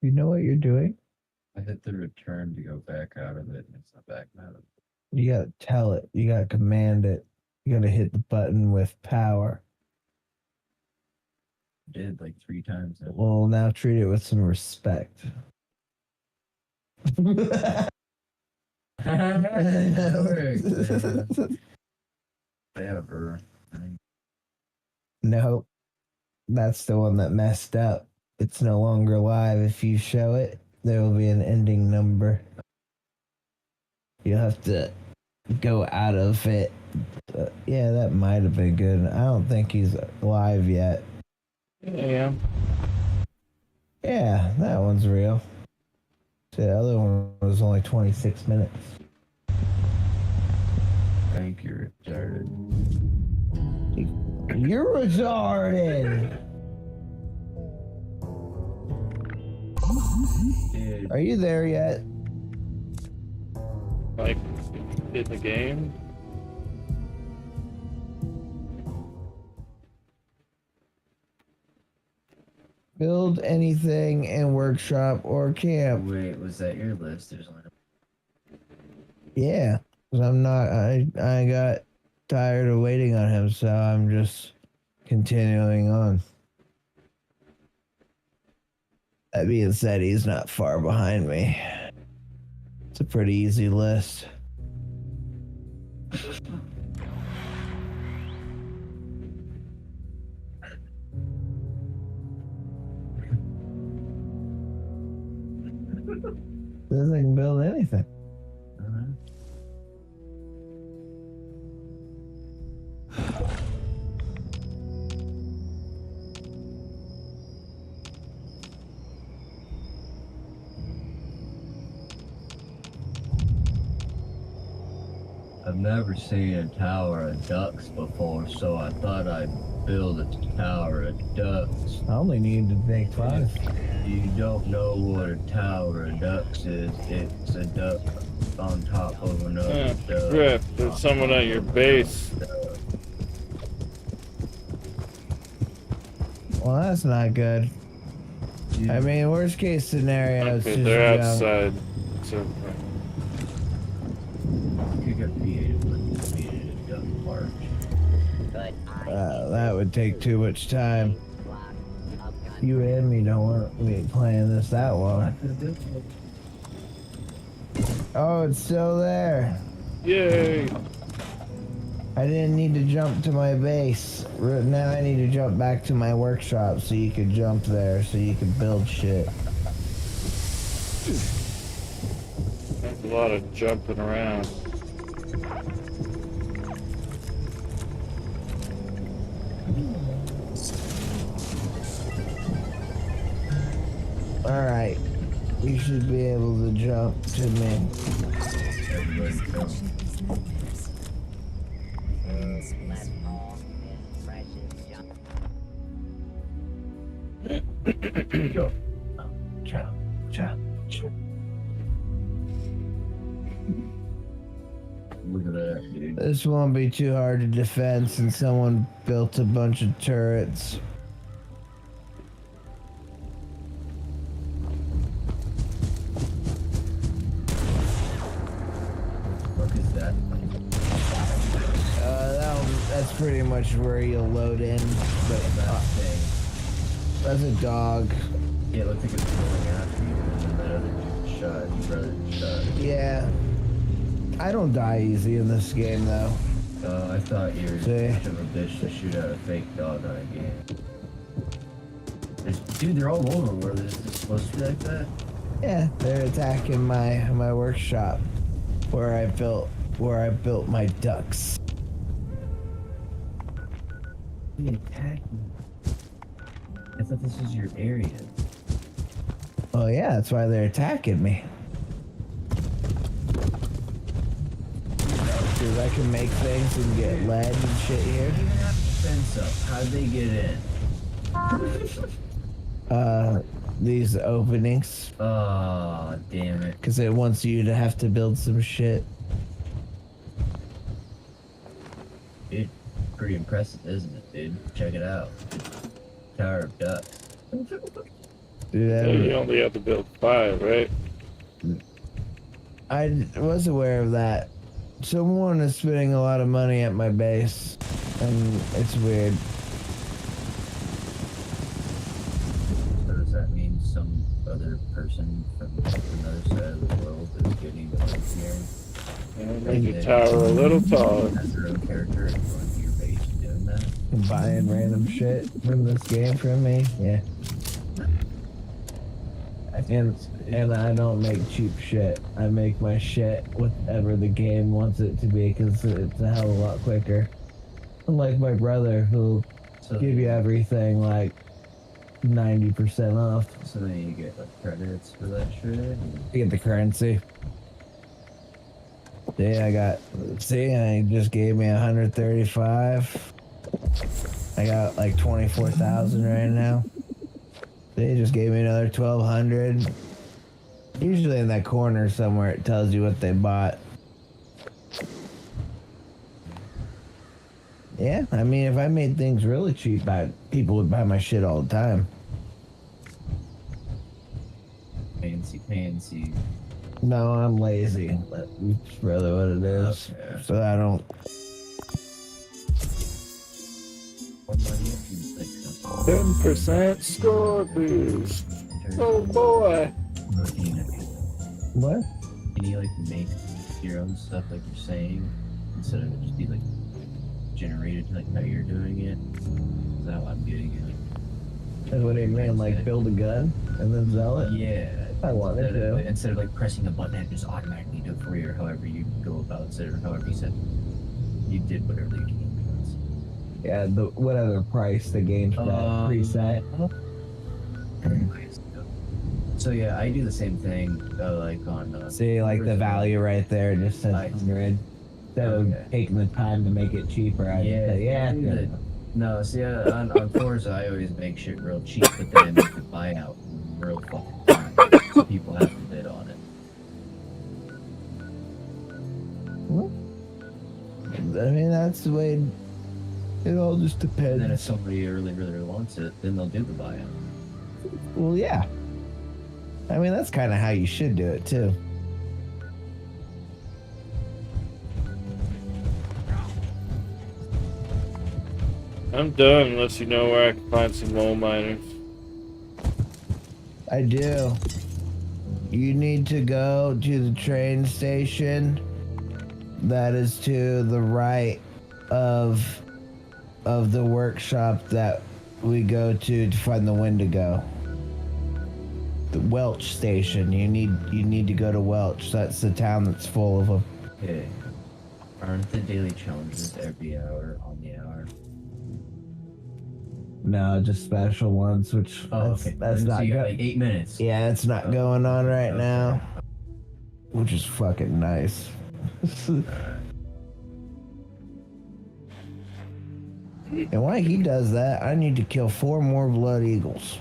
You know what you're doing? I hit the return to go back out of it, and it's not back out of it. You gotta tell it. You gotta command it. You gotta hit the button with power. I did like 3 times now. Well, now treat it with some respect. Ever. No, that's the one that messed up. It's no longer live. If you show it, there will be an ending number. You'll have to go out of it. Yeah, that might have been good. I don't think he's live yet. Yeah. Yeah, that one's real. The other one was only 26 minutes. Thank you, retarded. You're retarded! Dude, Are you there yet? Like, in the game? Build anything in workshop or camp. wait, was that your list? There's only Yeah, 'cause I'm not. I got tired of waiting on him, so I'm just continuing on. That being said, he's not far behind me. It's a pretty easy list. This thing can build anything. I've never seen a tower of ducks before, so I thought I'd build a tower of ducks. I only need to make 5. You don't know what a tower of ducks is. It's a duck on top of another duck. Rip, there's someone at your base. Well, that's not good. I mean, worst case scenario, it's Okay, just they're junk. outside. So, You get creative with created a duck park. That would take too much time. You and me don't want me playing this that long. Oh, it's still there. yay! I didn't need to jump to my base. Now I need to jump back to my workshop so you could jump there, so you could build shit. There's a lot of jumping around. Alright. You should be able to jump to me. Go. Jump, jump, jump. Look at that, dude. This won't be too hard to defend since someone built a bunch of turrets. What is that? That's pretty much where you'll load in. But That thing. that's a dog. Yeah, it looks like it's going after you, and then that other dude shot. Your brother shot. Yeah. I don't die easy in this game though. I thought you were See? much of a bitch to shoot out a fake dog on a game. Dude, they're all over where this is supposed to be like that. Yeah, they're attacking my workshop where I built my ducks. They attacked me. I thought this was your area. Oh yeah, that's why they're attacking me. Because I can make things and get lead and shit here. You didn't have to fence up. How'd they get in? These openings. Oh, damn it. Because it wants you to have to build some shit. Dude, pretty impressive, isn't it, dude? Check it out. Tower of Ducks. Dude, So you only have to build 5, right? I was aware of that. Someone is spending a lot of money at my base, and it's weird. So does that mean some other person from another side of the world is getting on here? And make your tower a little taller. Has their own character and going to your base and doing that? Buying random shit from this game from me, yeah. And I don't make cheap shit. I make my shit whatever the game wants it to be, because it's a hell of a lot quicker. Unlike my brother, who'll give you everything like 90% off. So then you get like credits for that shit? You get the currency. See, I just gave me 135. I got like 24,000 right now. They just gave me another 1,200. Usually in that corner somewhere it tells you what they bought. Yeah, I mean, if I made things really cheap, people would buy my shit all the time. Fancy. No, I'm lazy. That's really what it is. Okay. So I don't. What money if you like 10% score boost. Oh boy. What? Can you like make your own stuff like you're saying instead of it just be like generated like how you're doing it? Is that what I'm getting at? What do you mean? Like build a gun and then sell it? Yeah. I wanted to. Instead of like pressing a button and just automatically do it for you, or however you go about it, or however you said you did whatever the game was. Yeah, whatever price the game's preset. So yeah, I do the same thing, like on. See, like the value right there just says 100. Instead of taking the time to make it cheaper, I just say, yeah. No, see, on Forza, I always make shit real cheap, but then I make the buyout real fucking high, so people have to bid on it. I mean, that's the way. It all just depends. And then if somebody really, really wants it, then they'll do the buyout. Well, yeah. I mean, that's kind of how you should do it, too. I'm done unless you know where I can find some coal miners. I do. You need to go to the train station that is to the right of the workshop that we go to find the Wendigo. The Welch station. You need to go to Welch. That's the town that's full of them. Okay. Aren't the daily challenges every hour on the hour? No, just special ones, which that's so not you got good. like 8 minutes. Yeah, it's not going on right now, which is fucking nice. And while he does that, I need to kill 4 more blood eagles.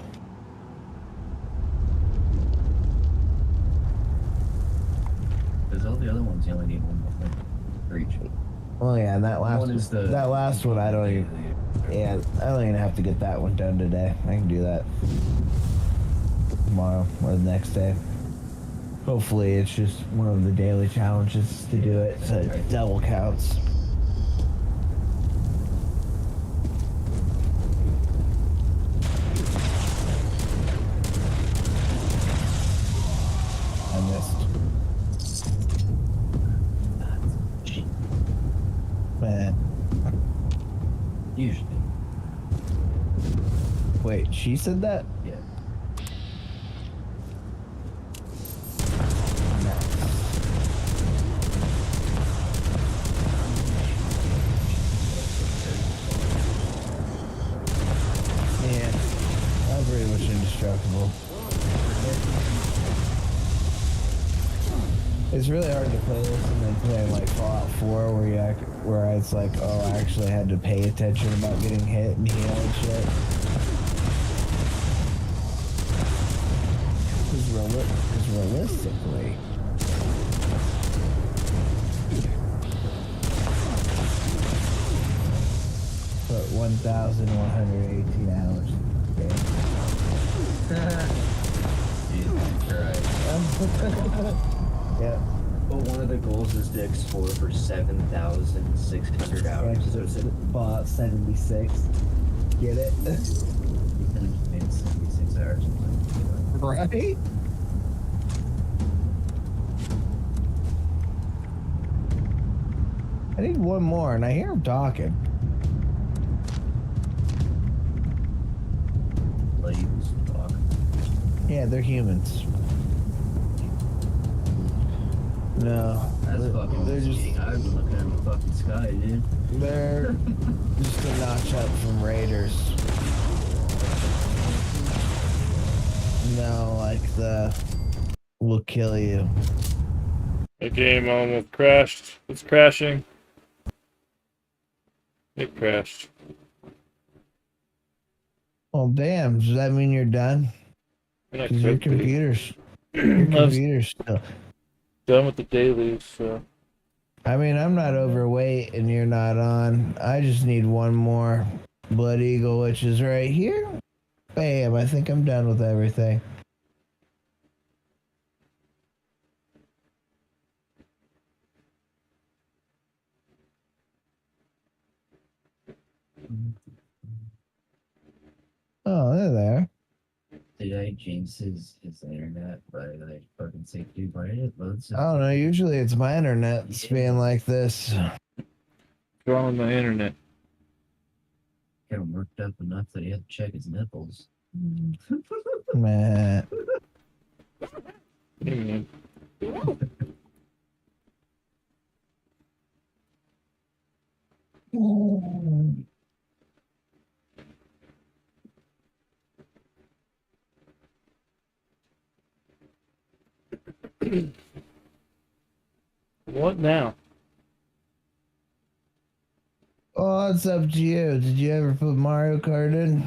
Because all the other ones, you only need one more thing for each. Oh yeah, and that last One is the that last one I don't even. Yeah, I don't even have to get that one done today. I can do that tomorrow or the next day. Hopefully, it's just one of the daily challenges to do it, so it double counts. I missed. Man. Usually. Wait, she said that? Yeah. Yeah. I'm pretty much indestructible. It's really hard to play this and then play like Fallout 4 where it's like, oh, I actually had to pay attention about getting hit and heal and shit. Because realistically, put 1,118 hours in the game. Alright. Yeah. But one of the goals is to explore for 7,600 hours. So it's Fallout 76. Get it? maybe 76 hours. Right? I need one more, and I hear him talking. Slaves talk. Yeah, they're humans. No. That's fucking they're just cheating. I've been looking at the fucking sky, dude. they're just a notch up from raiders. No, like the will kill you. The game almost crashed. It's crashing. It crashed. Oh damn, does that mean you're done? And I Because your could be. computer's I was still. done with the dailies, so I mean, I'm not overweight and you're not on. I just need one more Blood Eagle, which is right here. Bam, I think I'm done with everything. Oh, they're there. Did I jinx his internet by like fucking saying, dude, why did it load so I don't know. Usually it's my internet that's being like this. go on the internet. Got him worked up enough that he had to check his nipples? Man. Hey, man. What now? Oh, it's up to you. Did you ever put Mario Kart in?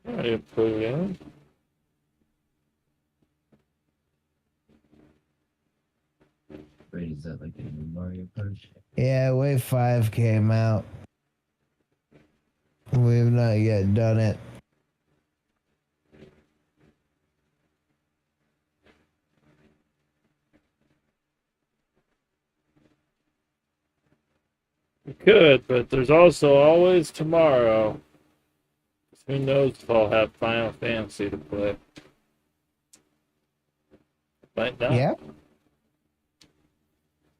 I didn't put it in. Wait, is that like a new Mario Kart? Yeah, Wave 5 came out. We've not yet done it. We could, but there's also always tomorrow. Who knows if I'll have Final Fantasy to play. Might not. Yeah?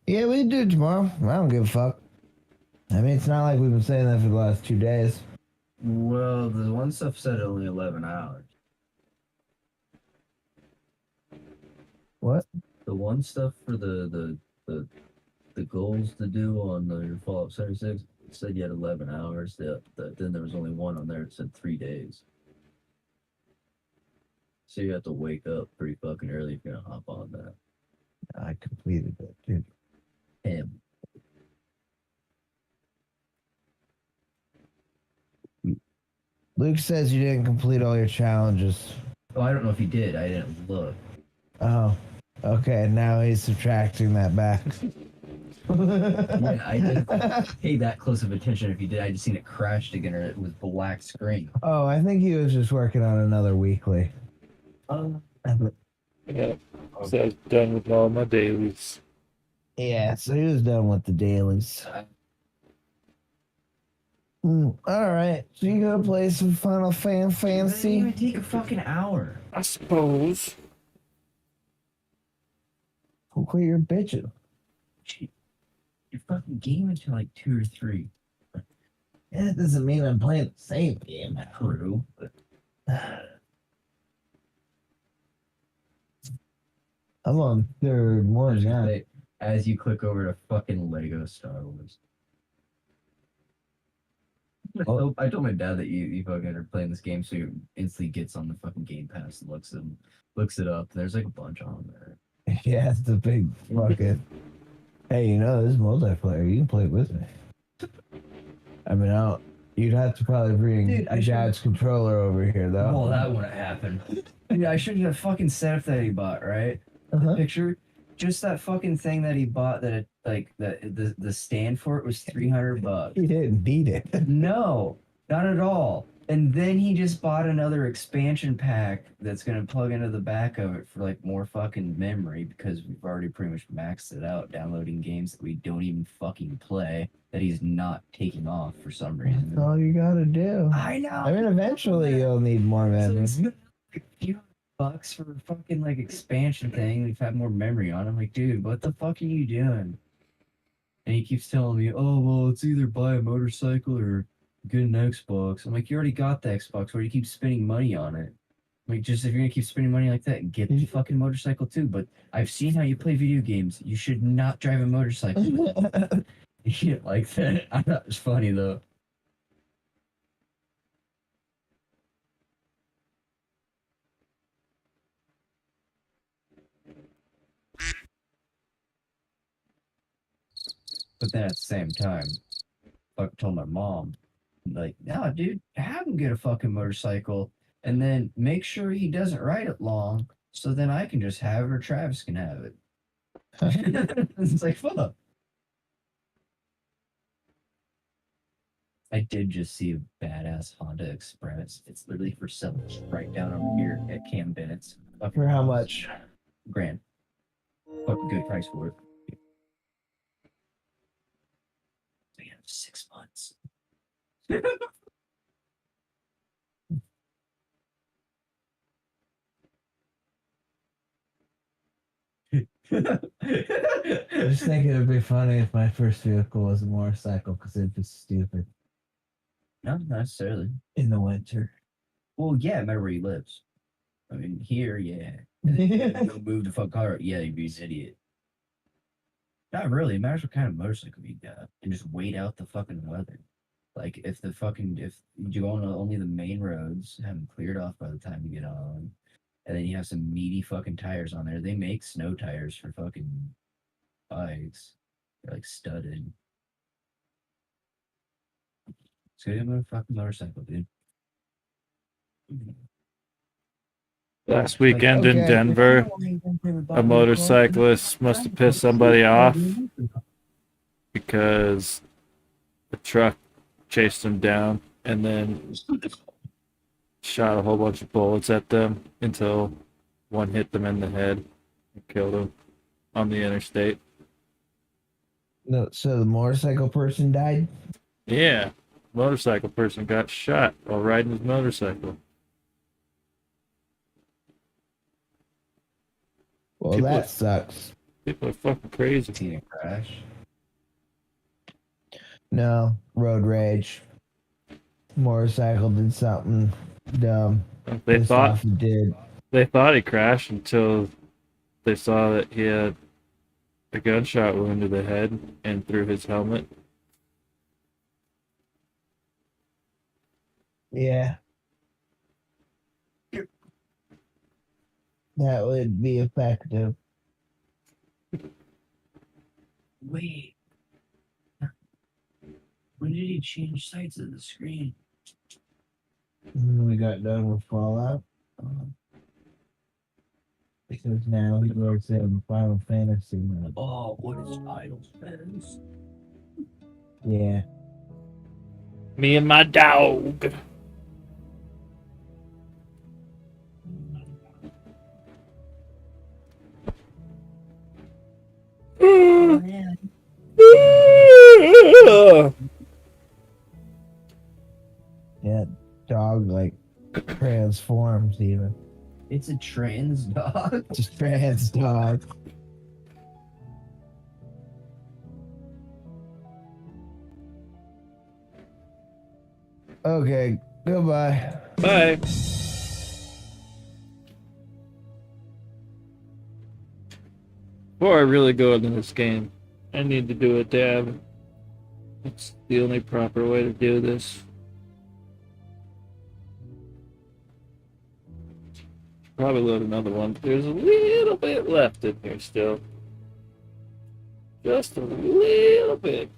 Yeah, we can do it tomorrow. I don't give a fuck. I mean, it's not like we've been saying that for the last 2 days. Well, the one stuff said only 11 hours. What? The one stuff for the goals to do on the Fallout 76 said you had 11 hours. Then there was only one on there that said 3 days. So you have to wake up pretty fucking early if you're gonna hop on that. I completed it, dude. Him. Luke says you didn't complete all your challenges. Oh, I don't know if he did. I didn't look. Oh, okay. Now he's subtracting that back. Yeah, I didn't pay that close of attention if he did. I just seen it crashed again or it was black screen. Oh, I think he was just working on another weekly. Yeah. So I was done with all my dailies. Yeah, so he was done with the dailies. All right, so you gonna play some Final It didn't Fantasy? even take a fucking hour. I suppose. Quit your bitching. Your fucking game until like 2 or 3. Yeah, that doesn't mean I'm playing the same game. True. I'm on third one now. Say, as you click over to fucking Lego Star Wars. Oh. I told my dad that you fucking are playing this game, so he instantly gets on the fucking Game Pass and looks it up. There's like a bunch on there. Yeah, it's a big fucking. Hey, you know, this is multiplayer. You can play it with me. I mean, you'd have to probably bring Dude, your dad's controller over here, though. Well, that wouldn't happen. Dude, I showed you that fucking setup that he bought, right? Uh-huh. Picture, just that fucking thing that he bought. That it, like the stand for it was $300. You didn't need it. No, not at all. And then he just bought another expansion pack that's gonna plug into the back of it for like more fucking memory because we've already pretty much maxed it out downloading games that we don't even fucking play that he's not taking off for some That's reason. all you gotta do. I know. I mean, eventually you'll need more So memory. we spent like a few bucks for a fucking like expansion thing. We've had more memory on. I'm like, dude, what the fuck are you doing? And he keeps telling me, oh well, it's either buy a motorcycle or get an Xbox. I'm like, you already got the Xbox. Why do you keep spending money on it? Like, just if you're gonna keep spending money like that, get the fucking motorcycle too. But I've seen how you play video games. You should not drive a motorcycle. You like that? I thought it was funny though. But then at the same time, I told my mom, like, no, dude, have him get a fucking motorcycle and then make sure he doesn't ride it long so then I can just have it or Travis can have it. It's like, fuck. I did just see a badass Honda Express. It's literally for sale right down over here at Cam Bennett's. For how much? Grand. Fucking good price for it. Man, 6 months. I just think it would be funny if my first vehicle was a motorcycle because it'd be stupid Not necessarily. in the winter. Well, yeah, matter where he lives. I mean, here, yeah. Go move to fuck car. Yeah, you'd be an idiot. Not really. It matters what kind of motorcycle you got, and just wait out the fucking weather. Like if you go on only the main roads, have them cleared off by the time you get on, and then you have some meaty fucking tires on there. They make snow tires for fucking bikes. They're like studded. So get a fucking motorcycle, dude. Last weekend in Denver, a motorcyclist must have pissed somebody off because the truck chased him down and then shot a whole bunch of bullets at them until one hit them in the head and killed him on the interstate. No, so the motorcycle person died? Yeah, motorcycle person got shot while riding his motorcycle. Well, People- that sucks. People are fucking crazy. Seen a crash. No, road rage. Motorcycle did something dumb. They Pissed thought off he did. they thought he crashed until they saw that he had a gunshot wound to the head and through his helmet. Yeah. That would be effective. Wait. When did he change sides of the screen? When we got done with Fallout, because now he works in Final Fantasy mode. Oh, what is idle spends? Yeah. Me and my dog. Oh, man. Yeah. Dog like transforms even. It's a trans dog. Just trans dog. Okay, goodbye. Bye. Before I really go into this game, I need to do a dab. It's the only proper way to do this. Probably load another one. There's a little bit left in here still. Just a little bit.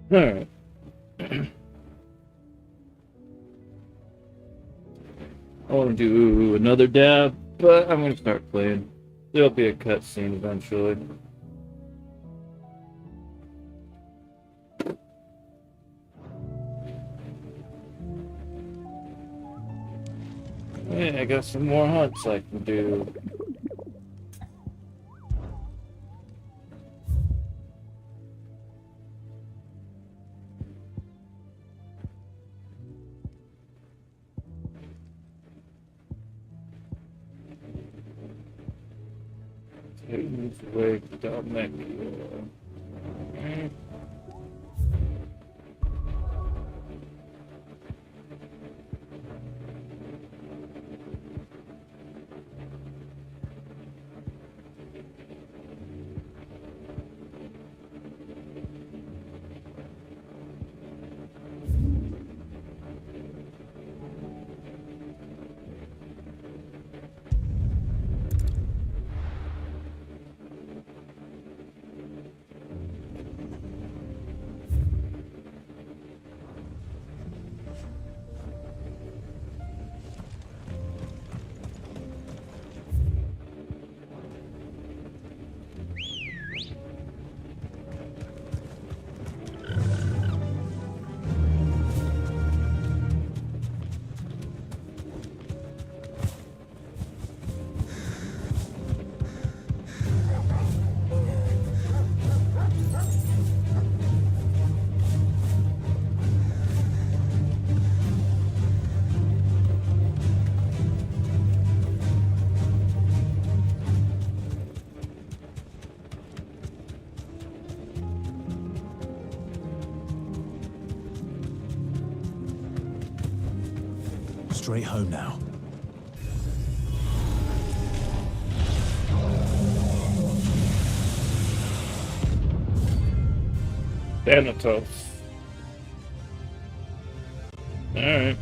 Alright. I want to do another dab, but I'm going to start playing. There'll be a cutscene eventually. Yeah, I got some more hunts I can do. Who's awake? Dominic. Straight home now. Thanatos. Alright.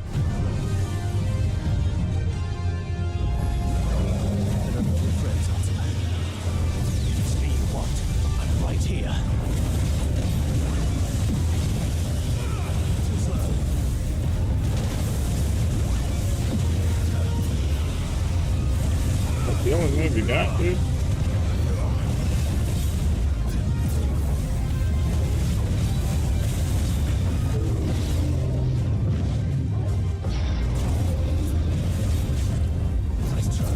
See what? I'm right here. Too slow. That's the only move you got, dude. Nice try.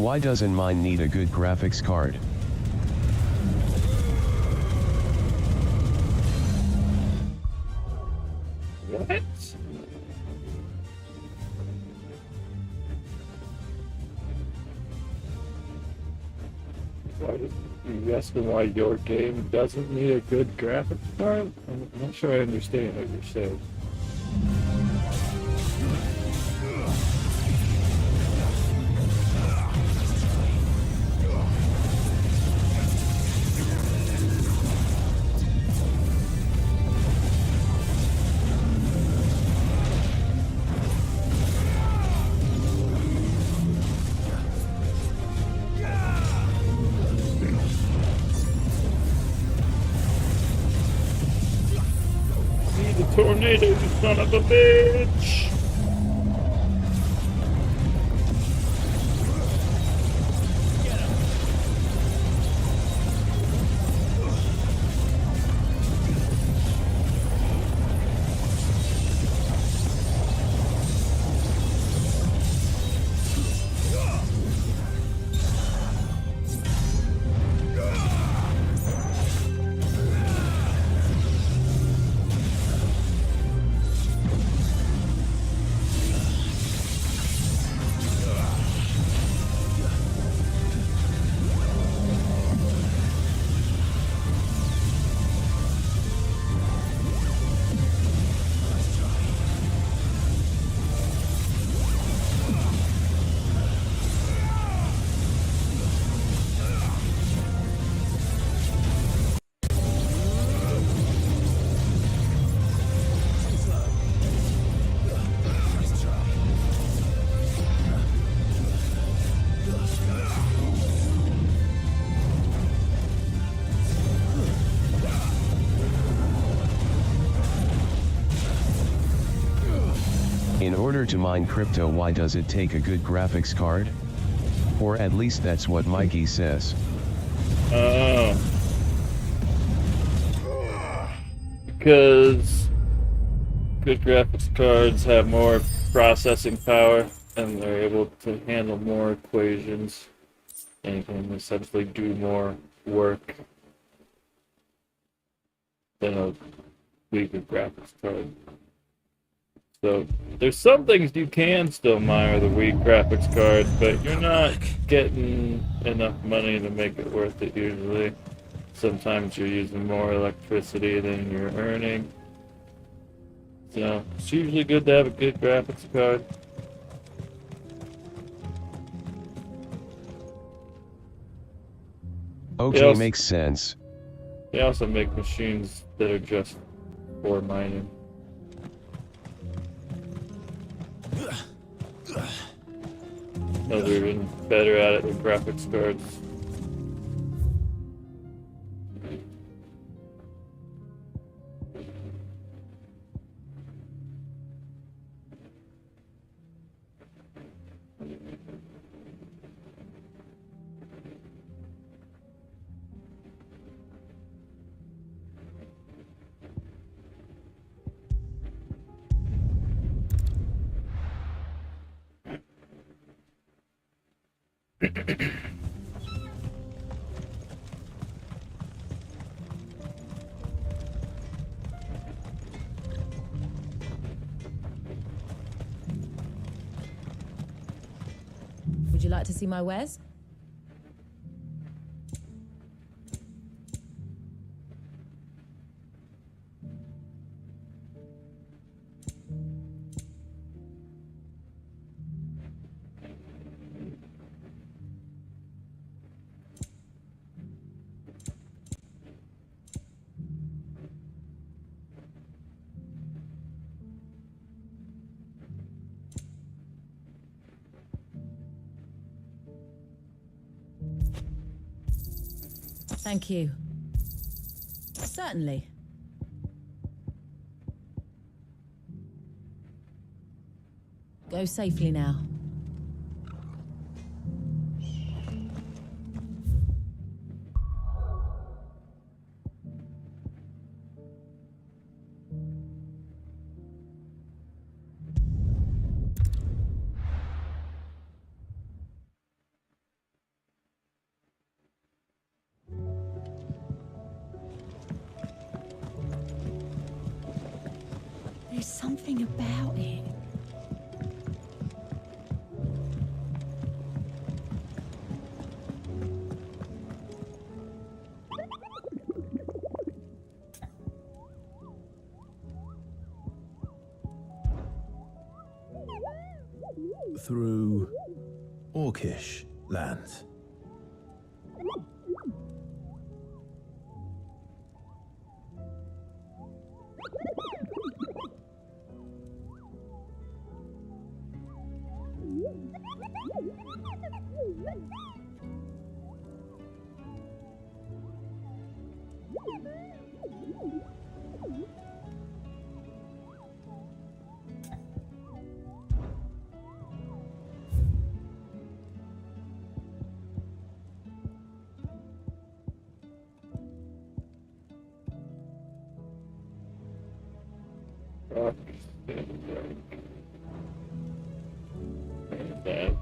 Why doesn't mine need a good graphics card? What? Why did you asking why your game doesn't need a good graphics card? I'm not sure I understand what you're saying. Tornado, you son of a bitch! In order to mine crypto, why does it take a good graphics card? Or at least that's what Mikey says. Oh. Because good graphics cards have more processing power and they're able to handle more equations and can essentially do more work than a weaker graphics card. So there's some things you can still mine with a weak graphics card, but you're not getting enough money to make it worth it usually. Sometimes you're using more electricity than you're earning. So it's usually good to have a good graphics card. Okay, Yes. makes sense. They also make machines that are just for mining. Those are even better at it with graphics cards. Would you like to see my wares? Thank you. Certainly. Go safely now. There's something about it. Through Orcish lands. Rock and break. And that.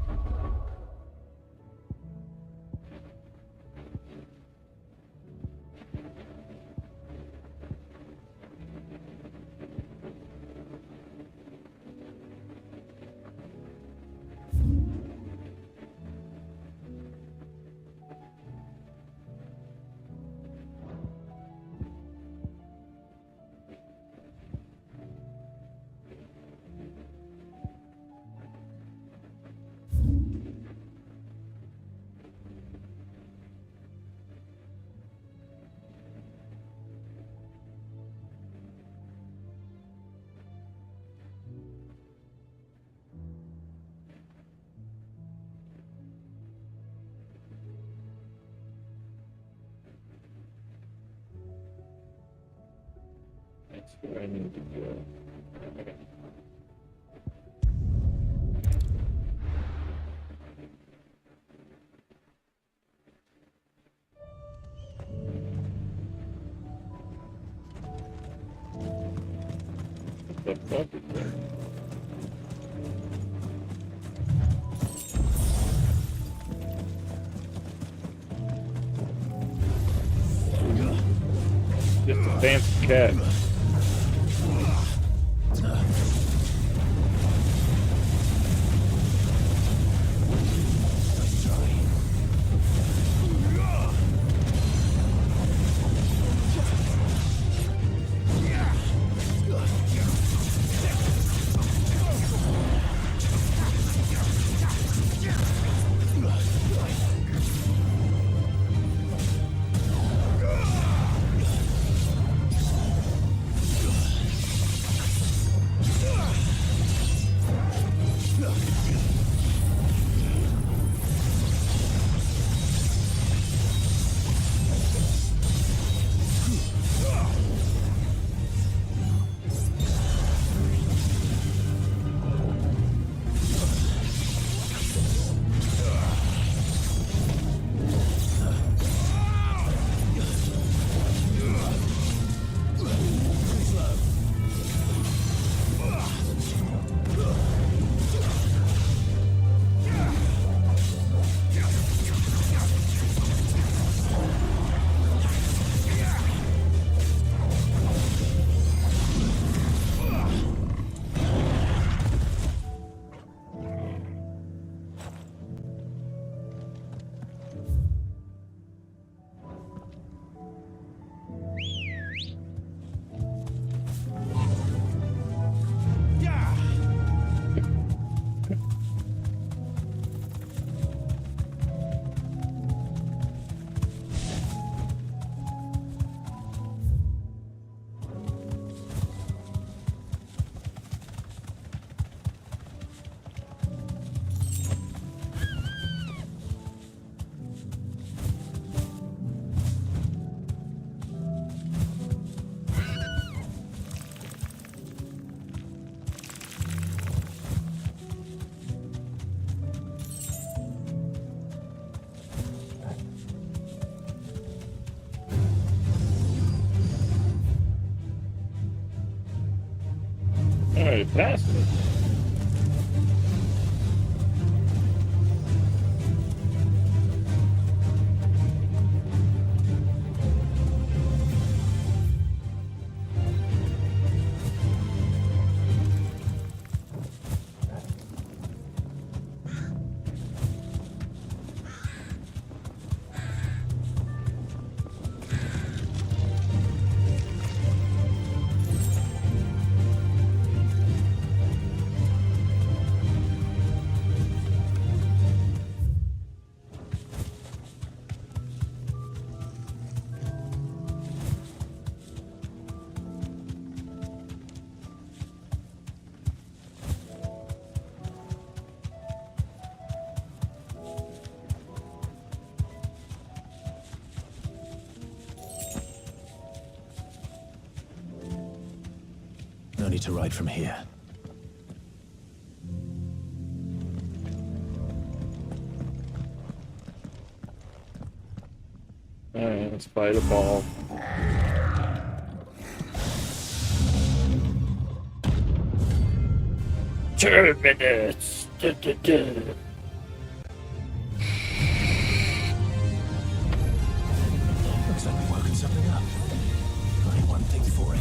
That's where I need to go. Okay. What the fuck is that? Just a fancy cat. get past me. No need to ride from here. Alright, let's fight a ball. Terminus! Da, da, da. Looks like we're working something up. Only one thing for it.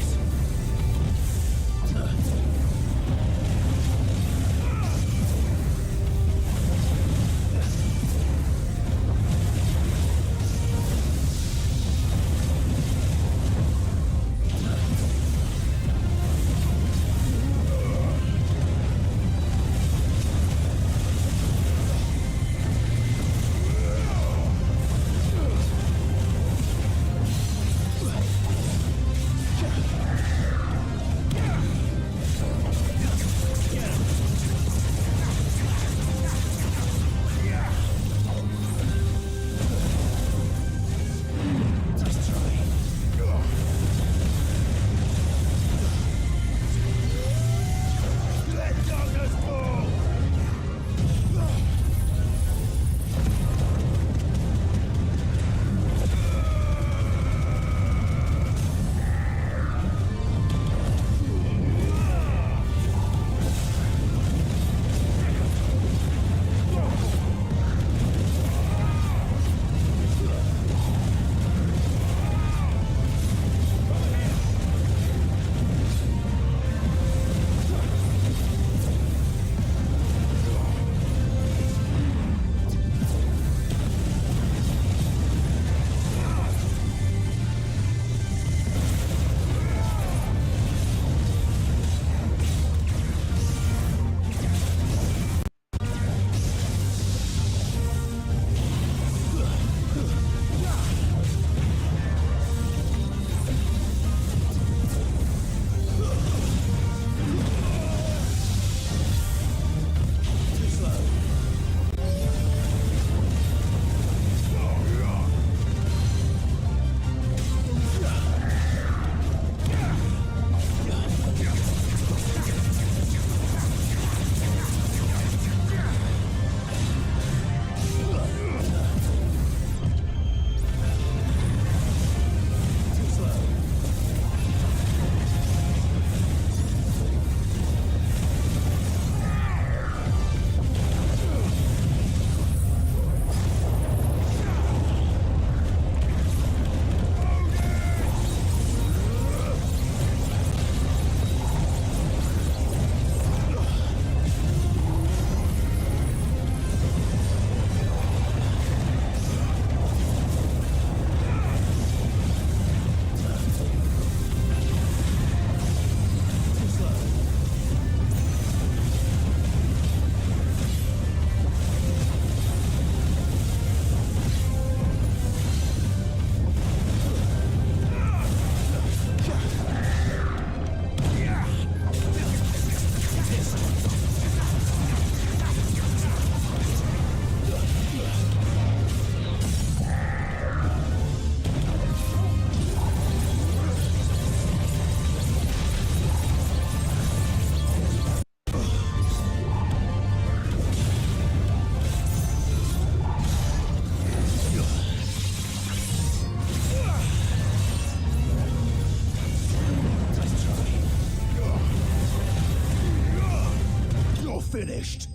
finished.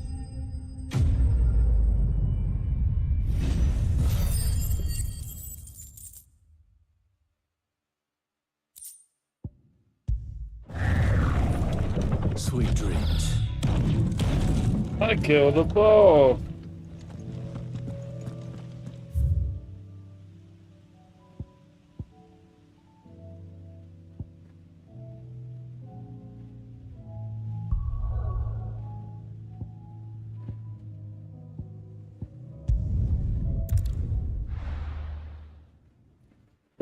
Sweet dreams. I killed a ball.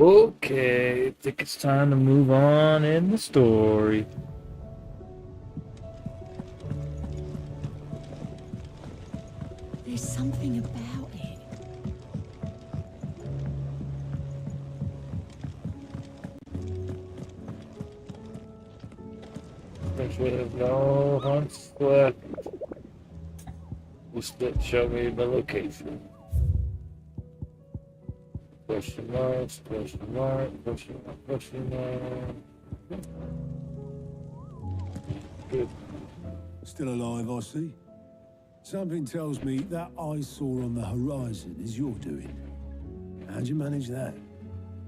Okay, I think it's time to move on in the story. There's something about it. Which would have no hunts left. Just that show me the location. Question marks, question mark, question mark, question mark. Good. Still alive, I see. Something tells me that eyesore on the horizon is your doing. How'd you manage that?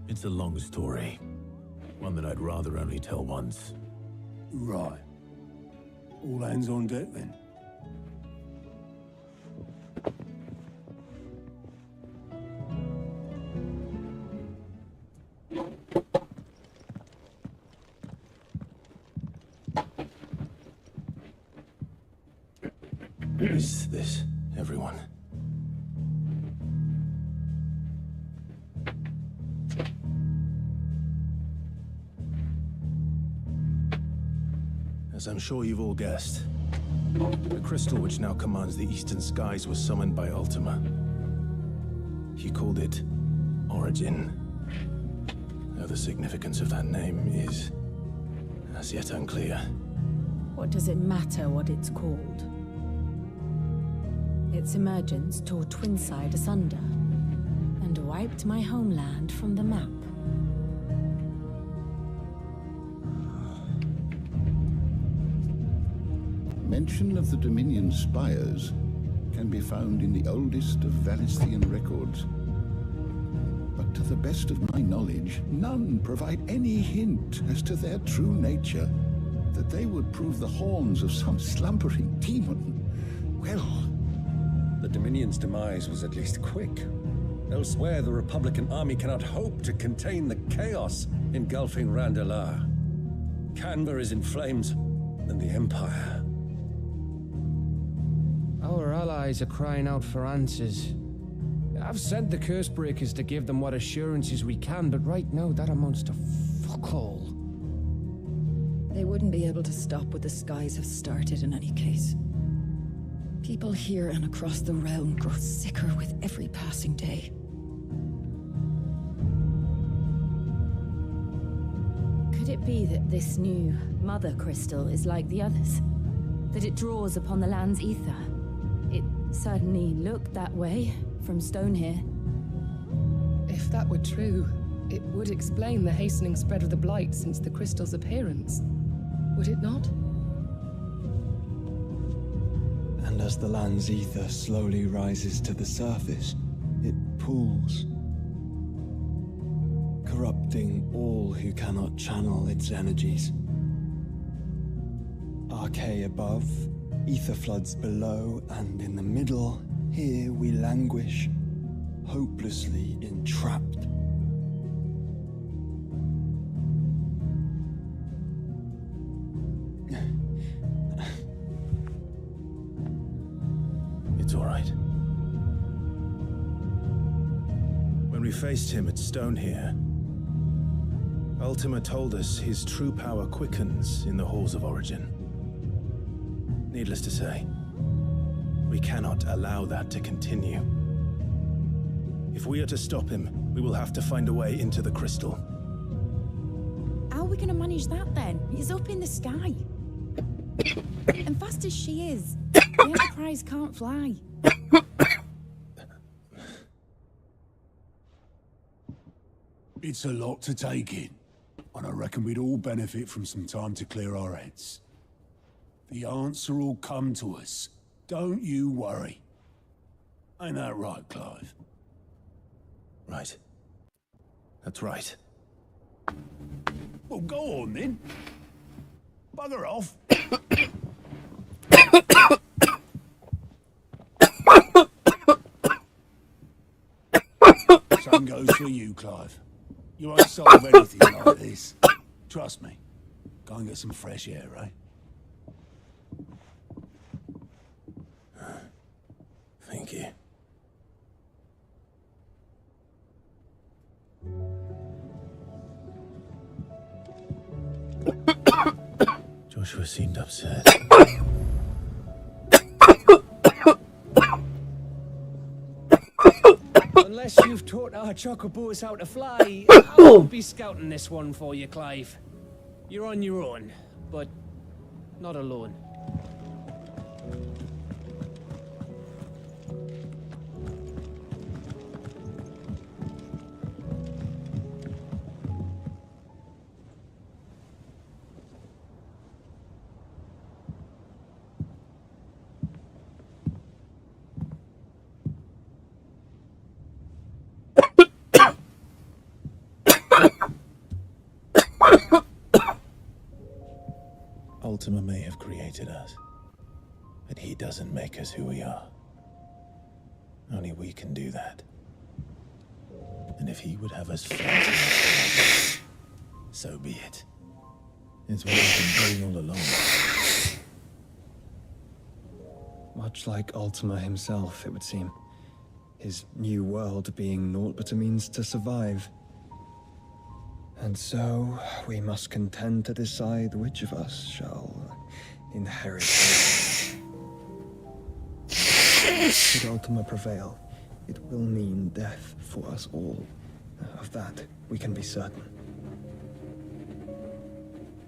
It's a long story. One that I'd rather only tell once. Right. All hands on deck then. Is this everyone? As I'm sure you've all guessed, the crystal which now commands the eastern skies was summoned by Ultima. He called it Origin. Though the significance of that name is as yet unclear. What does it matter what it's called? Its emergence tore Twinside asunder and wiped my homeland from the map. Mention of the Dominion spires can be found in the oldest of Valisthian records. But to the best of my knowledge, none provide any hint as to their true nature, that they would prove the horns of some slumbering demon. Well, the Dominion's demise was at least quick. Elsewhere, the Republican army cannot hope to contain the chaos engulfing Randalar. Canva is in flames, and the Empire. Our allies are crying out for answers. I've sent the Cursebreakers to give them what assurances we can, but right now that amounts to fuck all. They wouldn't be able to stop what the skies have started in any case. People here and across the realm grow sicker with every passing day. Could it be that this new Mother Crystal is like the others? That it draws upon the land's ether? It certainly looked that way from stone here. If that were true, it would explain the hastening spread of the Blight since the crystal's appearance. Would it not? And as the land's ether slowly rises to the surface, it pools, corrupting all who cannot channel its energies. Archay above, ether floods below, and in the middle, here we languish, hopelessly entrapped. It's all right. When we faced him at Stone here, Ultima told us his true power quickens in the halls of Origin. Needless to say, we cannot allow that to continue. If we are to stop him, we will have to find a way into the crystal. How are we gonna manage that then? It's up in the sky. And fast as she is, the Enterprise can't fly. It's a lot to take in, and I reckon we'd all benefit from some time to clear our heads. The answer will come to us. Don't you worry. Ain't that right, Clive? Right. That's right. Well, go on then. Bugger off. Same goes for you, Clive. You won't solve anything like this. Trust me. Go and get some fresh air, eh? Thank you. Joshua seemed upset. Unless you've taught our chocobos how to fly, I'll be scouting this one for you, Clive. You're on your own, but not alone. Ultima may have created us, but he doesn't make us who we are. Only we can do that. And if he would have us fight, so be it. It's what we've been doing all along. Much like Ultima himself, it would seem. His new world being naught but a means to survive. And so, we must contend to decide which of us shall inherit it. Should Ultima prevail, it will mean death for us all. Of that, we can be certain.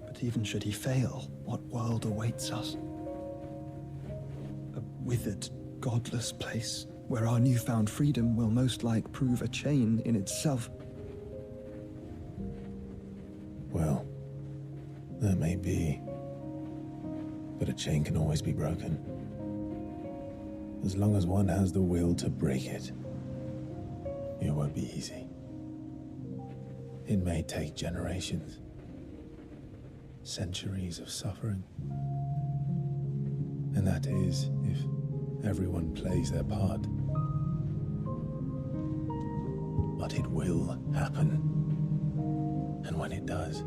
But even should he fail, what world awaits us? A withered, godless place, where our newfound freedom will most like prove a chain in itself. Well, that may be. But a chain can always be broken. As long as one has the will to break it. It won't be easy. It may take generations. Centuries of suffering. And that is if everyone plays their part. But it will happen. And when it does,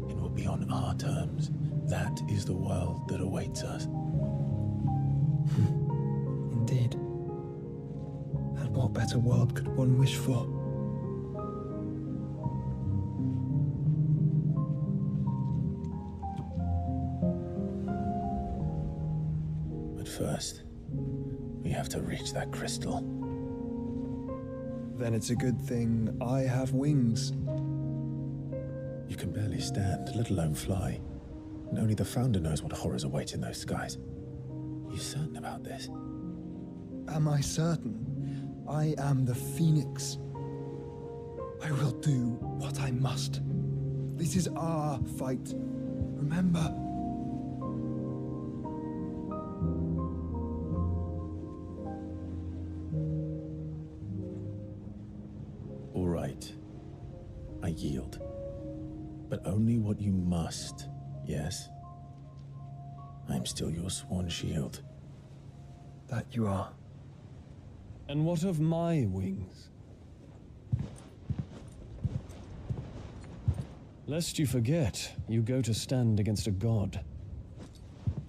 it will be on our terms. That is the world that awaits us. Indeed. And what better world could one wish for? But first, we have to reach that crystal. Then it's a good thing I have wings. You can barely stand, let alone fly. And only the Founder knows what horrors await in those skies. Are you certain about this? Am I certain? I am the Phoenix. I will do what I must. This is our fight. Remember? All right. I yield. But only what you must, yes? I'm still your sworn shield. That you are. And what of my wings? Lest you forget, you go to stand against a god.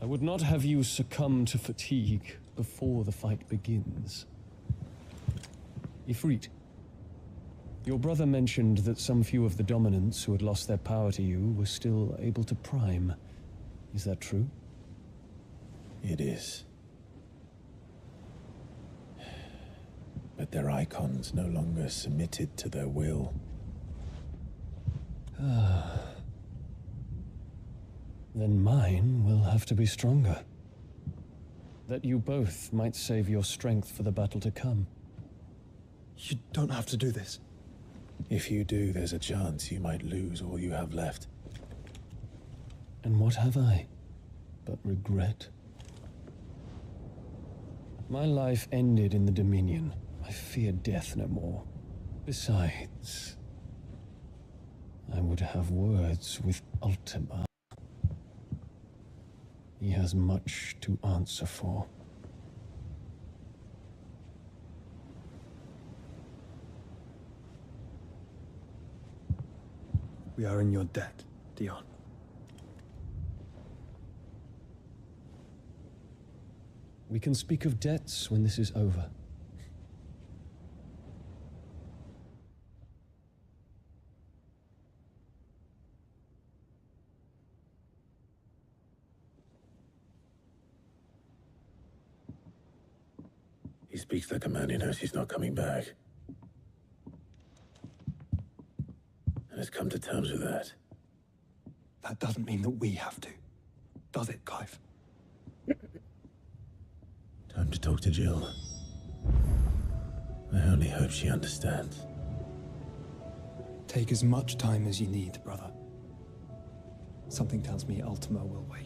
I would not have you succumb to fatigue before the fight begins. Ifrit, your brother mentioned that some few of the dominants who had lost their power to you were still able to prime. Is that true? It is. But their icons no longer submitted to their will. Then mine will have to be stronger. That you both might save your strength for the battle to come. You don't have to do this. If you do, there's a chance you might lose all you have left. And what have I? but regret. My life ended in the Dominion. I fear death no more. Besides, I would have words with Ultima. He has much to answer for. We are in your debt, Dion. We can speak of debts when this is over. He speaks like a man who knows he's not coming back. And has come to terms with that. That doesn't mean that we have to, does it, Clive? Time to talk to Jill. I only hope she understands. Take as much time as you need, brother. Something tells me Ultima will wait.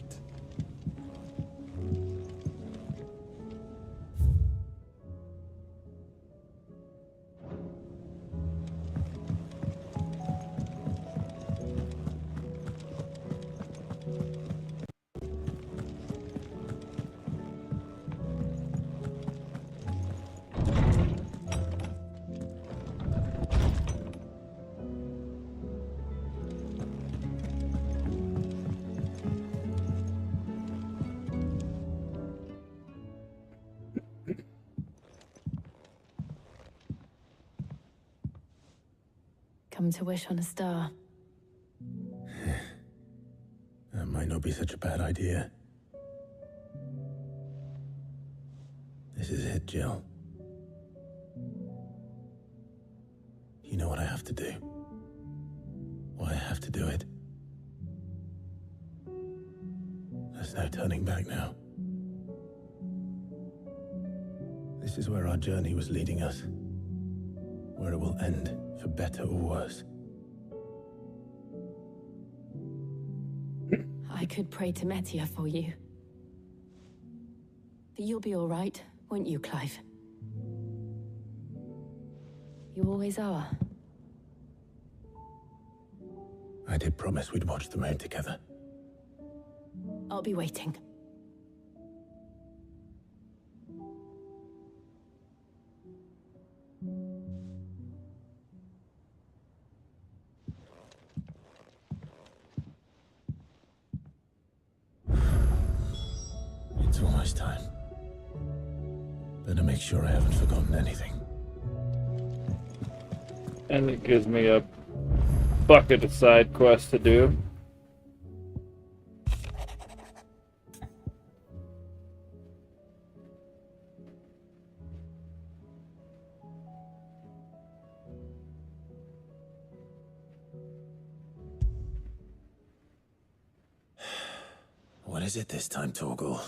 Come to wish on a star. That might not be such a bad idea. This is it, Jill. You know what I have to do. Why I have to do it. There's no turning back now. This is where our journey was leading us. Where it will end, for better or worse. I could pray to Metia for you. But you'll be all right, won't you, Clive? You always are. I did promise we'd watch the moon together. I'll be waiting. It's almost time. Better make sure I haven't forgotten anything. And it gives me a bucket of side quests to do. What is it this time, Torgal?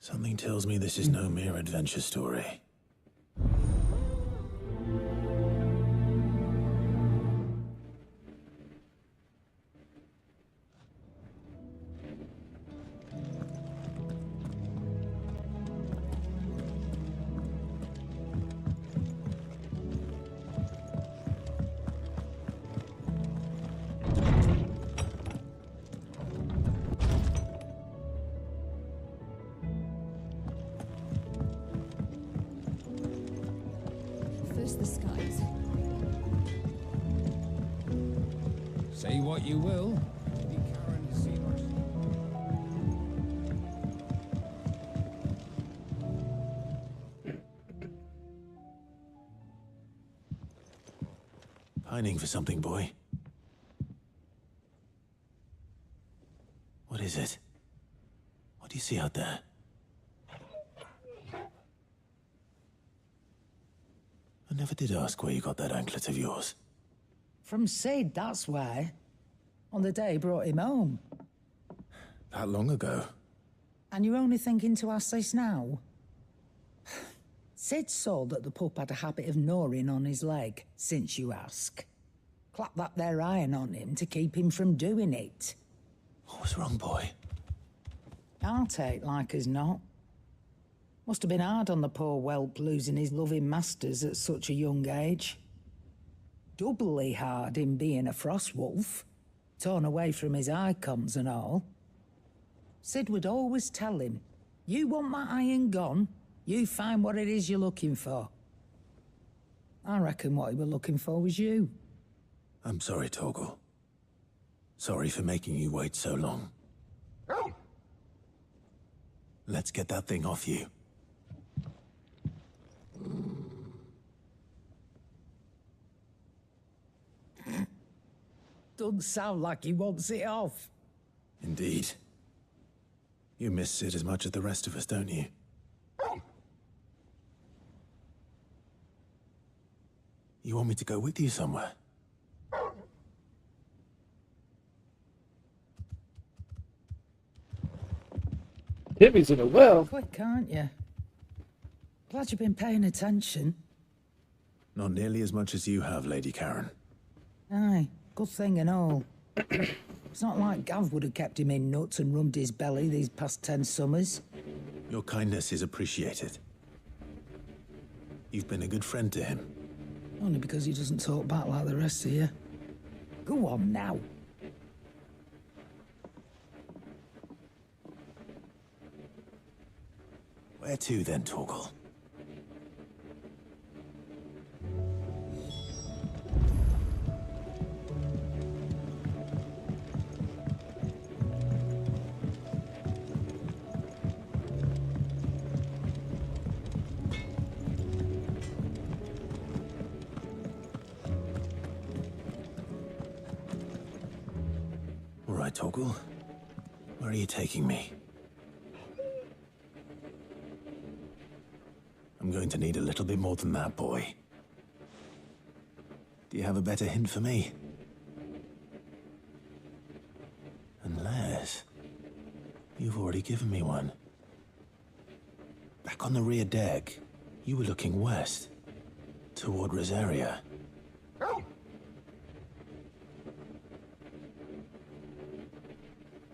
Something tells me this is no mere adventure story. First the skies. Say what you will. Maybe Karen has seen us. Pining for something, boy. What is it? What do you see out there? I never did ask where you got that anklet of yours. From Sid, that's why. On the day he brought him home. That long ago? And you're only thinking to ask this now? Sid saw that the pup had a habit of gnawing on his leg, since you ask. Clap that there iron on him to keep him from doing it. What was wrong, boy? I'll take like as not. Must have been hard on the poor whelp losing his loving masters at such a young age. Doubly hard him being a frost wolf, torn away from his icons and all. Sid would always tell him, you want that iron gone, you find what it is you're looking for. I reckon what he were looking for was you. I'm sorry, Torgal. Sorry for making you wait so long. Let's get that thing off you. Doesn't sound like he wants it off. Indeed. You miss Sid as much as the rest of us, don't you? You want me to go with you somewhere? Timmy's in a well. Quick, aren't you? Glad you've been paying attention. Not nearly as much as you have, Lady Karen. Aye, good thing and all. It's not like Gav would have kept him in nuts and rubbed his belly these past 10 summers. Your kindness is appreciated. You've been a good friend to him. Only because he doesn't talk back like the rest of you. Go on now. Where to then, Torgal? All right, Torgal. Where are you taking me? I'm going to need a little bit more than that, boy. Do you have a better hint for me? Unless... you've already given me one. Back on the rear deck, you were looking west, toward Rosaria.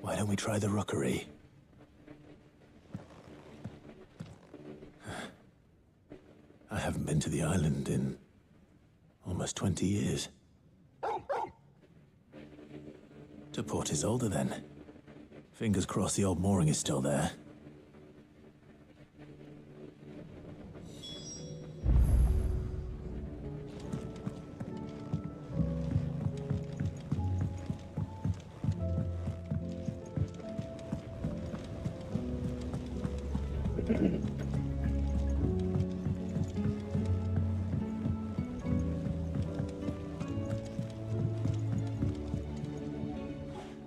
Why don't we try the rookery? I haven't been to the island in almost 20 years. To Port Isolde, then. Fingers crossed the old mooring is still there.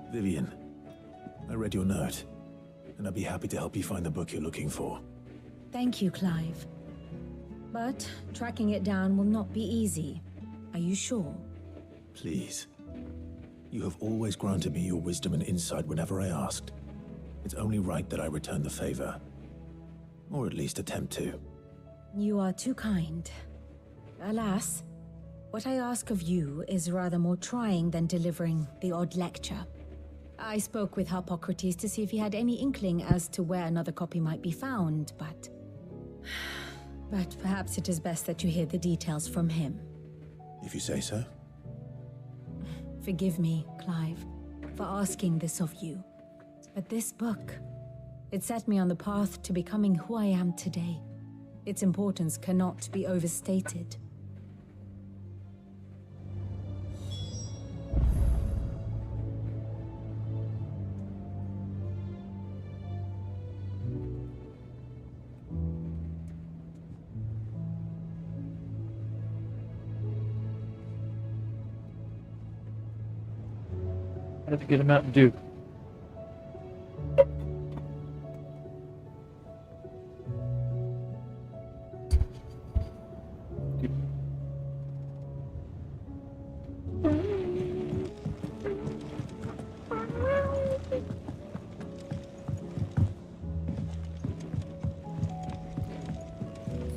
Vivian, I read your note, and I'd be happy to help you find the book you're looking for. Thank you, Clive. But tracking it down will not be easy. Are you sure? Please. You have always granted me your wisdom and insight whenever I asked. It's only right that I return the favor. Or at least attempt to. You are too kind. Alas, what I ask of you is rather more trying than delivering the odd lecture. I spoke with Harpocrates to see if he had any inkling as to where another copy might be found, but perhaps it is best that you hear the details from him. If you say so. Forgive me, Clive, for asking this of you. But this book, it set me on the path to becoming who I am today. Its importance cannot be overstated. I have to get a Mountain Dew.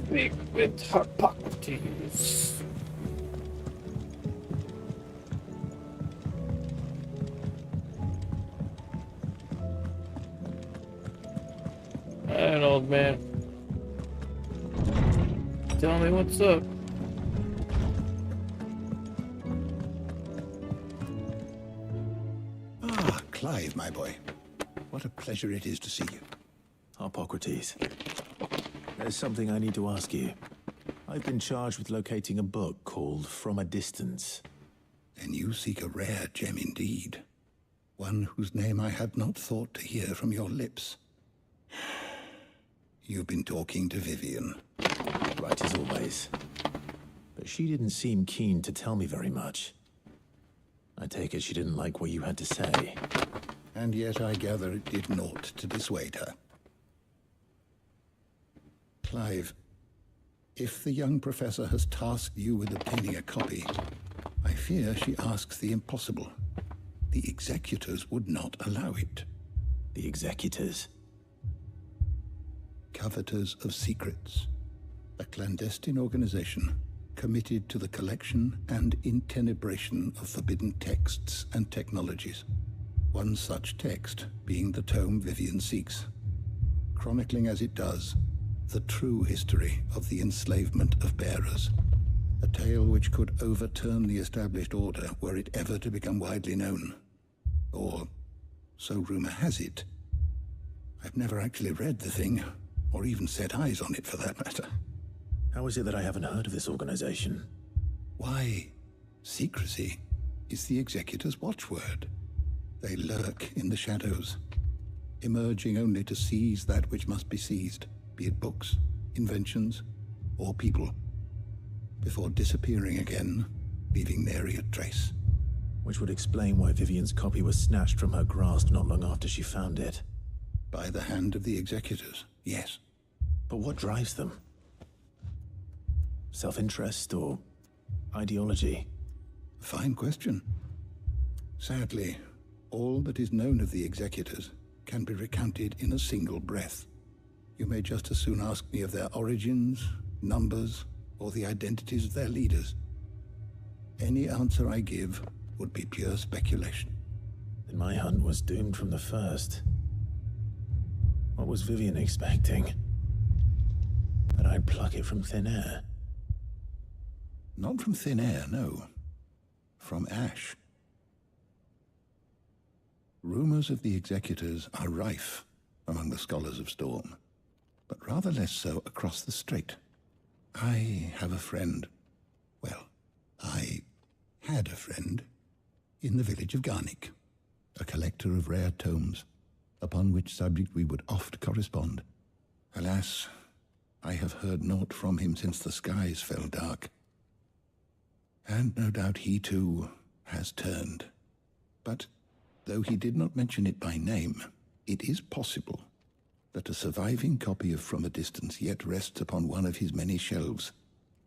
Speak with Hippocrates. An old man. Tell me what's up. Ah, Clive, my boy. What a pleasure it is to see you. Hippocrates. There's something I need to ask you. I've been charged with locating a book called From a Distance. Then you seek a rare gem indeed. One whose name I had not thought to hear from your lips. You've been talking to Vivian. Right as always. But she didn't seem keen to tell me very much. I take it she didn't like what you had to say. And yet I gather it did naught to dissuade her. Clive, if the young professor has tasked you with obtaining a copy, I fear she asks the impossible. The executors would not allow it. The executors? Coveters of Secrets, a clandestine organization committed to the collection and intenebration of forbidden texts and technologies. One such text being the tome Vivian seeks, chronicling as it does the true history of the enslavement of bearers, a tale which could overturn the established order were it ever to become widely known. Or, so rumor has it. I've never actually read the thing, or even set eyes on it for that matter. How is it that I haven't heard of this organization? Why, secrecy is the executor's watchword. They lurk in the shadows, emerging only to seize that which must be seized, be it books, inventions, or people, before disappearing again, leaving nary a trace. Which would explain why Vivian's copy was snatched from her grasp not long after she found it. By the hand of the executors, yes. But what drives them? Self-interest or ideology? Fine question. Sadly, all that is known of the executors can be recounted in a single breath. You may just as soon ask me of their origins, numbers, or the identities of their leaders. Any answer I give would be pure speculation. Then my hunt was doomed from the first. What was Vivian expecting? That I'd pluck it from thin air? Not from thin air, no. From ash. Rumors of the executors are rife among the scholars of Storm, but rather less so across the strait. I have a friend. Well, I had a friend in the village of Garnick, a collector of rare tomes, upon which subject we would oft correspond. Alas, I have heard naught from him since the skies fell dark. And no doubt he too has turned. But though he did not mention it by name, it is possible that a surviving copy of From a Distance yet rests upon one of his many shelves,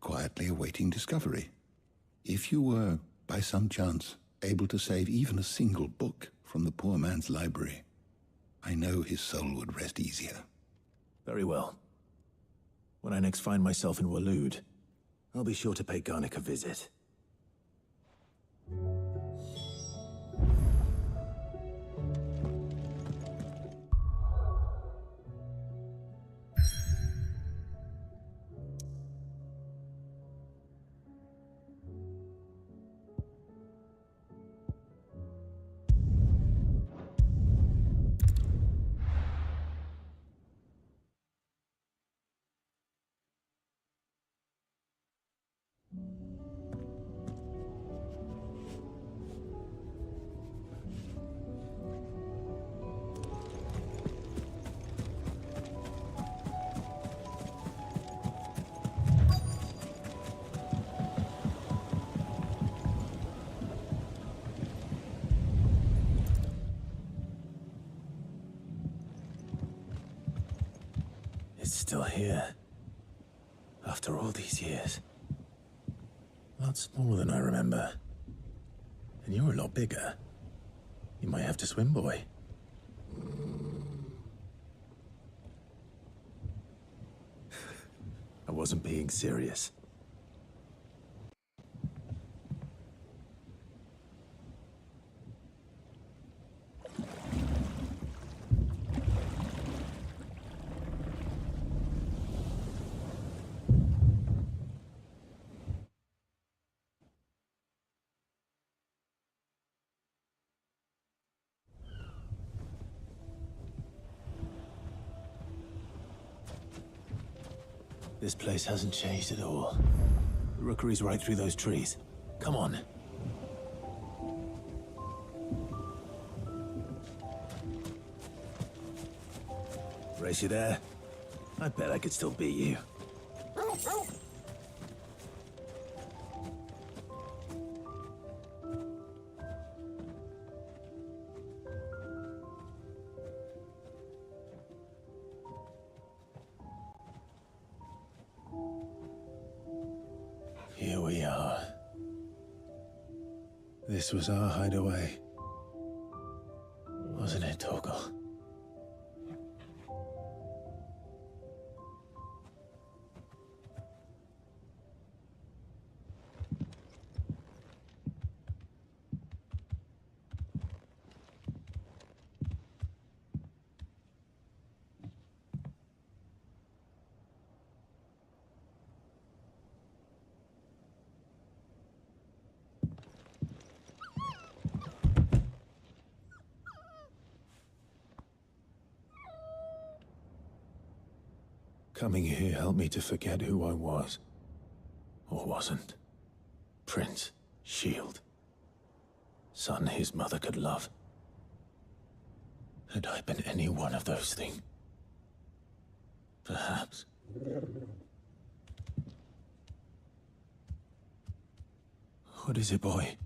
quietly awaiting discovery. If you were, by some chance, able to save even a single book from the poor man's library, I know his soul would rest easier. Very well. When I next find myself in Waloed, I'll be sure to pay Garnick a visit. still here. After all these years. Lots more than I remember. And you're a lot bigger. You might have to swim, boy. I wasn't being serious. This place hasn't changed at all. The rookery's right through those trees. Come on. Race you there? I bet I could still beat you. Here we are. This was our hideaway. Wasn't it, Torgal? Coming here helped me to forget who I was. Or wasn't. Prince, Shield. Son his mother could love. Had I been any one of those things? Perhaps. What is it, boy?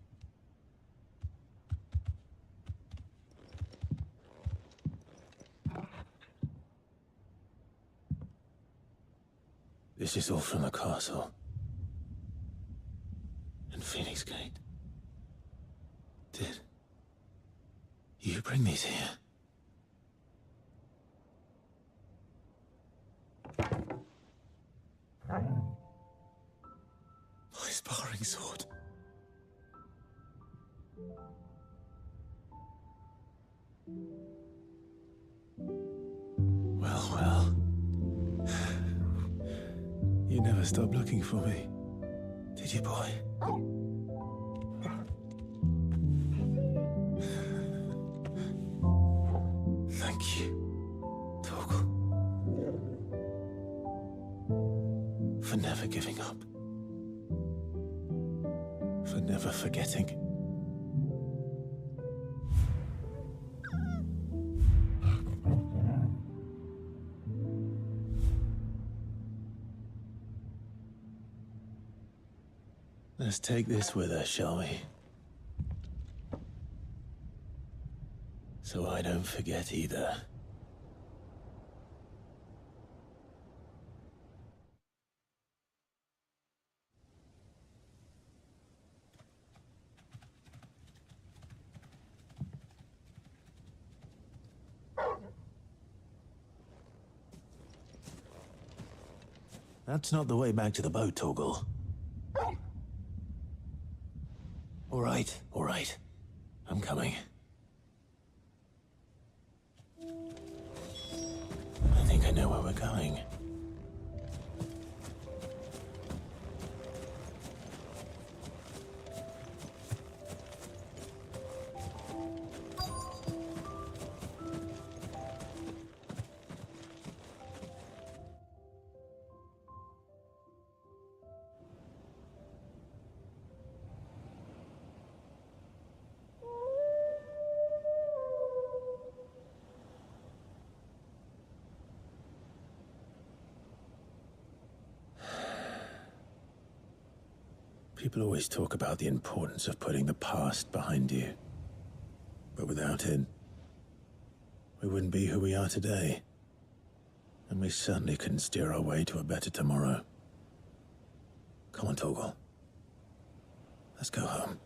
This is all from the castle. And Phoenix Gate. Did you bring these here? My sparring sword. Well, well. You never stopped looking for me, did you, boy? Thank you, Torgal. For never giving up. For never forgetting. Let's take this with us, shall we? So I don't forget either. That's not the way back to the boat, Torgal. All right. I'm coming. I think I know where we're going. People always talk about the importance of putting the past behind you. But without it, we wouldn't be who we are today. And we certainly couldn't steer our way to a better tomorrow. Come on, Torgal. Let's go home.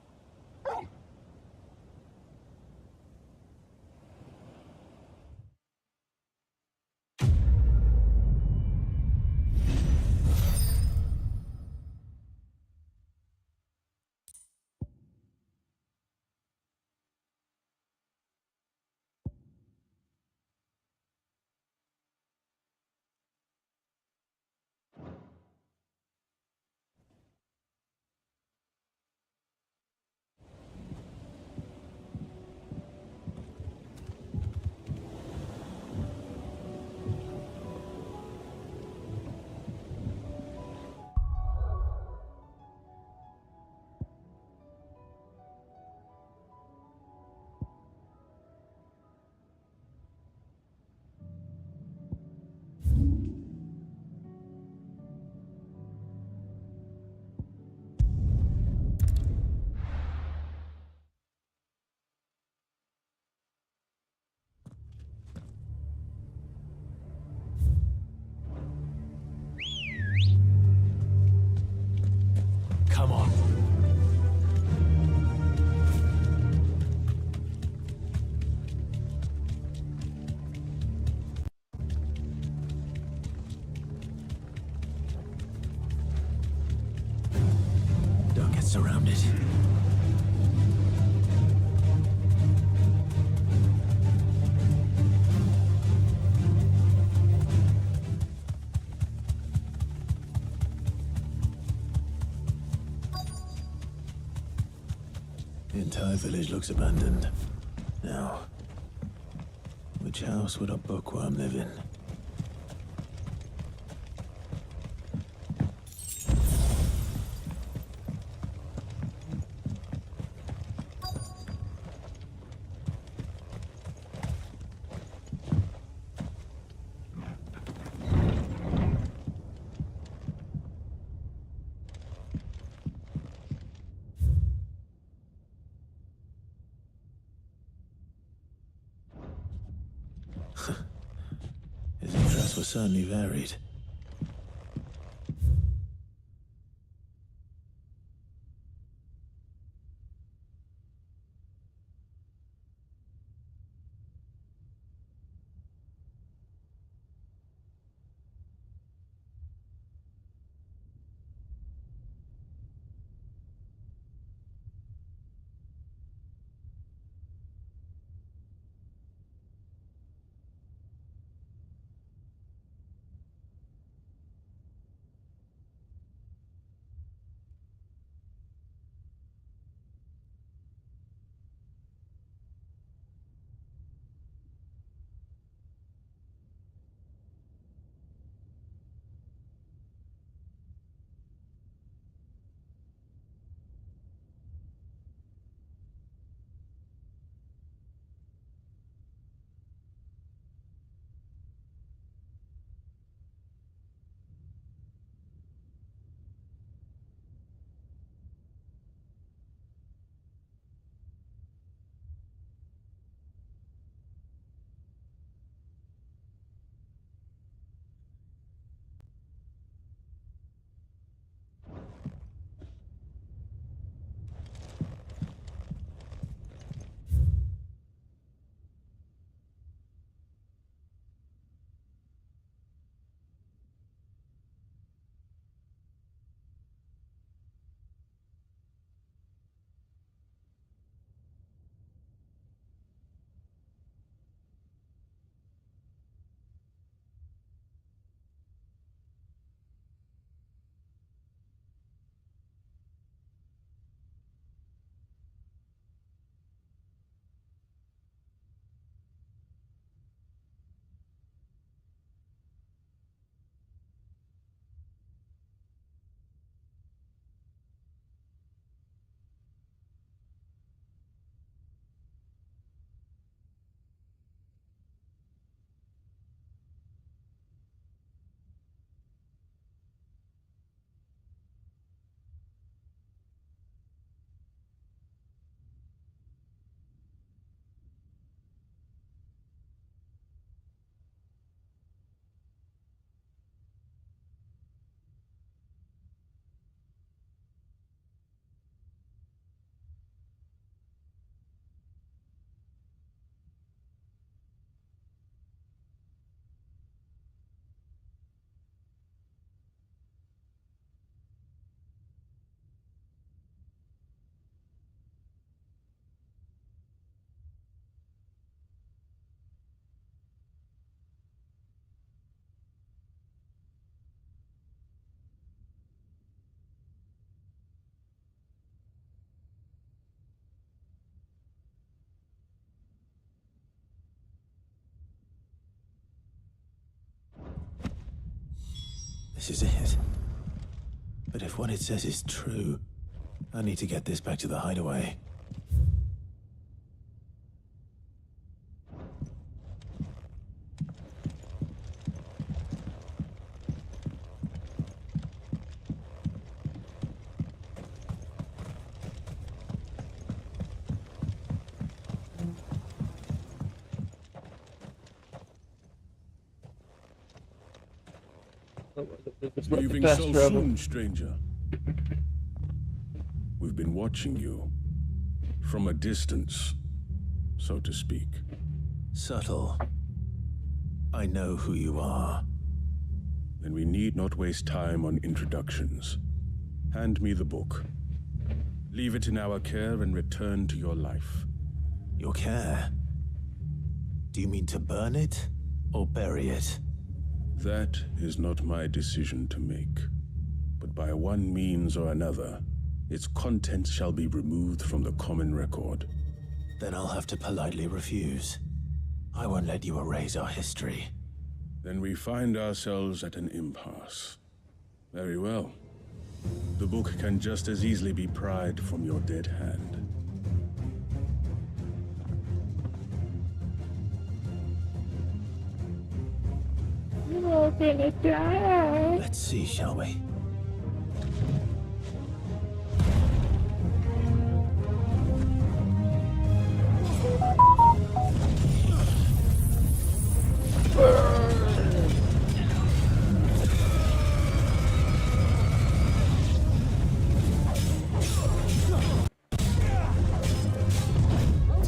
Come on. Don't get surrounded. The entire village looks abandoned. Now, which house would a bookworm live in? His interests were certainly varied. This is it. But if what it says is true, I need to get this back to the hideaway. Leaving so soon, stranger. We've been watching you. From a distance, so to speak. Subtle. I know who you are. Then we need not waste time on introductions. Hand me the book. Leave it in our care and return to your life. Your care? Do you mean to burn it or bury it? That is not my decision to make. But by one means or another, its contents shall be removed from the common record. Then I'll have to politely refuse. I won't let you erase our history. Then we find ourselves at an impasse. Very well. The book can just as easily be pried from your dead hand. You're all gonna die. Let's see, shall we?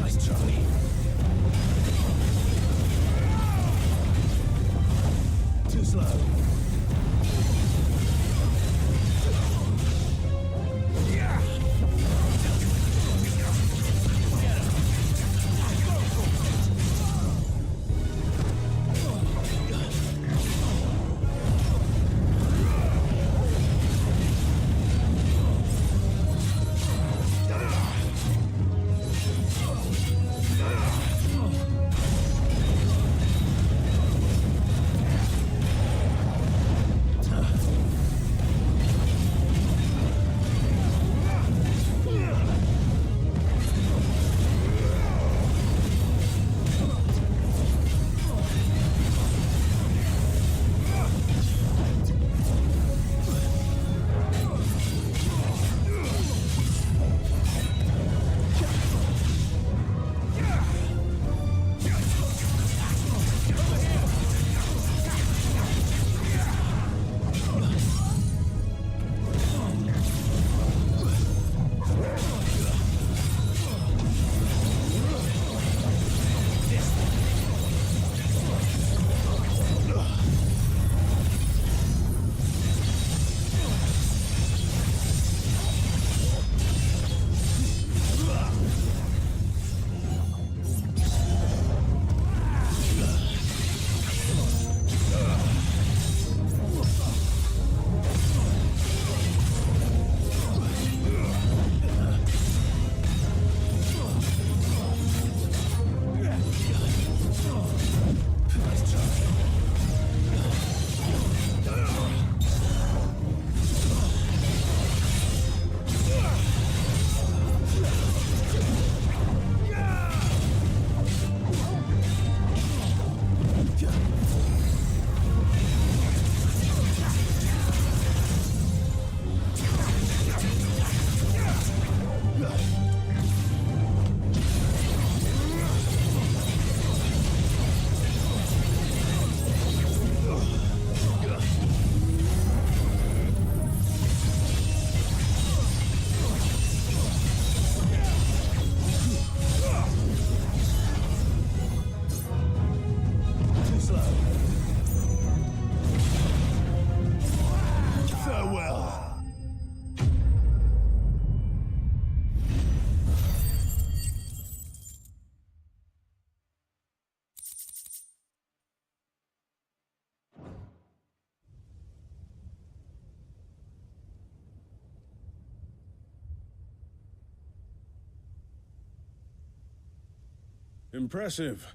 Nice try. Too slow. Impressive.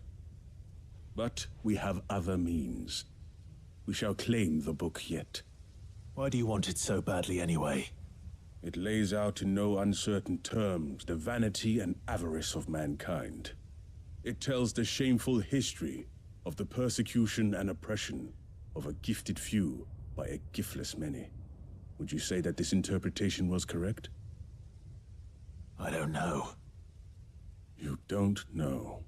But we have other means. We shall claim the book yet. Why do you want it so badly anyway? It lays out in no uncertain terms the vanity and avarice of mankind. It tells the shameful history of the persecution and oppression of a gifted few by a giftless many. Would you say that this interpretation was correct? I don't know. You don't know.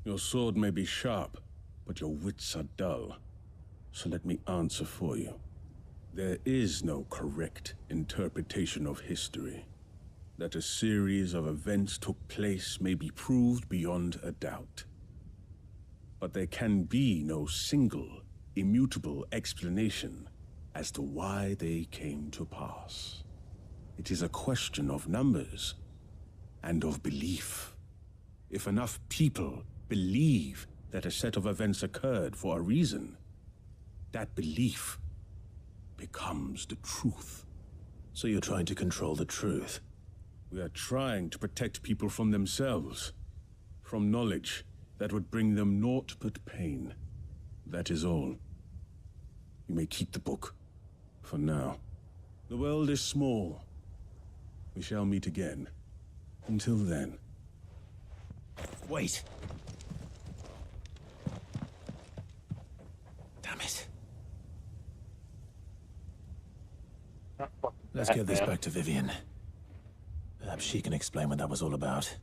Your sword may be sharp, but your wits are dull. So let me answer for you. There is no correct interpretation of history. That a series of events took place may be proved beyond a doubt. But there can be no single, immutable explanation as to why they came to pass. It is a question of numbers and of belief. If enough people believe that a set of events occurred for a reason, that belief becomes the truth. So you're trying to control the truth? We are trying to protect people from themselves, from knowledge that would bring them naught but pain. That is all. You may keep the book, for now. The world is small. We shall meet again. Until then. Wait! Damn it. Let's get this back to Vivian. Perhaps she can explain what that was all about.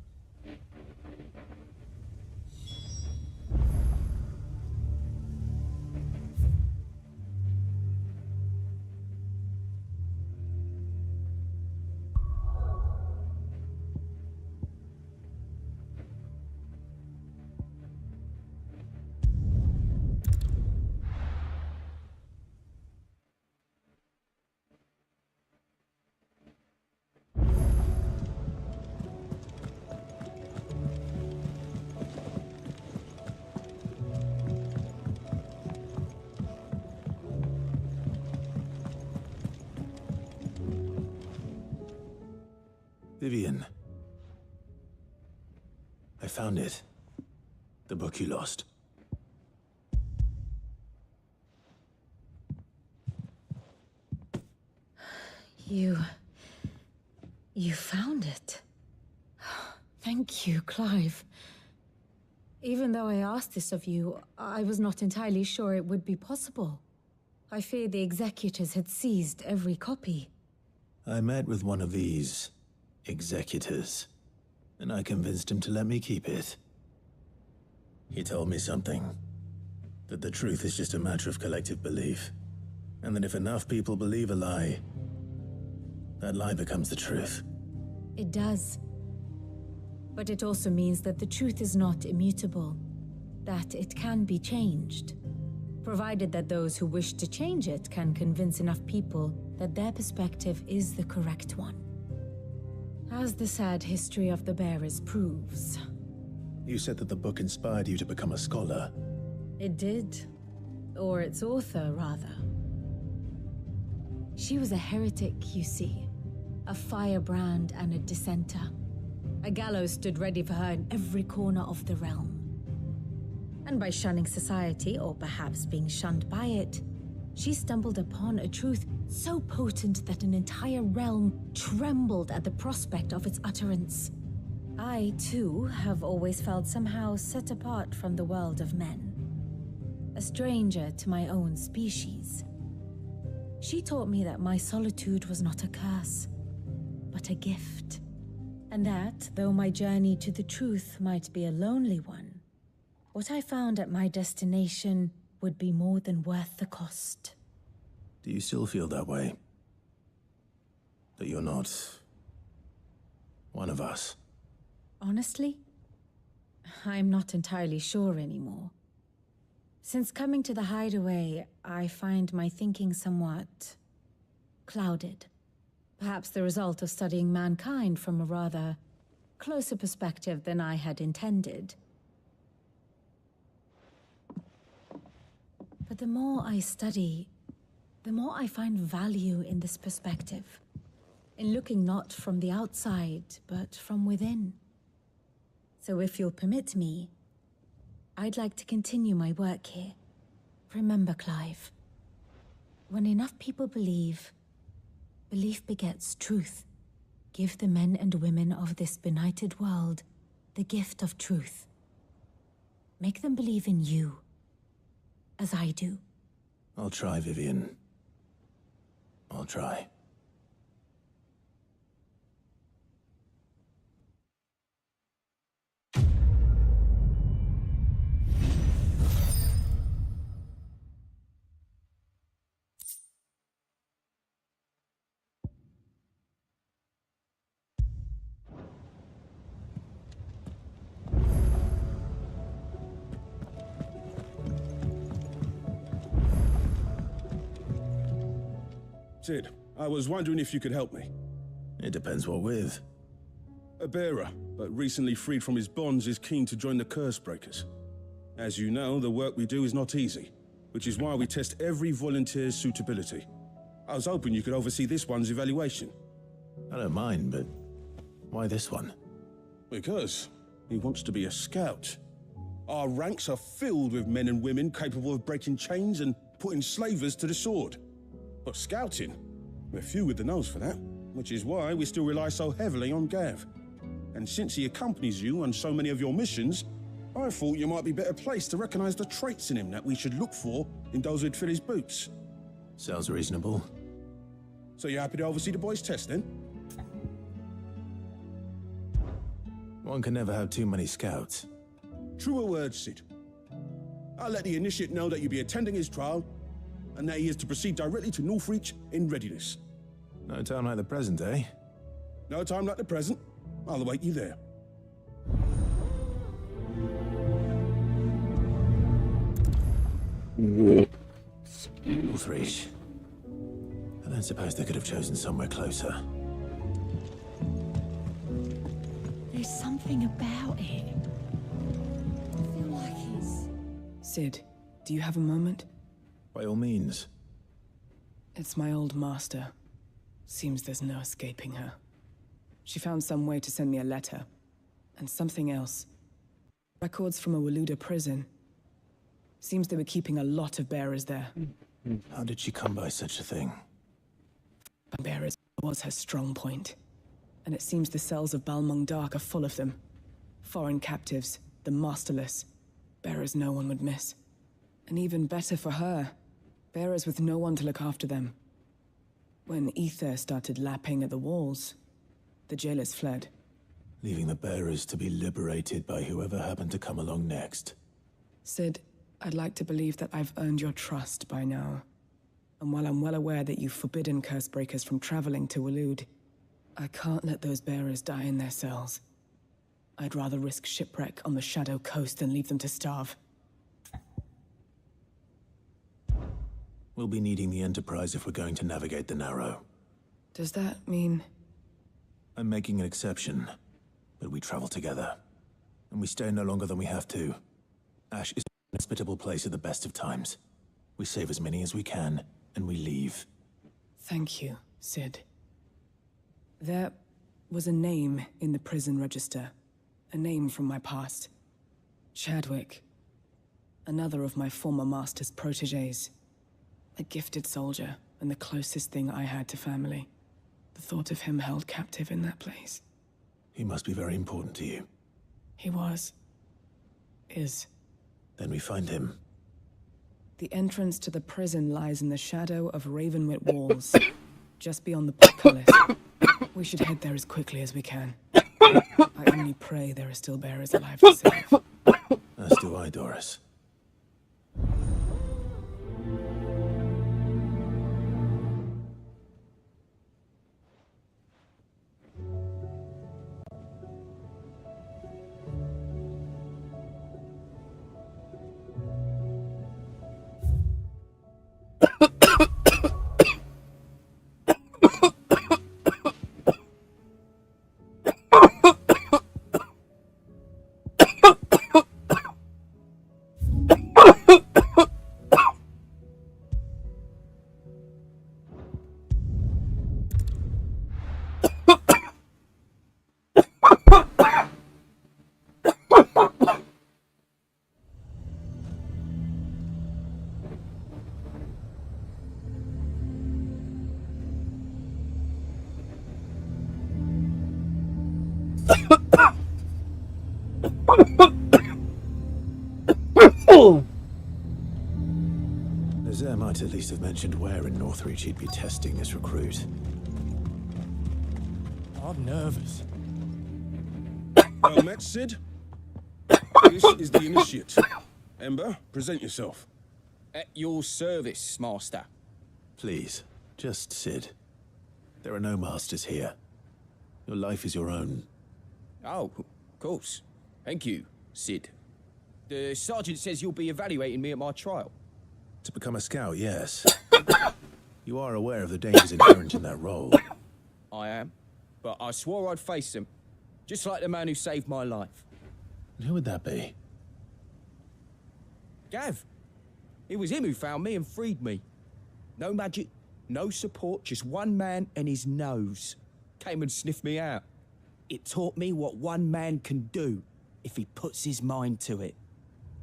Vivian. I found it. The book you lost. You found it. Thank you, Clive. Even though I asked this of you, I was not entirely sure it would be possible. I fear the executors had seized every copy. I met with one of these executors, and I convinced him to let me keep it. He told me something. That the truth is just a matter of collective belief. And that if enough people believe a lie, that lie becomes the truth. It does. But it also means that the truth is not immutable. That it can be changed. Provided that those who wish to change it can convince enough people that their perspective is the correct one. As the sad history of the Bearers proves. You said that the book inspired you to become a scholar. It did. Or its author, rather. She was a heretic, you see. A firebrand and a dissenter. A gallows stood ready for her in every corner of the realm. And by shunning society, or perhaps being shunned by it, she stumbled upon a truth so potent that an entire realm trembled at the prospect of its utterance. I, too, have always felt somehow set apart from the world of men. A stranger to my own species. She taught me that my solitude was not a curse, but a gift. And that, though my journey to the truth might be a lonely one, what I found at my destination would be more than worth the cost. Do you still feel that way? That you're not one of us? Honestly, I'm not entirely sure anymore. Since coming to the Hideaway, I find my thinking somewhat clouded. Perhaps the result of studying mankind from a rather closer perspective than I had intended. But the more I study, the more I find value in this perspective. In looking not from the outside, but from within. So if you'll permit me, I'd like to continue my work here. Remember, Clive, When enough people believe, belief begets truth. Give the men and women of this benighted world the gift of truth. Make them believe in you, as I do. I'll try, Vivian. I'll try. Sid, I was wondering if you could help me. It depends what with. A bearer, but recently freed from his bonds, is keen to join the Cursebreakers. As you know, the work we do is not easy, which is why we test every volunteer's suitability. I was hoping you could oversee this one's evaluation. I don't mind, but why this one? Because he wants to be a scout. Our ranks are filled with men and women capable of breaking chains and putting slavers to the sword. But scouting, we're few with the nose for that, which is why we still rely so heavily on Gav. And since he accompanies you on so many of your missions, I thought you might be better placed to recognize the traits in him that we should look for in those who'd fill his boots. Sounds reasonable. So you're happy to oversee the boys' test, then? One can never have too many scouts. Truer words, Sid. I'll let the initiate know that you'll be attending his trial, and that he is to proceed directly to Northreach in readiness. No time like the present, eh? No time like the present. I'll await you there. Northreach. I don't suppose they could have chosen somewhere closer. There's something about it. I feel like he's... Sid, do you have a moment? By all means. It's my old master. Seems there's no escaping her. She found some way to send me a letter. And something else. Records from a Waluda prison. Seems they were keeping a lot of bearers there. How did she come by such a thing? Bearers was her strong point. And it seems the cells of Balmung Dark are full of them. Foreign captives, the masterless. Bearers no one would miss. And even better for her, bearers with no one to look after them. When ether started lapping at the walls, the jailers fled. Leaving the bearers to be liberated by whoever happened to come along next. Sid, I'd like to believe that I've earned your trust by now. And while I'm well aware that you've forbidden Cursebreakers from traveling to Waloed, I can't let those bearers die in their cells. I'd rather risk shipwreck on the Shadow Coast than leave them to starve. We'll be needing the Enterprise if we're going to navigate the Narrow. Does that mean... I'm making an exception, but we travel together. And we stay no longer than we have to. Ash is an hospitable place at the best of times. We save as many as we can, and we leave. Thank you, Sid. There was a name in the prison register. A name from my past. Chadwick. Another of my former master's protégés. A gifted soldier, and the closest thing I had to family. The thought of him held captive in that place. He must be very important to you. He was. Is. Then we find him. The entrance to the prison lies in the shadow of Ravenwit Walls, just beyond the portcullis. We should head there as quickly as we can. I only pray there are still bearers alive to save. As do I, Doris. might at least have mentioned where in Northreach he'd be testing this recruit. I'm nervous. Well met, Sid. This is the initiate. Ember, present yourself. At your service, Master. Please, just Sid. There are no masters here. Your life is your own. Oh, of course. Thank you, Sid. The sergeant says you'll be evaluating me at my trial. To become a scout, yes. You are aware of the dangers inherent in that role. I am. But I swore I'd face them. Just like the man who saved my life. Who would that be? Gav. It was him who found me and freed me. No magic, no support, just one man and his nose. Came and sniffed me out. It taught me what one man can do if he puts his mind to it.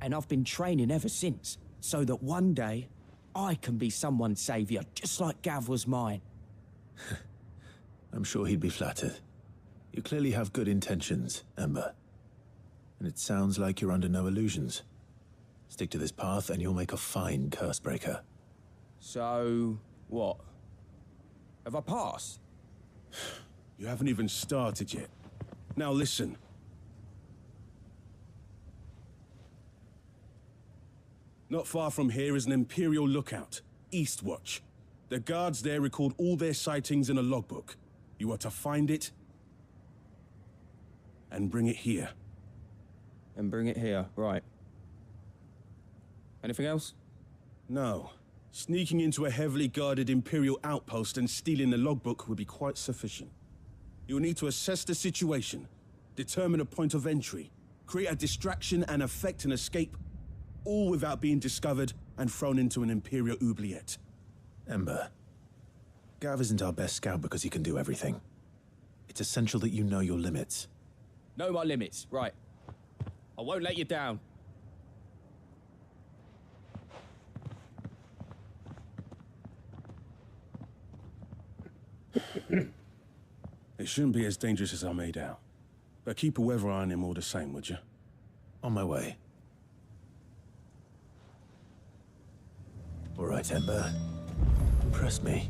And I've been training ever since, so that one day I can be someone's savior, just like Gav was mine. I'm sure he'd be flattered. You clearly have good intentions, Ember. And it sounds like you're under no illusions. Stick to this path and you'll make a fine Cursebreaker. So, what? Have I passed? You haven't even started yet. Now listen. Not far from here is an Imperial lookout, Eastwatch. The guards there record all their sightings in a logbook. You are to find it and bring it here. And bring it here, right. Anything else? No. Sneaking into a heavily guarded Imperial outpost and stealing the logbook would be quite sufficient. You'll need to assess the situation, determine a point of entry, create a distraction and effect an escape, all without being discovered and thrown into an Imperial oubliette. Ember, Gav isn't our best scout because he can do everything. It's essential that you know your limits. Know my limits, right. I won't let you down. It shouldn't be as dangerous as I made out. But keep a weather eye on him all the same, would you? On my way. All right, Ember. Impress me.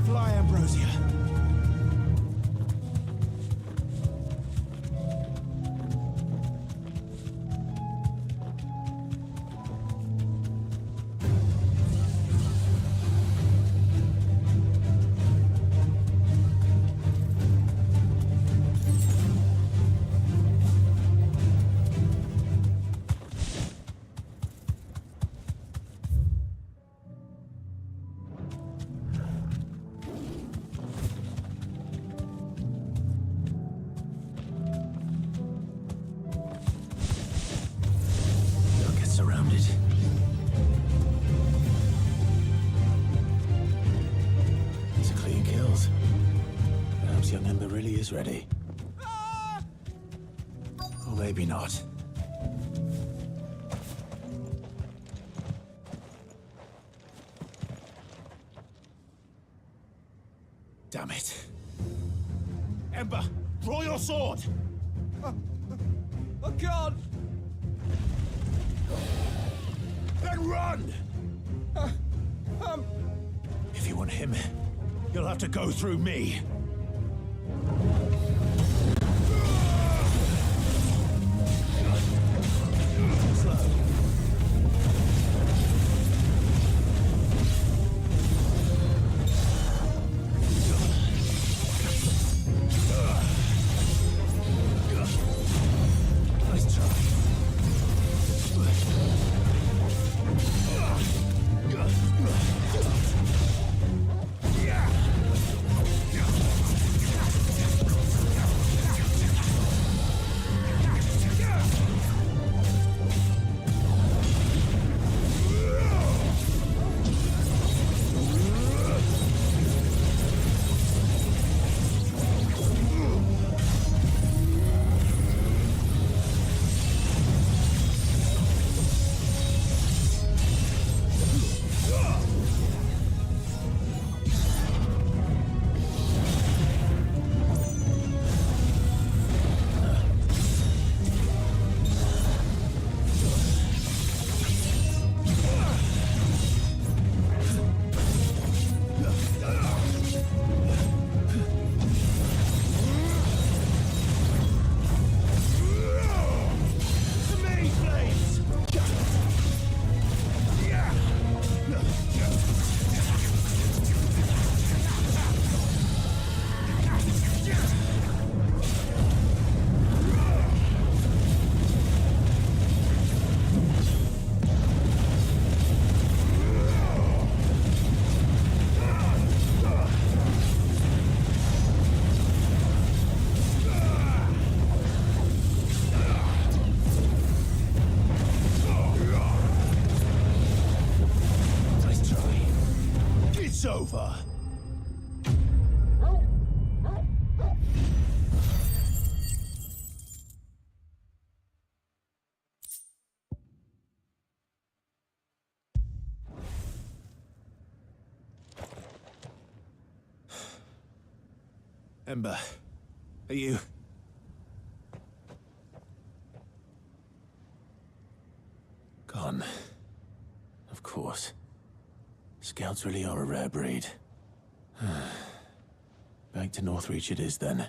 Fly, Ambrosia. Don't get surrounded. It's a clean kills. Perhaps young Ember really is ready. Or maybe not. Damn it. Ember, draw your sword! I can't! Then run! If you want him, you'll have to go through me. Slow. Nice try. Ember, are you... Gone. Of course. Scouts really are a rare breed. Back to Northreach it is then.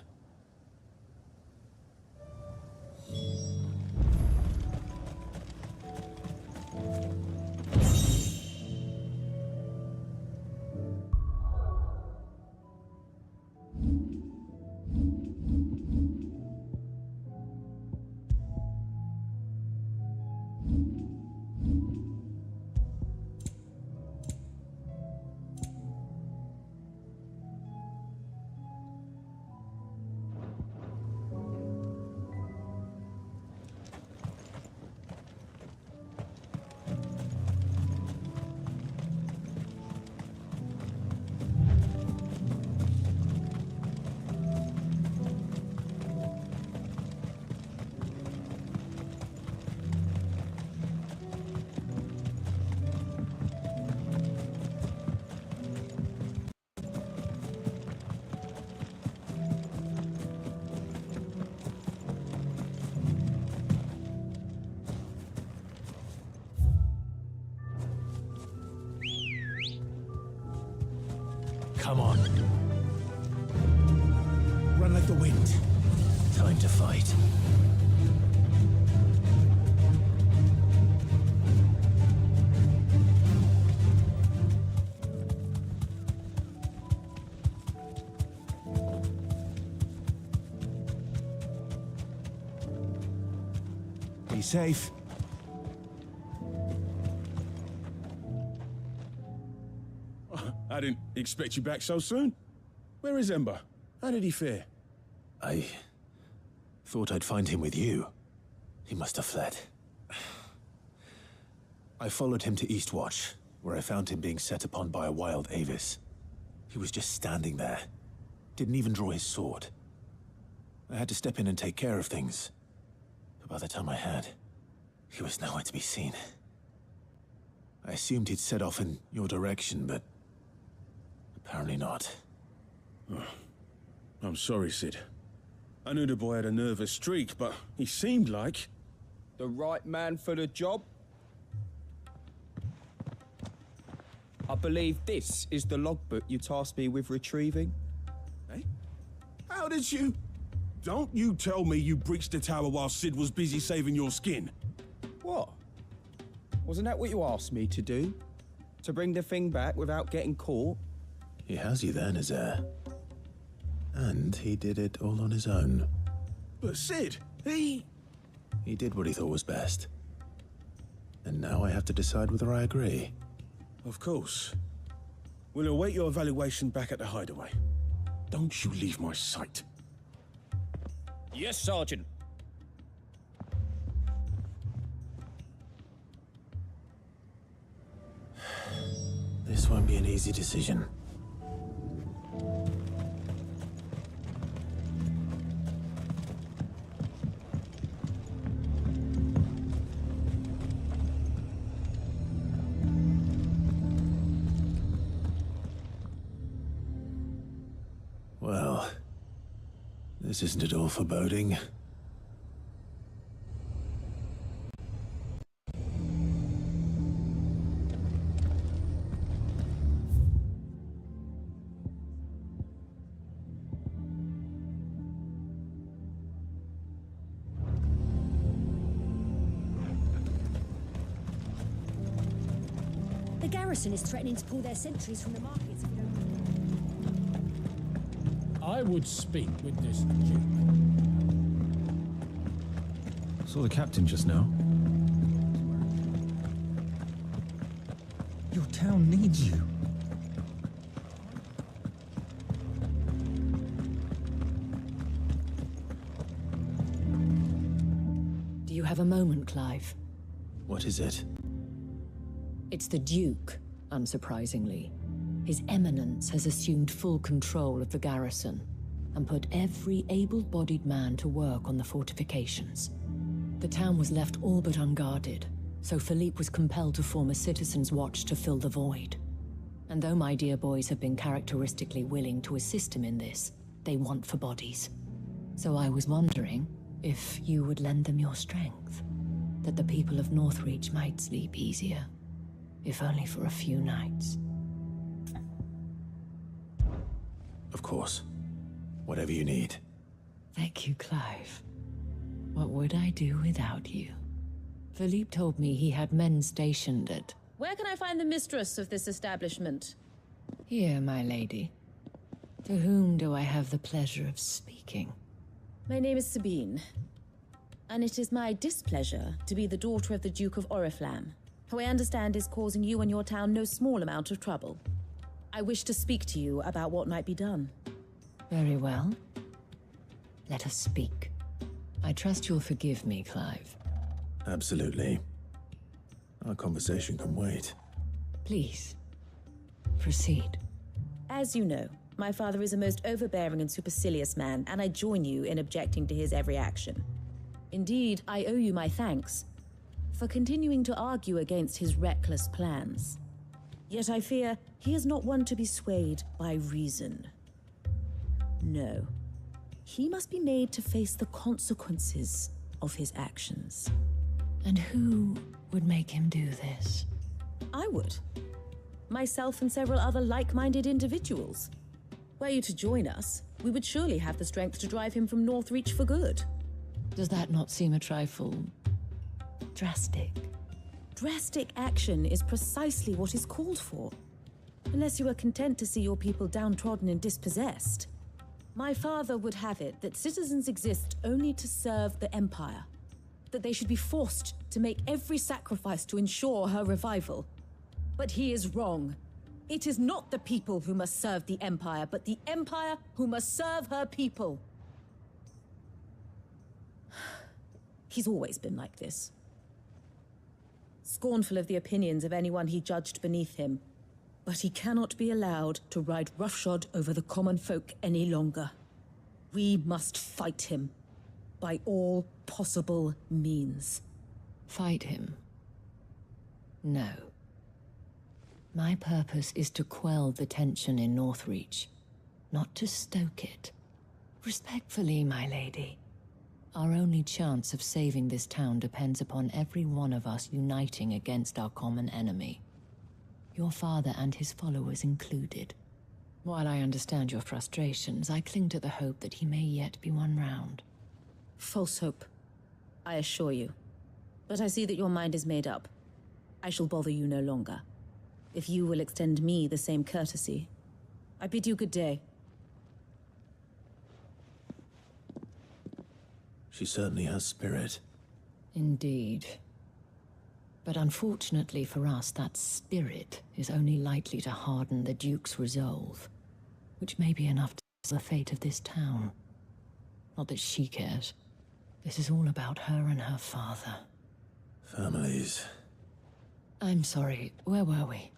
Come on. Run like the wind. Time to fight. Be safe. I didn't expect you back so soon. Where is Ember? How did he fare? I thought I'd find him with you. He must have fled. I followed him to Eastwatch, where I found him being set upon by a wild Avis. He was just standing there. Didn't even draw his sword. I had to step in and take care of things. But by the time I had, he was nowhere to be seen. I assumed he'd set off in your direction, but apparently not. Oh, I'm sorry, Sid. I knew the boy had a nervous streak, but he seemed like... The right man for the job? I believe this is the logbook you tasked me with retrieving. Eh? How did you... Don't you tell me you breached the tower while Sid was busy saving your skin. What? Wasn't that what you asked me to do? To bring the thing back without getting caught? He has you there, Nazaire. And he did it all on his own. But Sid, he did what he thought was best. And now I have to decide whether I agree. Of course. We'll await your evaluation back at the hideaway. Don't you leave my sight. Yes, Sergeant. This won't be an easy decision. Well, this isn't at all foreboding. The garrison is threatening to pull their sentries from the markets if we don't... I would speak with this Duke. Saw the captain just now. Your town needs you. Do you have a moment, Clive? What is it? It's the Duke, unsurprisingly. His Eminence has assumed full control of the garrison and put every able-bodied man to work on the fortifications. The town was left all but unguarded, so Philippe was compelled to form a citizen's watch to fill the void. And though my dear boys have been characteristically willing to assist him in this, they want for bodies. So I was wondering if you would lend them your strength, that the people of Northreach might sleep easier, if only for a few nights. Of course. Whatever you need. Thank you, Clive. What would I do without you? Philippe told me he had men stationed at... Where can I find the mistress of this establishment? Here, my lady. To whom do I have the pleasure of speaking? My name is Sabine, and it is my displeasure to be the daughter of the Duke of Oriflamme, who I understand is causing you and your town no small amount of trouble. I wish to speak to you about what might be done. Very well. Let us speak. I trust you'll forgive me, Clive. Absolutely. Our conversation can wait. Please, proceed. As you know, my father is a most overbearing and supercilious man, and I join you in objecting to his every action. Indeed, I owe you my thanks for continuing to argue against his reckless plans. Yet I fear he is not one to be swayed by reason. No. He must be made to face the consequences of his actions. And who would make him do this? I would. Myself and several other like-minded individuals. Were you to join us, we would surely have the strength to drive him from Northreach for good. Does that not seem a trifle... drastic? Drastic action is precisely what is called for. Unless you are content to see your people downtrodden and dispossessed. My father would have it that citizens exist only to serve the Empire. That they should be forced to make every sacrifice to ensure her revival. But he is wrong. It is not the people who must serve the Empire, but the Empire who must serve her people. He's always been like this. Scornful of the opinions of anyone he judged beneath him. But he cannot be allowed to ride roughshod over the common folk any longer. We must fight him. By all possible means. Fight him? No. My purpose is to quell the tension in Northreach, not to stoke it. Respectfully, my lady. Our only chance of saving this town depends upon every one of us uniting against our common enemy. Your father and his followers included. While I understand your frustrations, I cling to the hope that he may yet be won round. False hope, I assure you. But I see that your mind is made up. I shall bother you no longer. If you will extend me the same courtesy, I bid you good day. She certainly has spirit. Indeed. But unfortunately for us, that spirit is only likely to harden the Duke's resolve, which may be enough to seal the fate of this town. Not that she cares. This is all about her and her father. Families. I'm sorry, where were we?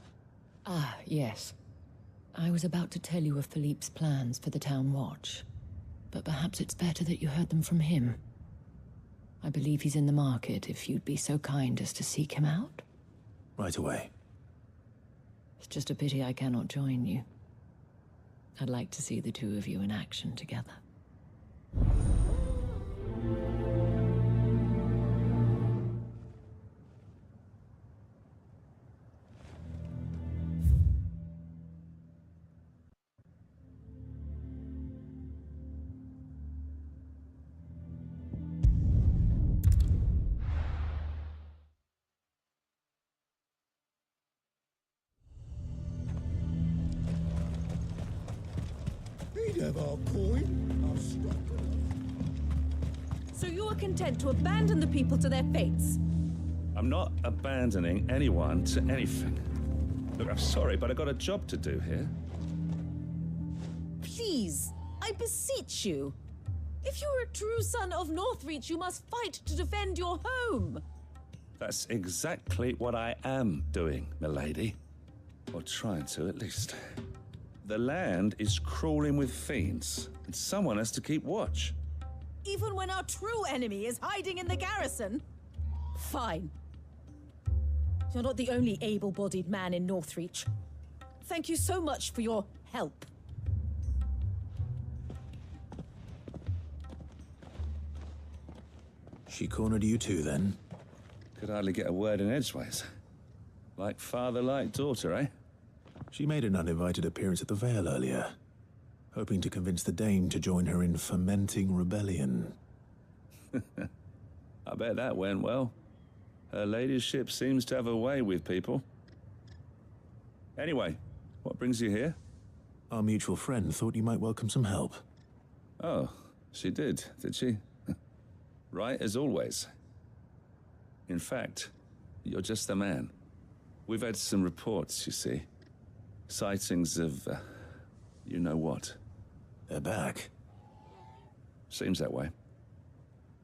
Ah, yes. I was about to tell you of Philippe's plans for the town watch, but perhaps it's better that you heard them from him. I believe he's in the market, if you'd be so kind as to seek him out. Right away. It's just a pity I cannot join you. I'd like to see the two of you in action together. So you are content to abandon the people to their fates? I'm not abandoning anyone to anything. Look, I'm sorry, but I've got a job to do here. Please, I beseech you. If you are a true son of Northreach, you must fight to defend your home. That's exactly what I am doing, milady. Or trying to, at least. The land is crawling with fiends, and someone has to keep watch. Even when our true enemy is hiding in the garrison? Fine. You're not the only able-bodied man in Northreach. Thank you so much for your help. She cornered you too, then? Could hardly get a word in edgeways. Like father, like daughter, eh? She made an uninvited appearance at the Vale earlier, hoping to convince the Dame to join her in fomenting rebellion. I bet that went well. Her ladyship seems to have a way with people. Anyway, what brings you here? Our mutual friend thought you might welcome some help. Oh, she did she? Right as always. In fact, you're just the man. We've had some reports, you see. Sightings of, you know what. They're back. Seems that way.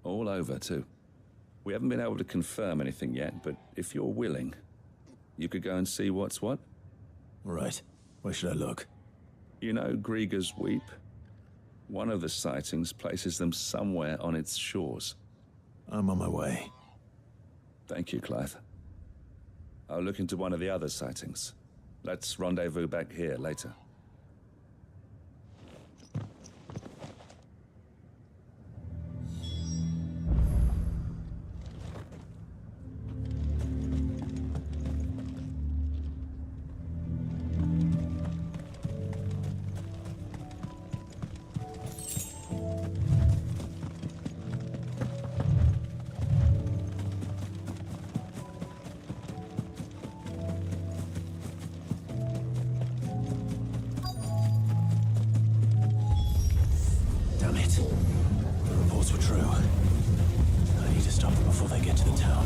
All over, too. We haven't been able to confirm anything yet, but if you're willing, you could go and see what's what. Right. Where should I look? You know Grieger's Weep? One of the sightings places them somewhere on its shores. I'm on my way. Thank you, Clive. I'll look into one of the other sightings. Let's rendezvous back here later. Damn it. The reports were true. I need to stop them before they get to the town.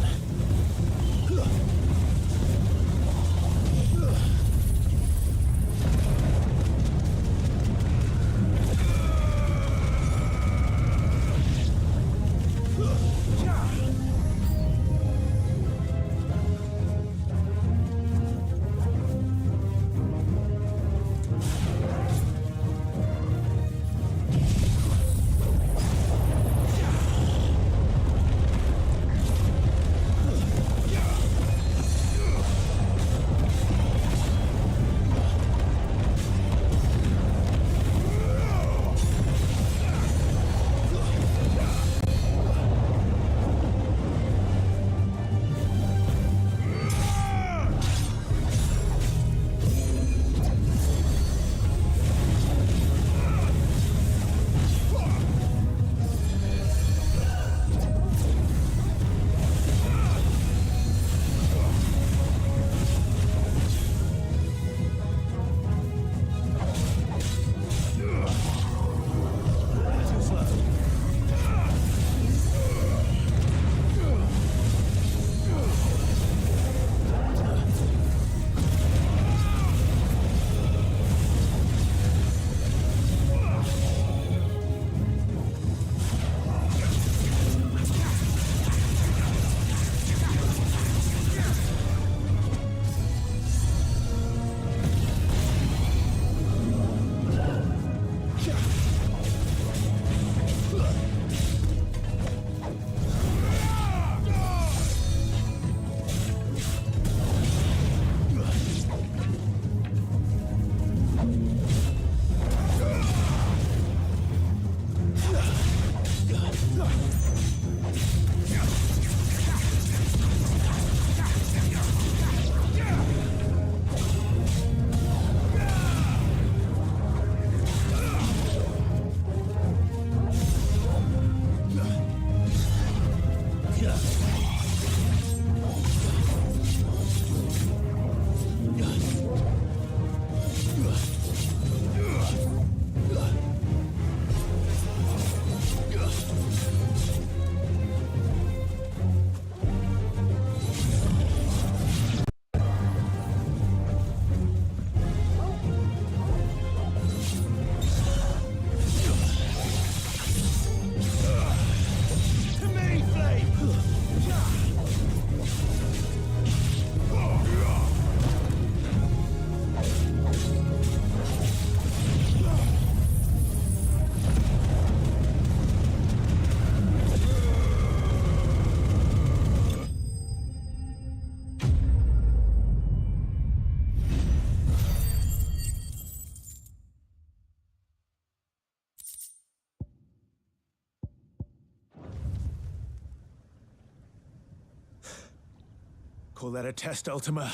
Call that a test, Ultima?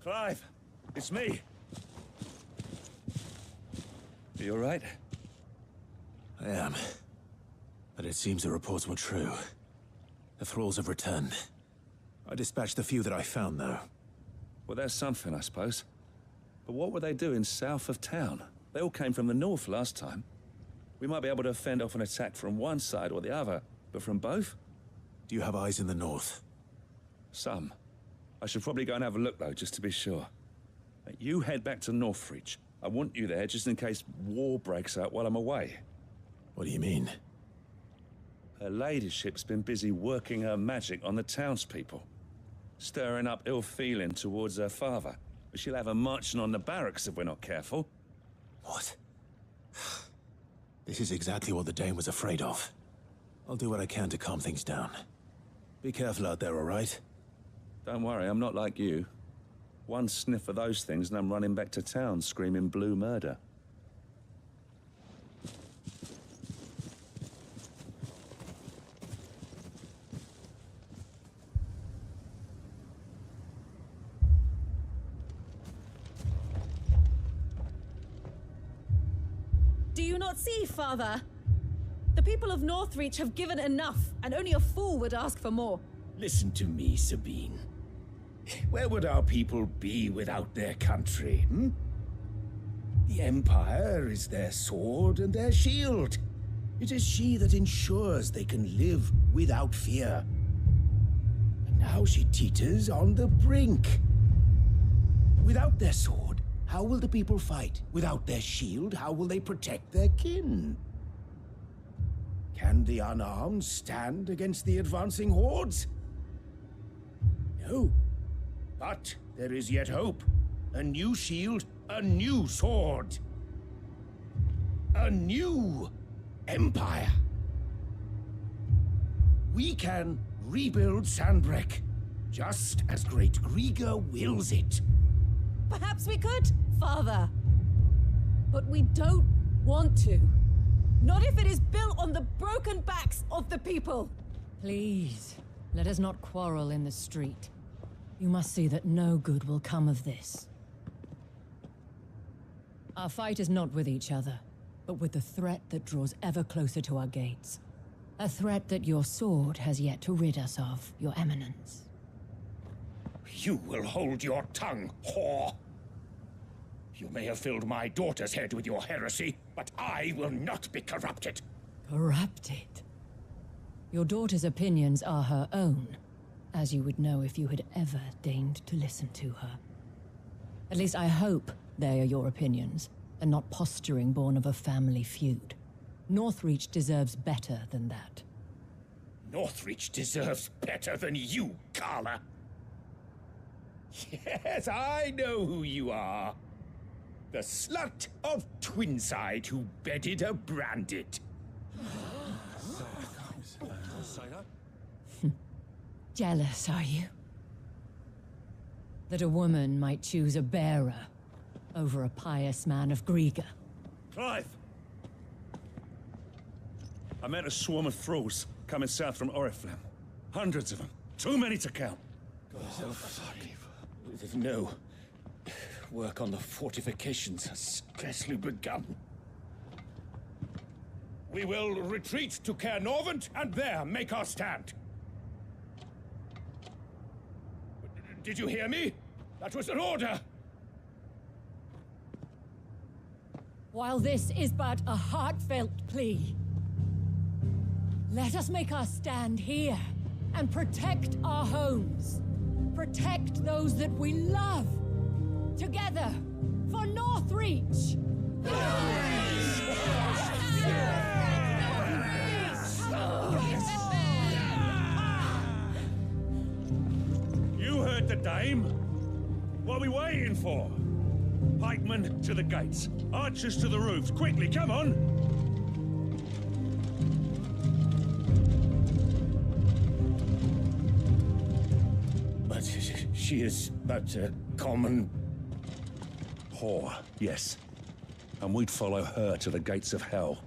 Clive, it's me. Are you all right? I am. But it seems the reports were true. The thralls have returned. I dispatched the few that I found, though. Well, that's something, I suppose. But what were they doing south of town? They all came from the north last time. We might be able to fend off an attack from one side or the other, but from both? Do you have eyes in the north? Some. I should probably go and have a look, though, just to be sure. You head back to Northreach. I want you there just in case war breaks out while I'm away. What do you mean? Her ladyship's been busy working her magic on the townspeople, stirring up ill feeling towards her father. She'll have her marching on the barracks if we're not careful. What? This is exactly what the Dane was afraid of. I'll do what I can to calm things down. Be careful out there, all right? Don't worry, I'm not like you. One sniff of those things and I'm running back to town screaming blue murder. Do you not see, Father? The people of Northreach have given enough, and only a fool would ask for more. Listen to me, Sabine. Where would our people be without their country, hmm? The Empire is their sword and their shield. It is she that ensures they can live without fear. And now she teeters on the brink. Without their sword, how will the people fight? Without their shield, how will they protect their kin? Can the unarmed stand against the advancing hordes? No. But there is yet hope. A new shield, a new sword. A new empire. We can rebuild Sanbreque, just as Great Griga wills it. Perhaps we could, Father. But we don't want to. Not if it is built on the broken backs of the people. Please, let us not quarrel in the street. You must see that no good will come of this. Our fight is not with each other, but with the threat that draws ever closer to our gates. A threat that your sword has yet to rid us of, Your Eminence. You will hold your tongue, whore. You may have filled my daughter's head with your heresy, but I will not be corrupted. Corrupted? Your daughter's opinions are her own, as you would know if you had ever deigned to listen to her. At least I hope they are your opinions, and not posturing born of a family feud. Northreach deserves better than that. Northreach deserves better than you, Carla. Yes, I know who you are. The slut of Twinside who bedded a Branded. Jealous, are you? That a woman might choose a bearer over a pious man of Griga. Clive! I met a swarm of thralls coming south from Oriflamme. Hundreds of them. Too many to count. No. Work on the fortifications has scarcely begun. We will retreat to Caernarvon and there make our stand. Did you hear me? That was an order! While this is but a heartfelt plea, let us make our stand here and protect our homes. Protect those that we love. Together, for Northreach! You heard the dame. What are we waiting for? Pikemen to the gates. Archers to the roofs. Quickly, come on! But she is but a common... whore, yes. And we'd follow her to the gates of hell.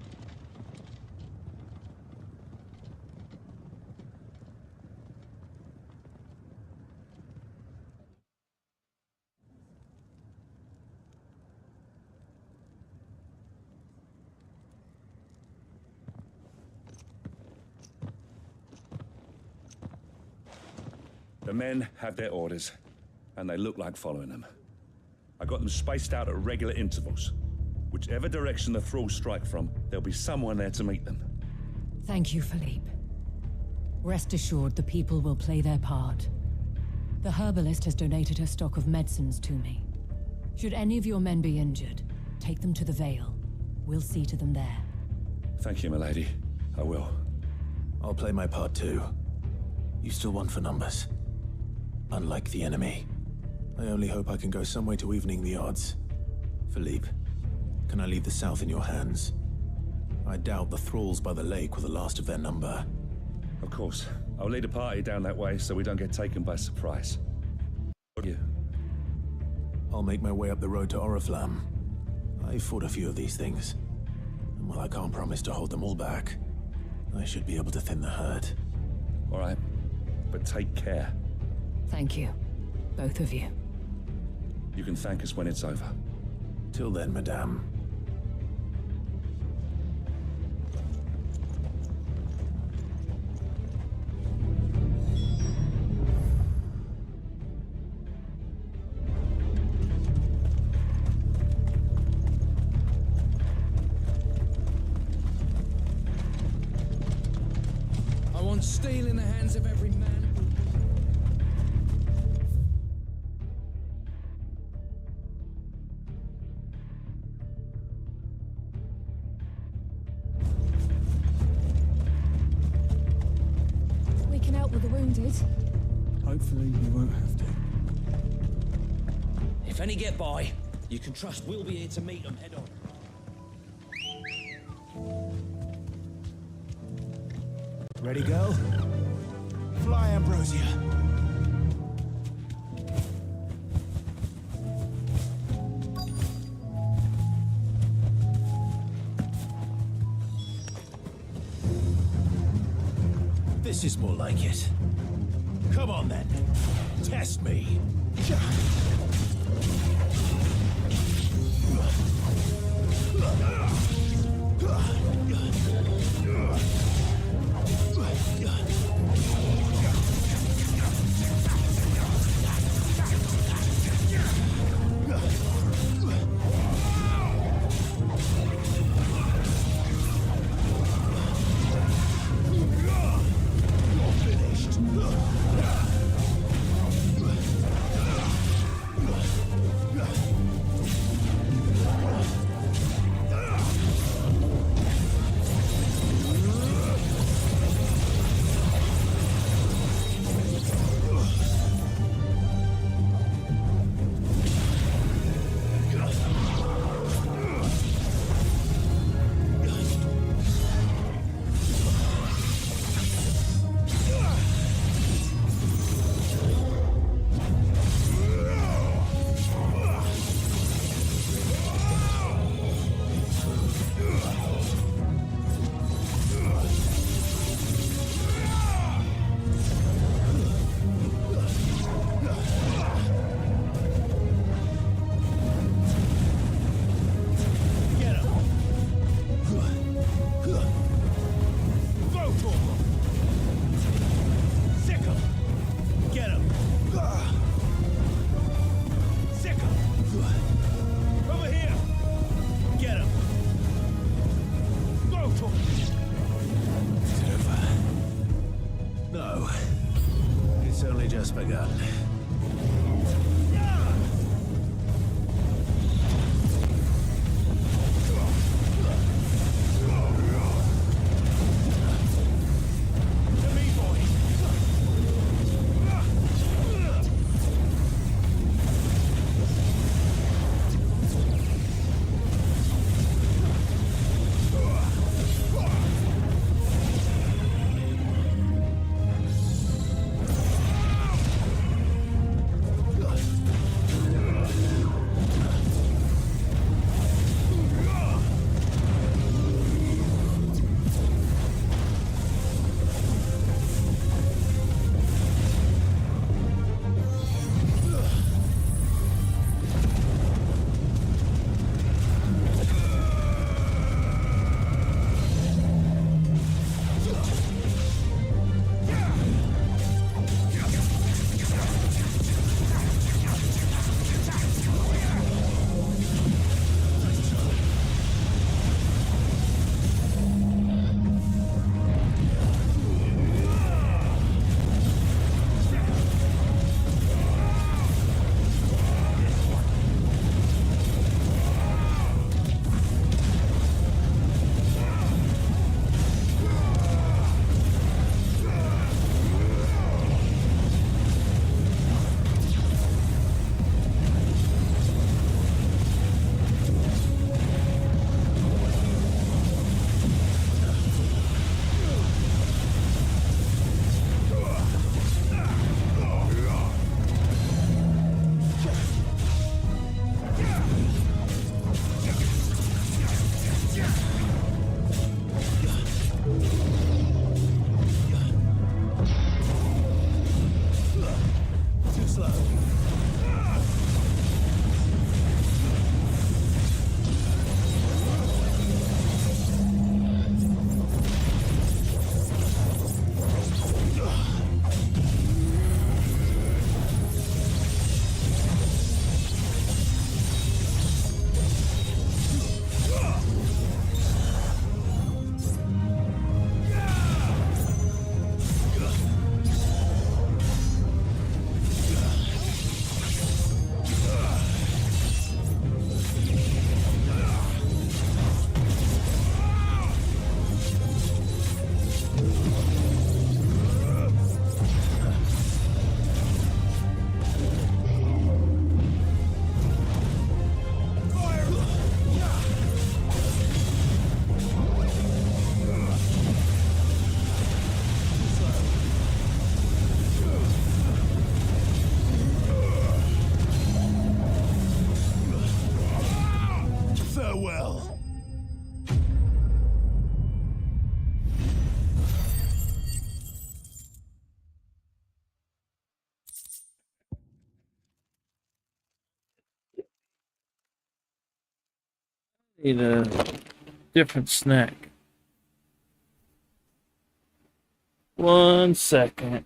The men have their orders, and they look like following them. I got them spaced out at regular intervals. Whichever direction the thralls strike from, there'll be someone there to meet them. Thank you, Philippe. Rest assured the people will play their part. The herbalist has donated her stock of medicines to me. Should any of your men be injured, take them to the Vale. We'll see to them there. Thank you, milady. I will. I'll play my part too. You still one for numbers. Unlike the enemy. I only hope I can go some way to evening the odds. Philippe, can I leave the south in your hands? I doubt the thralls by the lake were the last of their number. Of course. I'll lead a party down that way so we don't get taken by surprise. You. I'll make my way up the road to Oriflamme. I fought a few of these things. And while I can't promise to hold them all back, I should be able to thin the herd. All right. But take care. Thank you. Both of you. You can thank us when it's over. Till then, madame. I want steel in the hands of every man. We can help with the wounded. Hopefully you won't have to. If any get by, you can trust we'll be here to meet them head on. Ready, girl? Fly, Ambrosia. This is more like it. Come on then. Test me. Just begun. Need a different snack. 1 second.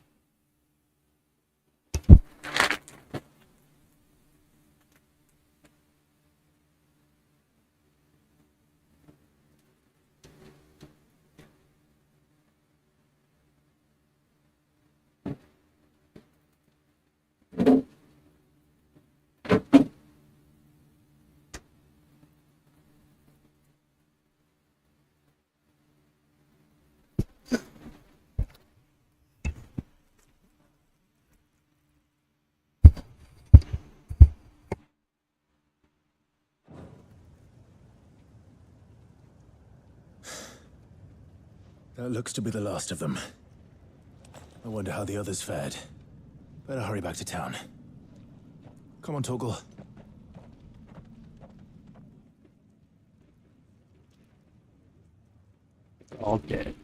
That looks to be the last of them. I wonder how the others fared. Better hurry back to town. Come on, Torgal. All dead.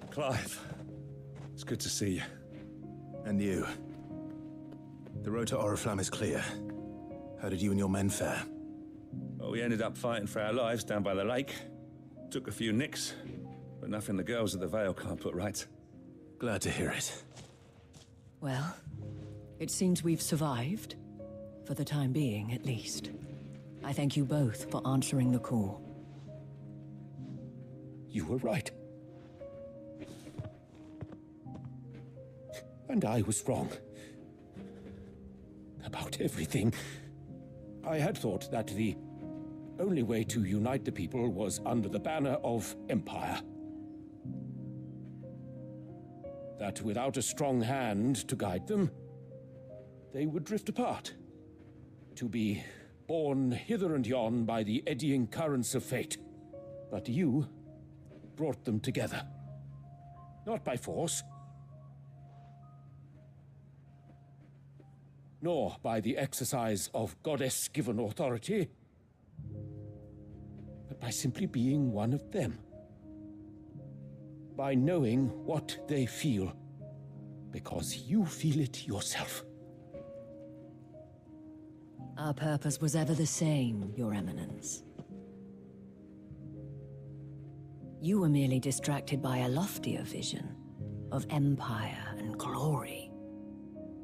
Clive, it's good to see you. And you. The road to Oriflamme is clear. How did you and your men fare? Well, we ended up fighting for our lives down by the lake. Took a few nicks, but nothing the girls at the Vale can't put right. Glad to hear it. Well, it seems we've survived. For the time being, at least. I thank you both for answering the call. You were right. And I was wrong. About everything. I had thought that the only way to unite the people was under the banner of Empire. That without a strong hand to guide them, they would drift apart. To be borne hither and yon by the eddying currents of fate. But you brought them together. Not by force, nor by the exercise of goddess-given authority, but by simply being one of them. By knowing what they feel, because you feel it yourself. Our purpose was ever the same, Your Eminence. You were merely distracted by a loftier vision of empire and glory,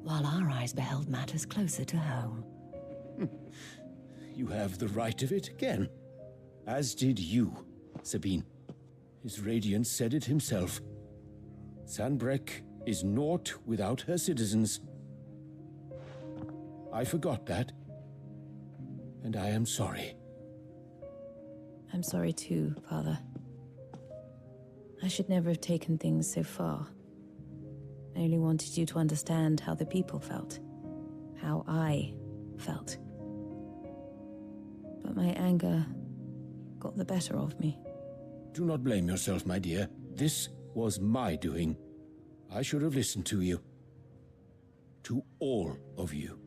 while our eyes beheld matters closer to home. You have the right of it again. As did you, Sabine. His Radiance said it himself. Sanbreque is naught without her citizens. I forgot that. And I am sorry. I'm sorry too, Father. I should never have taken things so far. I only wanted you to understand how the people felt. How I felt. But my anger got the better of me. Do not blame yourself, my dear. This was my doing. I should have listened to you. To all of you.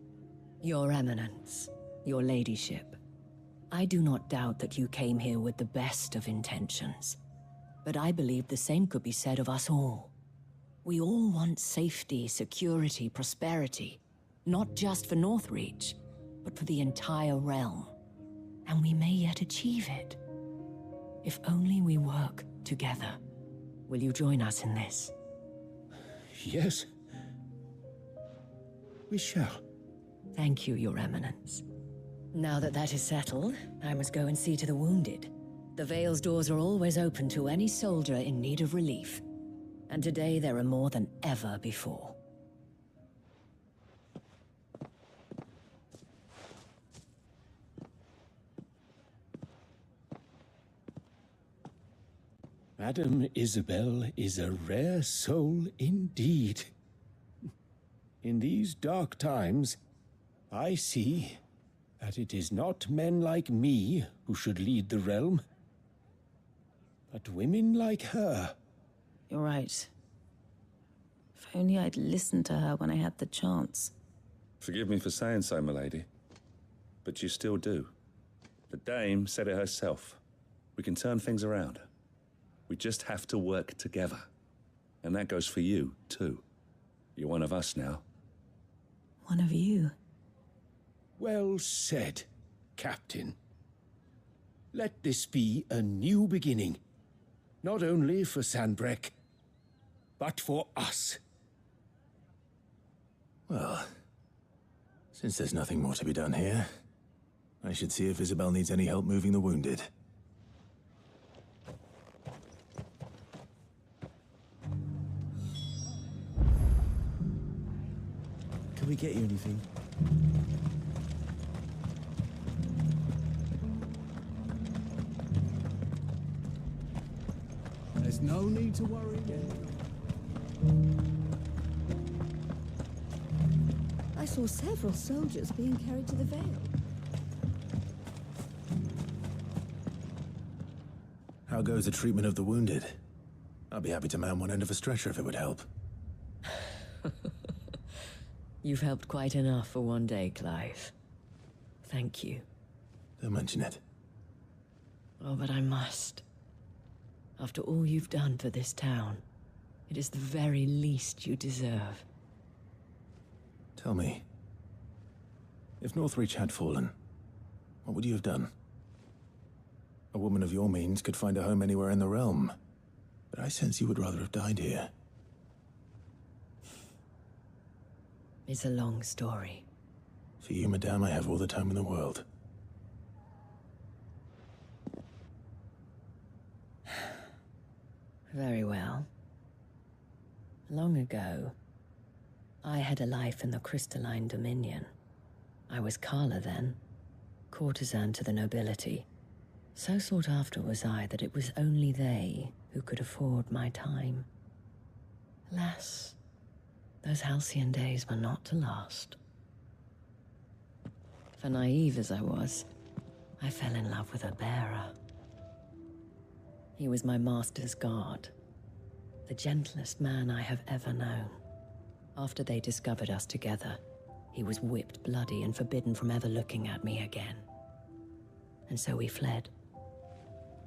Your Eminence, your Ladyship, I do not doubt that you came here with the best of intentions. But I believe the same could be said of us all. We all want safety, security, prosperity. Not just for Northreach, but for the entire realm. And we may yet achieve it. If only we work together. Will you join us in this? Yes. We shall. Thank you, Your Eminence. Now that that is settled, I must go and see to the wounded. The Vale's doors are always open to any soldier in need of relief. And today there are more than ever before. Madame Isabel is a rare soul indeed. In these dark times, I see that it is not men like me who should lead the realm, but women like her. You're right. If only I'd listened to her when I had the chance. Forgive me for saying so, milady, but you still do. The Dame said it herself. We can turn things around. We just have to work together. And that goes for you, too. You're one of us now. One of you. Well said, Captain. Let this be a new beginning. Not only for Sanbreque, but for us. Well, since there's nothing more to be done here, I should see if Isabel needs any help moving the wounded. Can we get you anything? There's no need to worry again. I saw several soldiers being carried to the Vale. How goes the treatment of the wounded? I'd be happy to man one end of a stretcher if it would help. You've helped quite enough for one day, Clive. Thank you. Don't mention it. Oh, but I must. After all you've done for this town, it is the very least you deserve. Tell me, if Northreach had fallen, what would you have done? A woman of your means could find a home anywhere in the realm, but I sense you would rather have died here. It's a long story. For you, madame, I have all the time in the world. Very well. Long ago, I had a life in the Crystalline Dominion. I was Carla then, courtesan to the nobility. So sought after was I that it was only they who could afford my time. Alas, those halcyon days were not to last. For naive as I was, I fell in love with a bearer. He was my master's guard, the gentlest man I have ever known. After they discovered us together, he was whipped bloody and forbidden from ever looking at me again. And so we fled.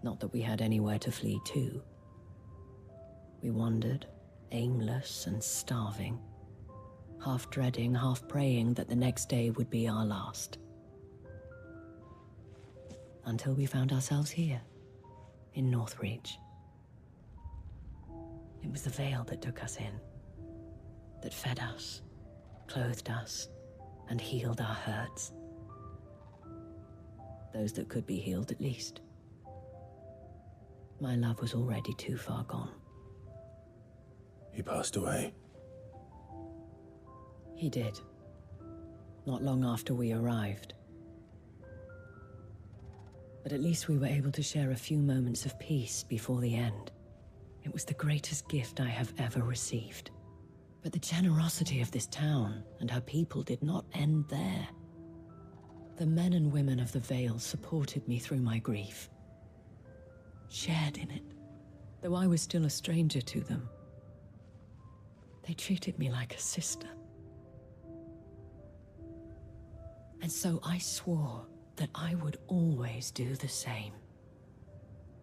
Not that we had anywhere to flee to. We wandered, aimless and starving, half dreading, half praying that the next day would be our last. Until we found ourselves here, in Northreach. It was the Vale that took us in, that fed us, clothed us, and healed our hurts. Those that could be healed, at least. My love was already too far gone. He passed away. He did. Not long after we arrived. But at least we were able to share a few moments of peace before the end. It was the greatest gift I have ever received. But the generosity of this town and her people did not end there. The men and women of the Vale supported me through my grief, shared in it, though I was still a stranger to them. They treated me like a sister. And so I swore that I would always do the same.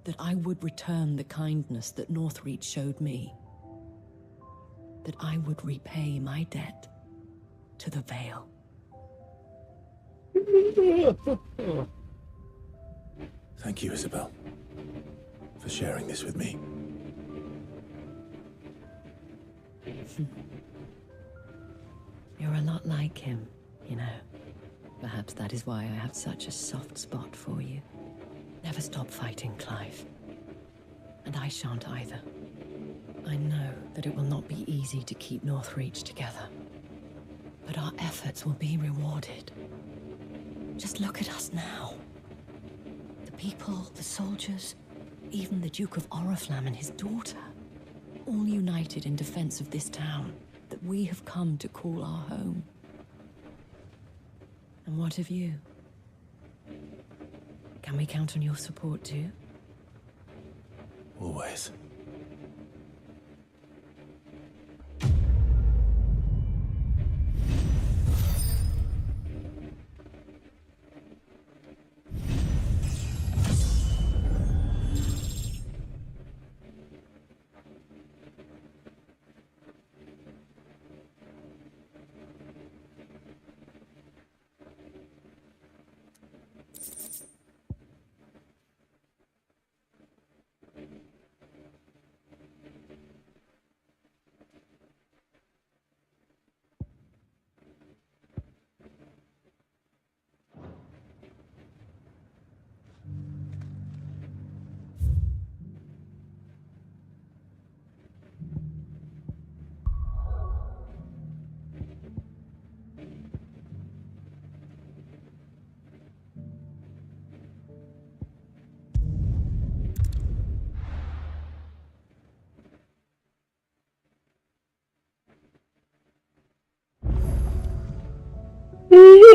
That I would return the kindness that Northreach showed me. That I would repay my debt to the Vale. Thank you, Isabel, for sharing this with me. You're a lot like him, you know. Perhaps that is why I have such a soft spot for you. Never stop fighting, Clive. And I shan't either. I know that it will not be easy to keep Northreach together. But our efforts will be rewarded. Just look at us now. The people, the soldiers, even the Duke of Oriflamme and his daughter. All united in defense of this town that we have come to call our home. And what of you? Can we count on your support too? Always.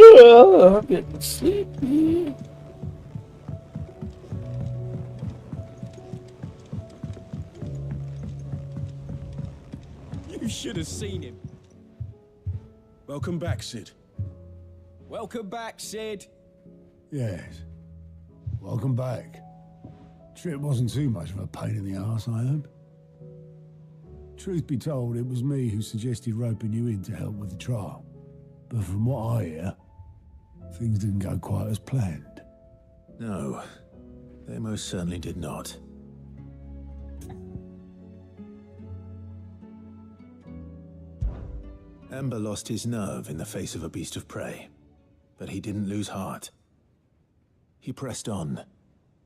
I'm getting sleepy. You should have seen him. Welcome back, Sid. Welcome back, Sid. Yes. Welcome back. Trip wasn't too much of a pain in the arse, I hope. Truth be told, it was me who suggested roping you in to help with the trial. But from what I hear, things didn't go quite as planned. No, they most certainly did not. Ember lost his nerve in the face of a beast of prey, but he didn't lose heart. He pressed on,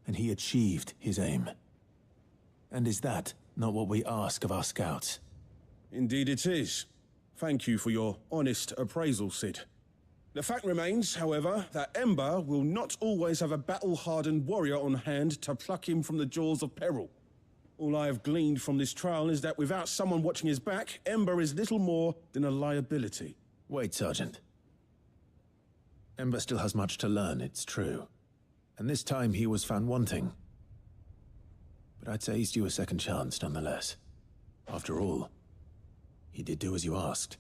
and he achieved his aim. And is that not what we ask of our scouts? Indeed it is. Thank you for your honest appraisal, Sid. The fact remains, however, that Ember will not always have a battle-hardened warrior on hand to pluck him from the jaws of peril. All I have gleaned from this trial is that without someone watching his back, Ember is little more than a liability. Wait, Sergeant. Ember still has much to learn, it's true. And this time he was found wanting. But I'd say he's due a second chance, nonetheless. After all, he did do as you asked.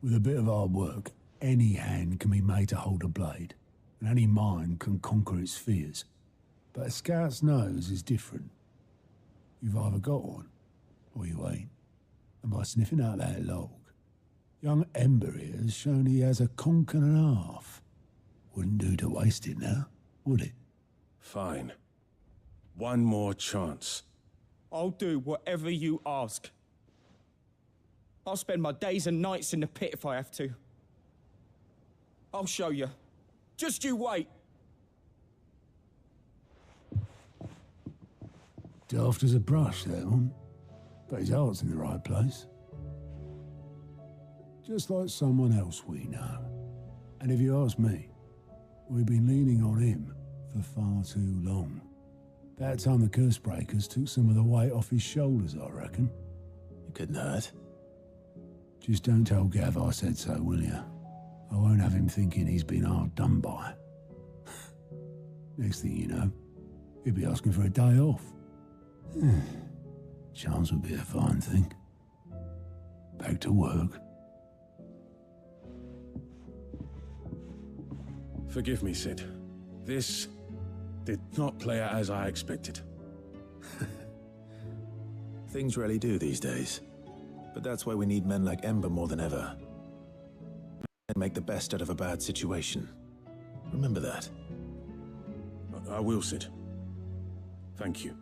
With a bit of hard work, any hand can be made to hold a blade, and any mind can conquer its fears. But a scout's nose is different. You've either got one, or you ain't. And by sniffing out that log, young Ember here has shown he has a conch and a half. Wouldn't do to waste it now, would it? Fine. One more chance. I'll do whatever you ask. I'll spend my days and nights in the pit if I have to. I'll show you. Just you wait. Daft as a brush, that one. But his heart's in the right place. Just like someone else we know. And if you ask me, we've been leaning on him for far too long. That time the Cursebreakers took some of the weight off his shoulders, I reckon. It couldn't hurt. Just don't tell Gav I said so, will you? I won't have him thinking he's been hard done by. Next thing you know, he'll be asking for a day off. Chance would be a fine thing. Back to work. Forgive me, Sid. This did not play out as I expected. Things really do these days. But that's why we need men like Ember more than ever. And make the best out of a bad situation. Remember that. I will, Sid. Thank you.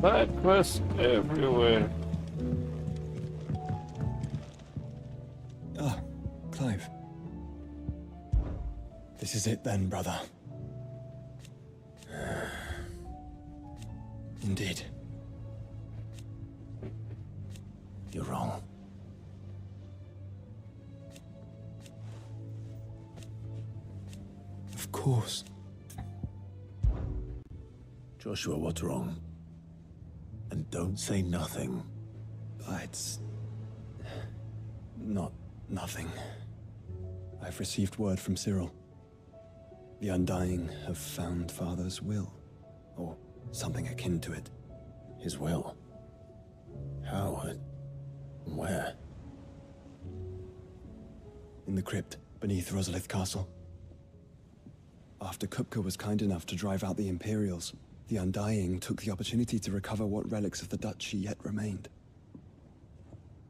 Side quests everywhere. Ah, Clive. This is it then, brother. Indeed. You're wrong. Of course. Joshua, what's wrong? And don't say nothing. It's not nothing. I've received word from Cyril. The Undying have found Father's will, or something akin to it. His will? How and where? In the crypt beneath Rosalith Castle. After Kupka was kind enough to drive out the Imperials, the Undying took the opportunity to recover what relics of the Duchy yet remained.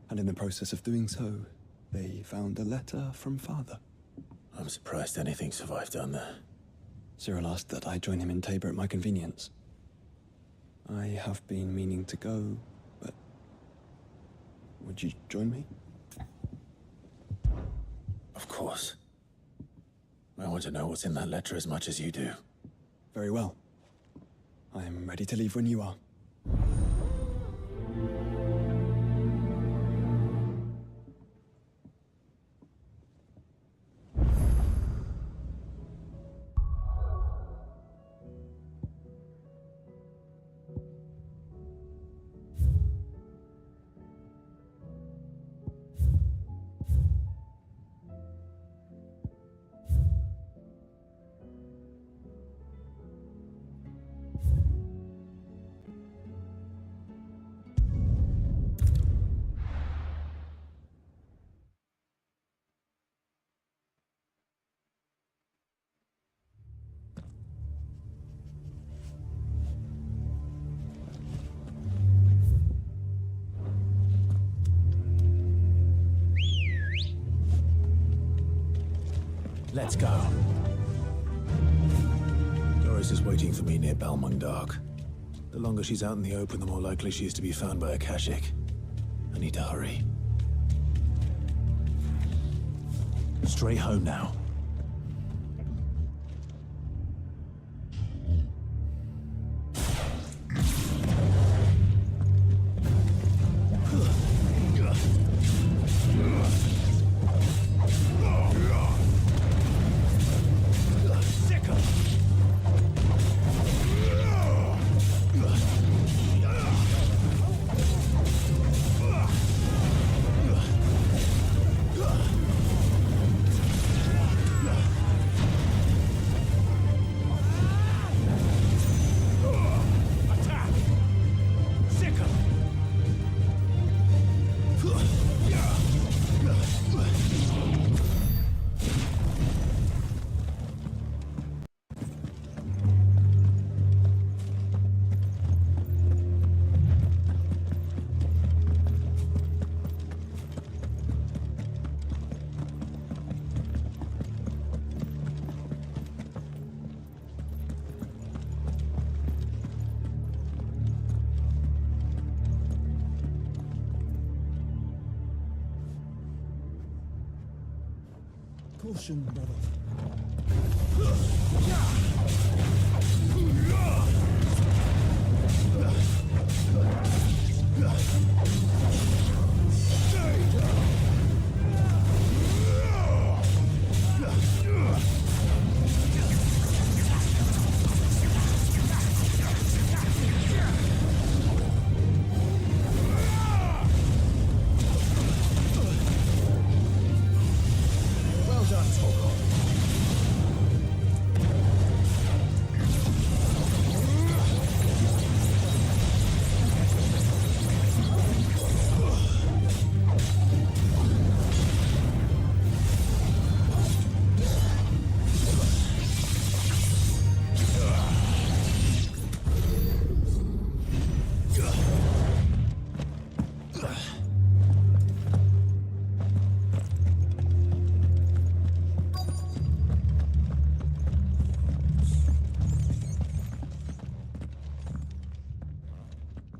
And in the process of doing so, they found a letter from Father. I'm surprised anything survived down there. Cyril asked that I join him in Tabor at my convenience. I have been meaning to go, but... would you join me? Of course. I want to know what's in that letter as much as you do. Very well. I'm ready to leave when you are. Let's go. Doris is waiting for me near Balmung Dark. The longer she's out in the open, the more likely she is to be found by Akashic. I need to hurry. Straight home now. Caution, brother. Well done, Torgal.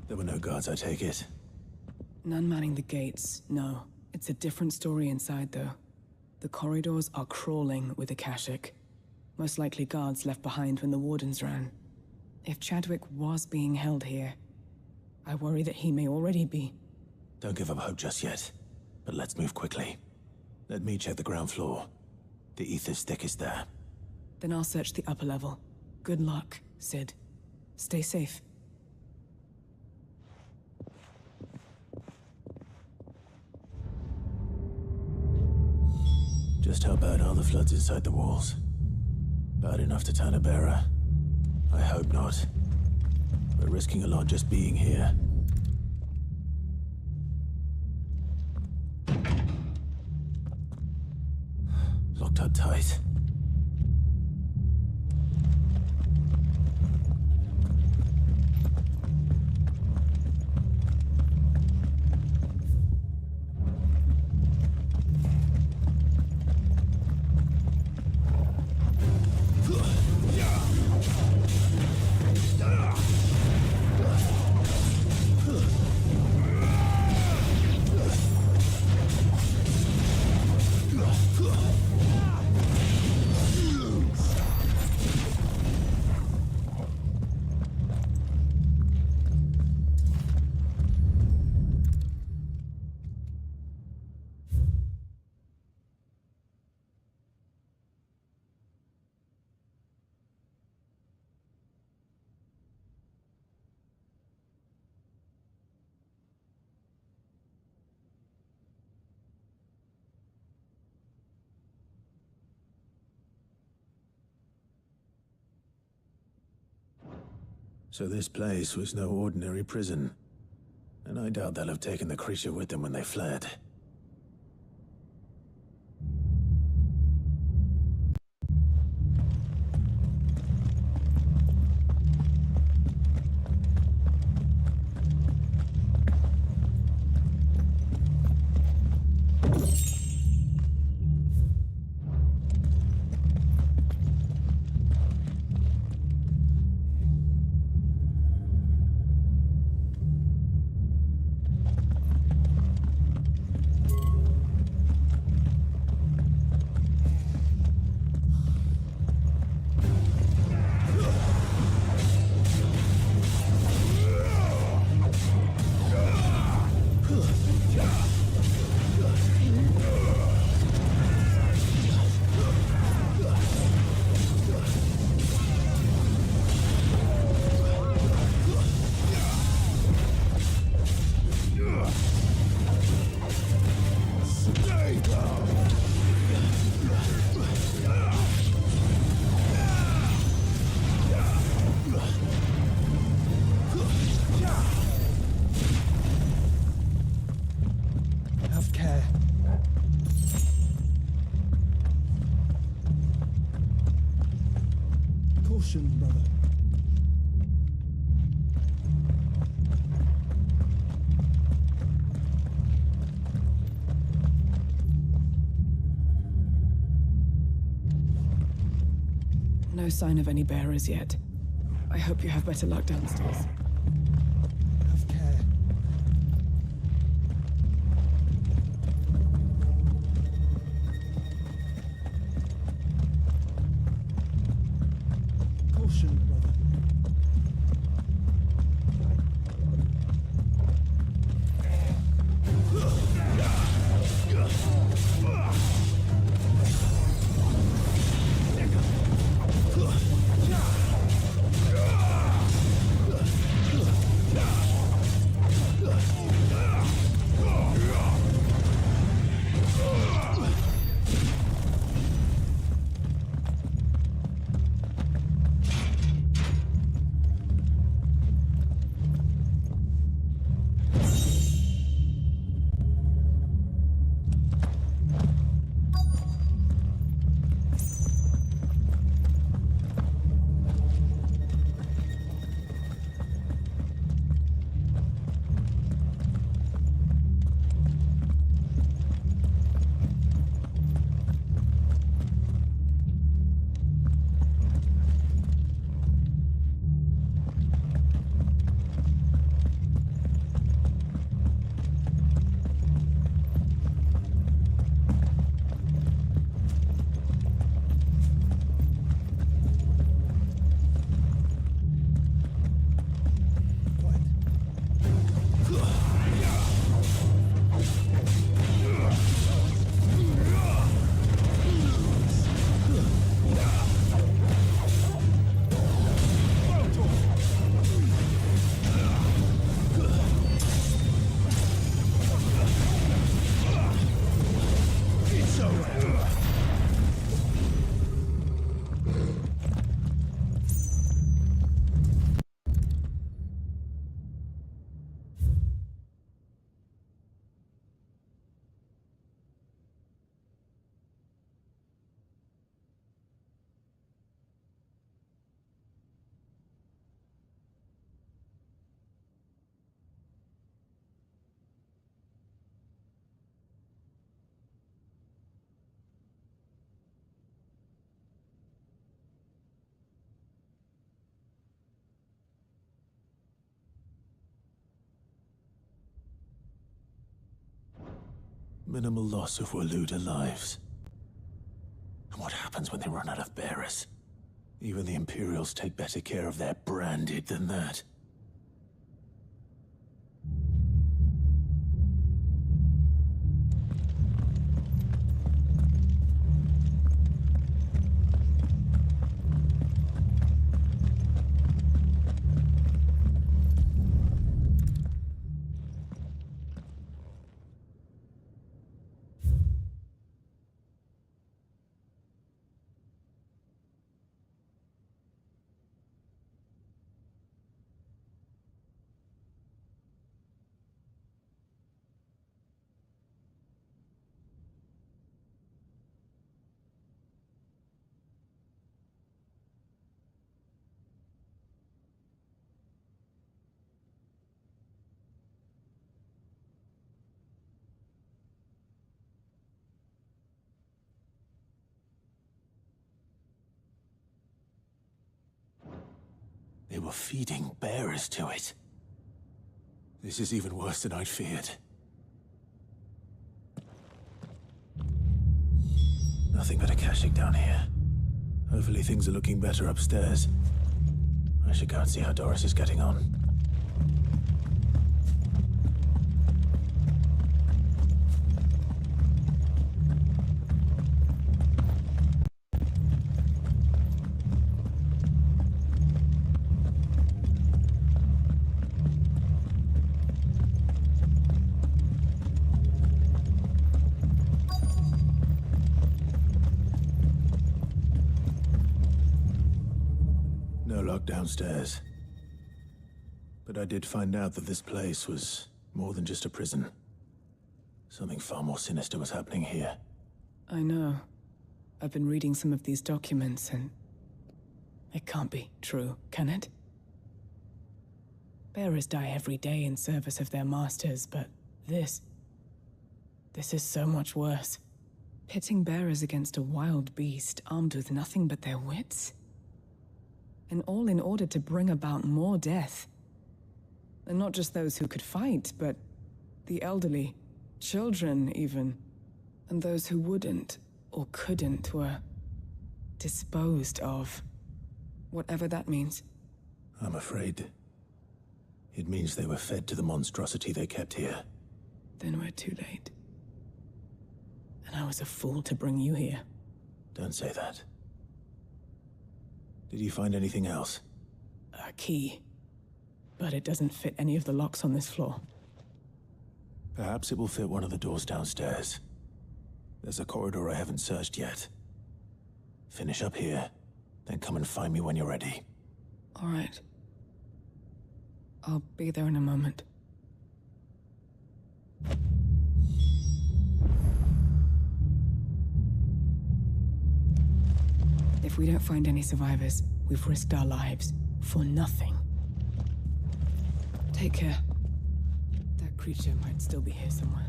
There were no guards, I take it. None manning the gates, no. It's a different story inside, though. The corridors are crawling with Akashic. Most likely guards left behind when the Wardens ran. If Chadwick was being held here, I worry that he may already be. Don't give up hope just yet, but let's move quickly. Let me check the ground floor. The ether's thickest there. Then I'll search the upper level. Good luck, Sid. Stay safe. Just how bad are the floods inside the walls? Bad enough to turn a bearer? I hope not. We're risking a lot just being here. Locked up tight. So this place was no ordinary prison. And I doubt they'll have taken the creature with them when they fled. Have care. Caution, brother. No sign of any bearers yet. I hope you have better luck downstairs. Have care. Caution, brother. Minimal loss of Waluda lives. And what happens when they run out of bearers? Even the Imperials take better care of their branded than that. They were feeding bearers to it. This is even worse than I'd feared. Nothing but a caching down here. Hopefully things are looking better upstairs. I should go and see how Doris is getting on. No lock downstairs. But I did find out that this place was more than just a prison. Something far more sinister was happening here. I know. I've been reading some of these documents and... it can't be true, can it? Bearers die every day in service of their masters, but this is so much worse. Pitting bearers against a wild beast armed with nothing but their wits? And all in order to bring about more death. And not just those who could fight, but the elderly, children even. And those who wouldn't or couldn't were disposed of. Whatever that means. I'm afraid it means they were fed to the monstrosity they kept here. Then we're too late. And I was a fool to bring you here. Don't say that. Did you find anything else? A key. But it doesn't fit any of the locks on this floor. Perhaps it will fit one of the doors downstairs. There's a corridor I haven't searched yet. Finish up here, then come and find me when you're ready. All right. I'll be there in a moment. If we don't find any survivors, we've risked our lives for nothing. Take care. That creature might still be here somewhere.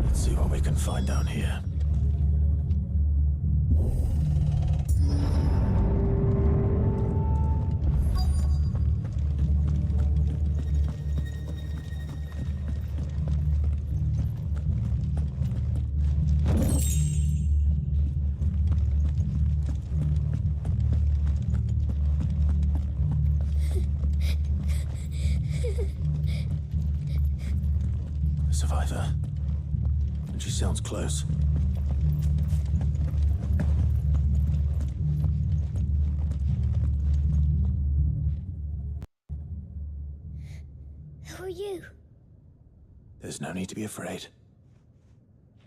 Let's see what we can find down here. A survivor. And she sounds close. Who are you? There's no need to be afraid.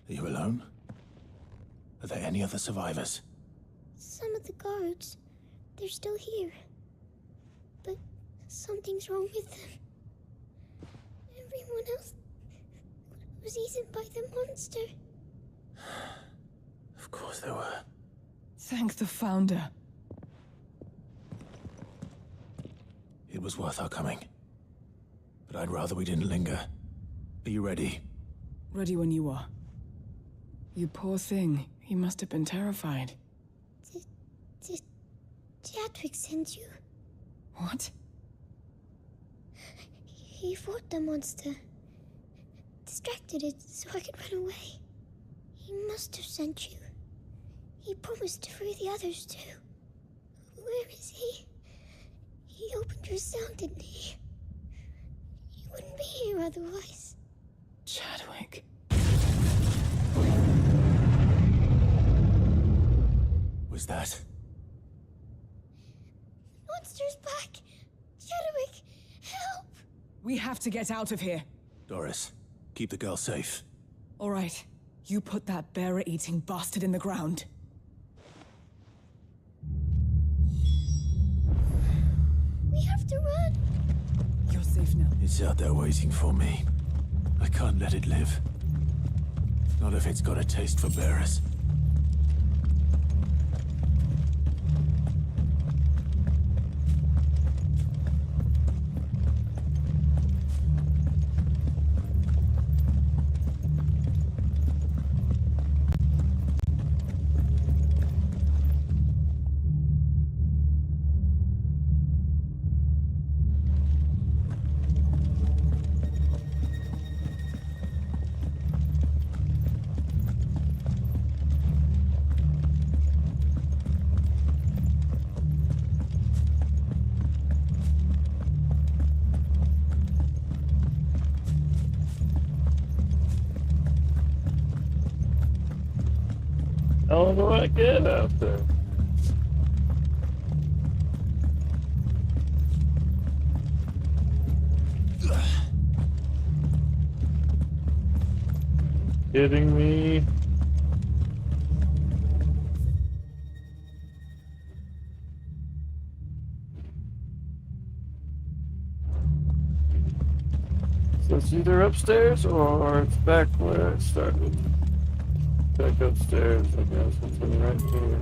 Are you alone? Are there any other survivors? Some of the guards. They're still here. But something's wrong with them. Everyone else was eaten by the monster. Of course there were. Thank the Founder. It was worth our coming. But I'd rather we didn't linger. Are you ready? Ready when you are. You poor thing. He must have been terrified. Did Chadwick send you? What? He fought the monster. Distracted it so I could run away. He must have sent you. He promised to free the others too. Where is he? He opened your cell, didn't he? He wouldn't be here otherwise. Chadwick. Was that? We have to get out of here. Doris, keep the girl safe. All right. You put that bearer-eating bastard in the ground. We have to run. You're safe now. It's out there waiting for me. I can't let it live. Not if it's got a taste for bearers. How do I get out there? Kidding me? So it's either upstairs or it's back where I started. Back upstairs, I guess. It's right here.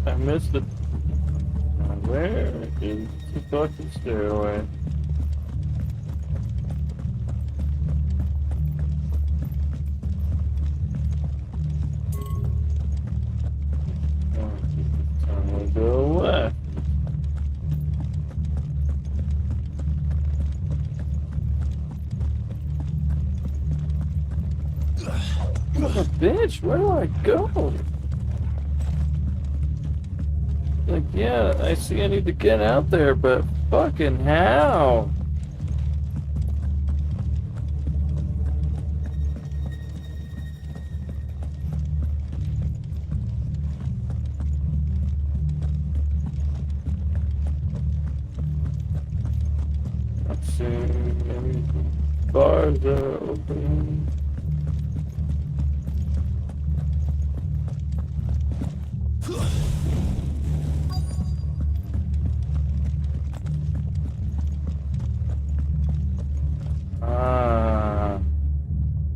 I missed it. Where is the fucking stairway? I'm gonna go left. Son of a bitch, where do I go? Like, yeah, I see I need to get out there, but fucking how? Let's see, maybe bars are open.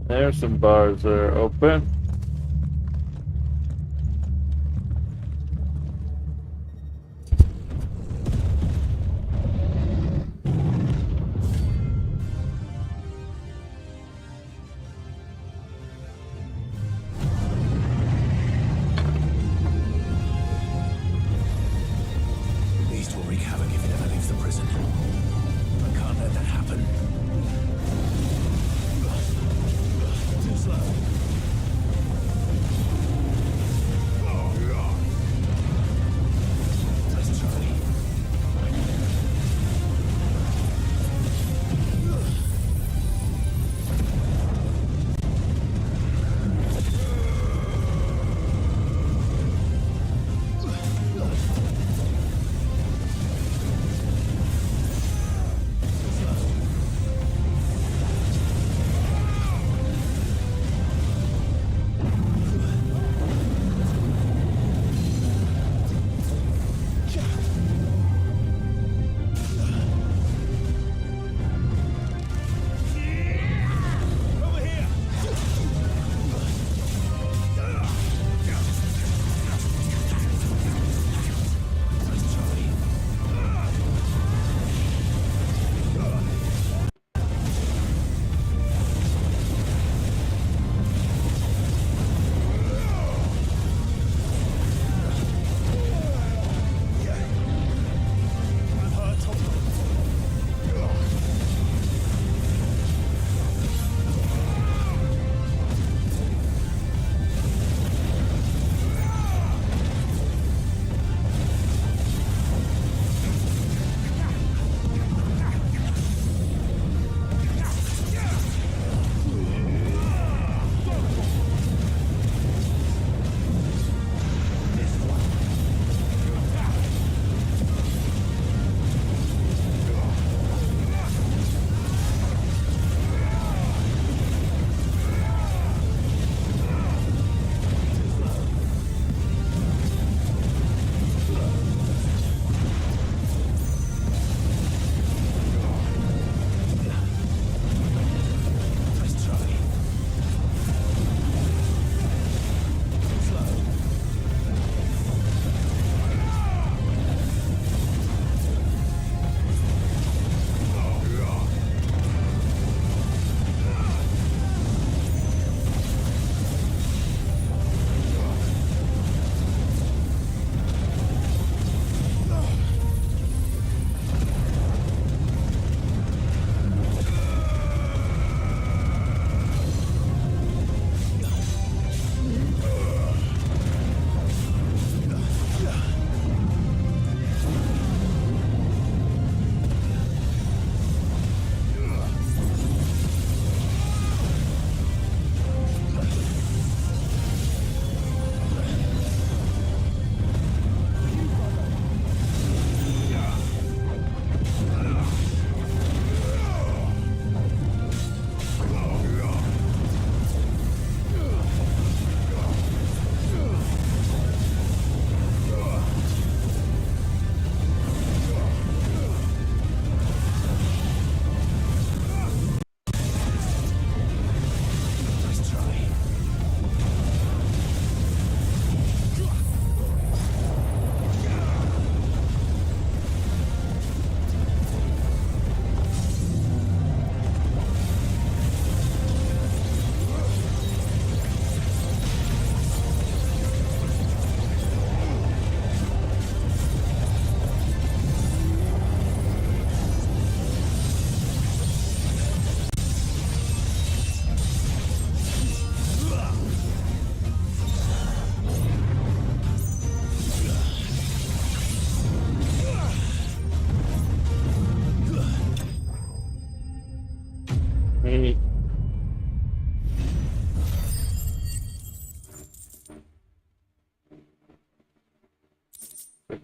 There's some bars that are open. Beast will wreak havoc if it ever leaves the prison. I can't let that happen. Too slow.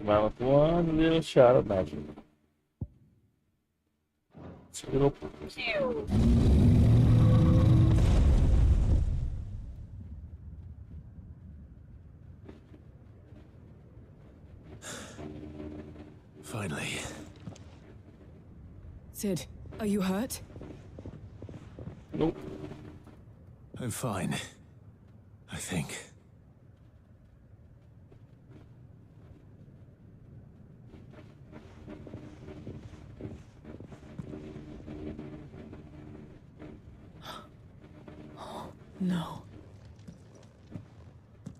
Come out with one little shot of magic. It's a little. Finally. Sid, are you hurt? Nope. I'm fine. I think. No.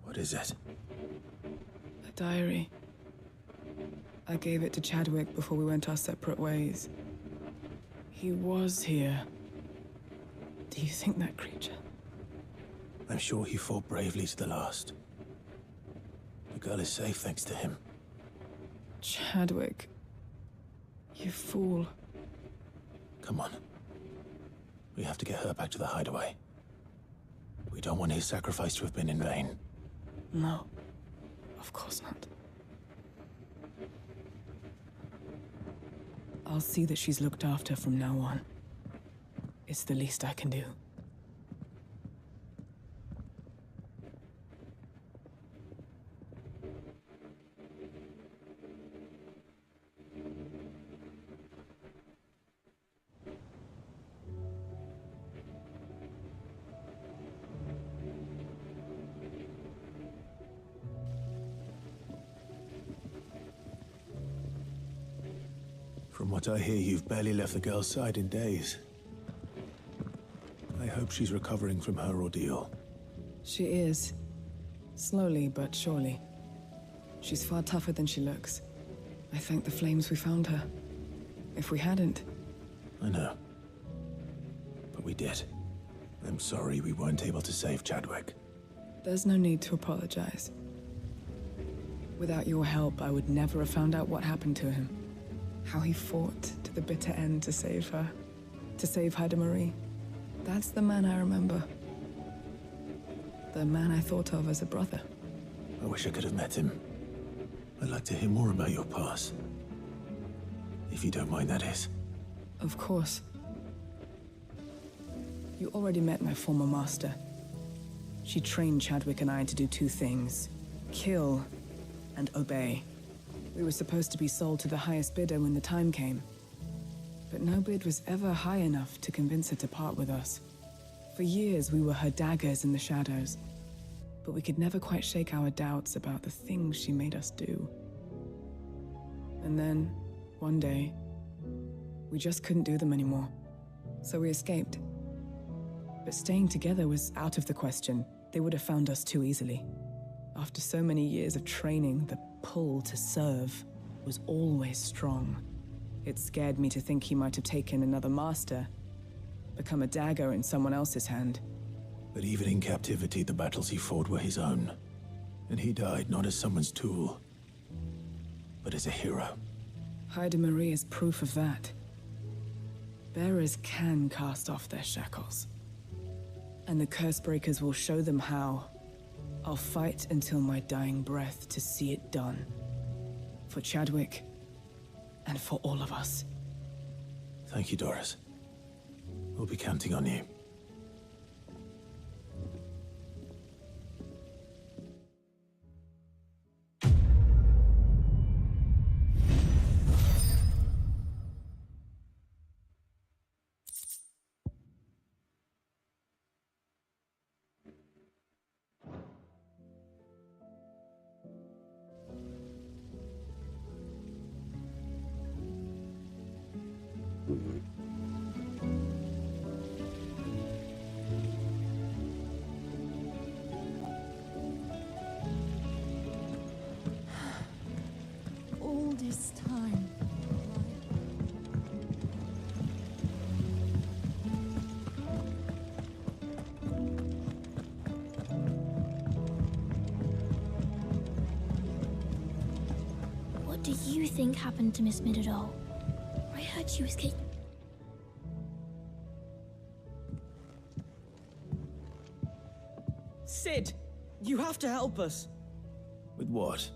What is it? A diary. I gave it to Chadwick before we went our separate ways. He was here. Do you think that creature? I'm sure he fought bravely to the last. The girl is safe thanks to him. Chadwick. You fool. Come on. We have to get her back to the hideaway. We don't want his sacrifice to have been in vain. No. Of course not. I'll see that she's looked after from now on. It's the least I can do. From what I hear, you've barely left the girl's side in days. I hope she's recovering from her ordeal. She is. Slowly but surely. She's far tougher than she looks. I thank the flames we found her. If we hadn't... I know. But we did. I'm sorry we weren't able to save Chadwick. There's no need to apologize. Without your help, I would never have found out what happened to him. How he fought to the bitter end to save her. To save Haida Marie. That's the man I remember. The man I thought of as a brother. I wish I could have met him. I'd like to hear more about your past. If you don't mind, that is. Of course. You already met my former master. She trained Chadwick and I to do two things. Kill and obey. We were supposed to be sold to the highest bidder when the time came. But no bid was ever high enough to convince her to part with us. For years, we were her daggers in the shadows. But we could never quite shake our doubts about the things she made us do. And then, one day, we just couldn't do them anymore. So we escaped. But staying together was out of the question. They would have found us too easily. After so many years of training, the pull to serve was always strong. It scared me to think he might have taken another master, become a dagger in someone else's hand. But even in captivity, the battles he fought were his own. And he died not as someone's tool, but as a hero. Haida Marie is proof of that. Bearers can cast off their shackles. And the Cursebreakers will show them how. I'll fight until my dying breath to see it done. For Chadwick, and for all of us. Thank you, Doris. We'll be counting on you. All this time. What do you think happened to Miss Midadol? I heard she was kicked. Sid, you have to help us. With what?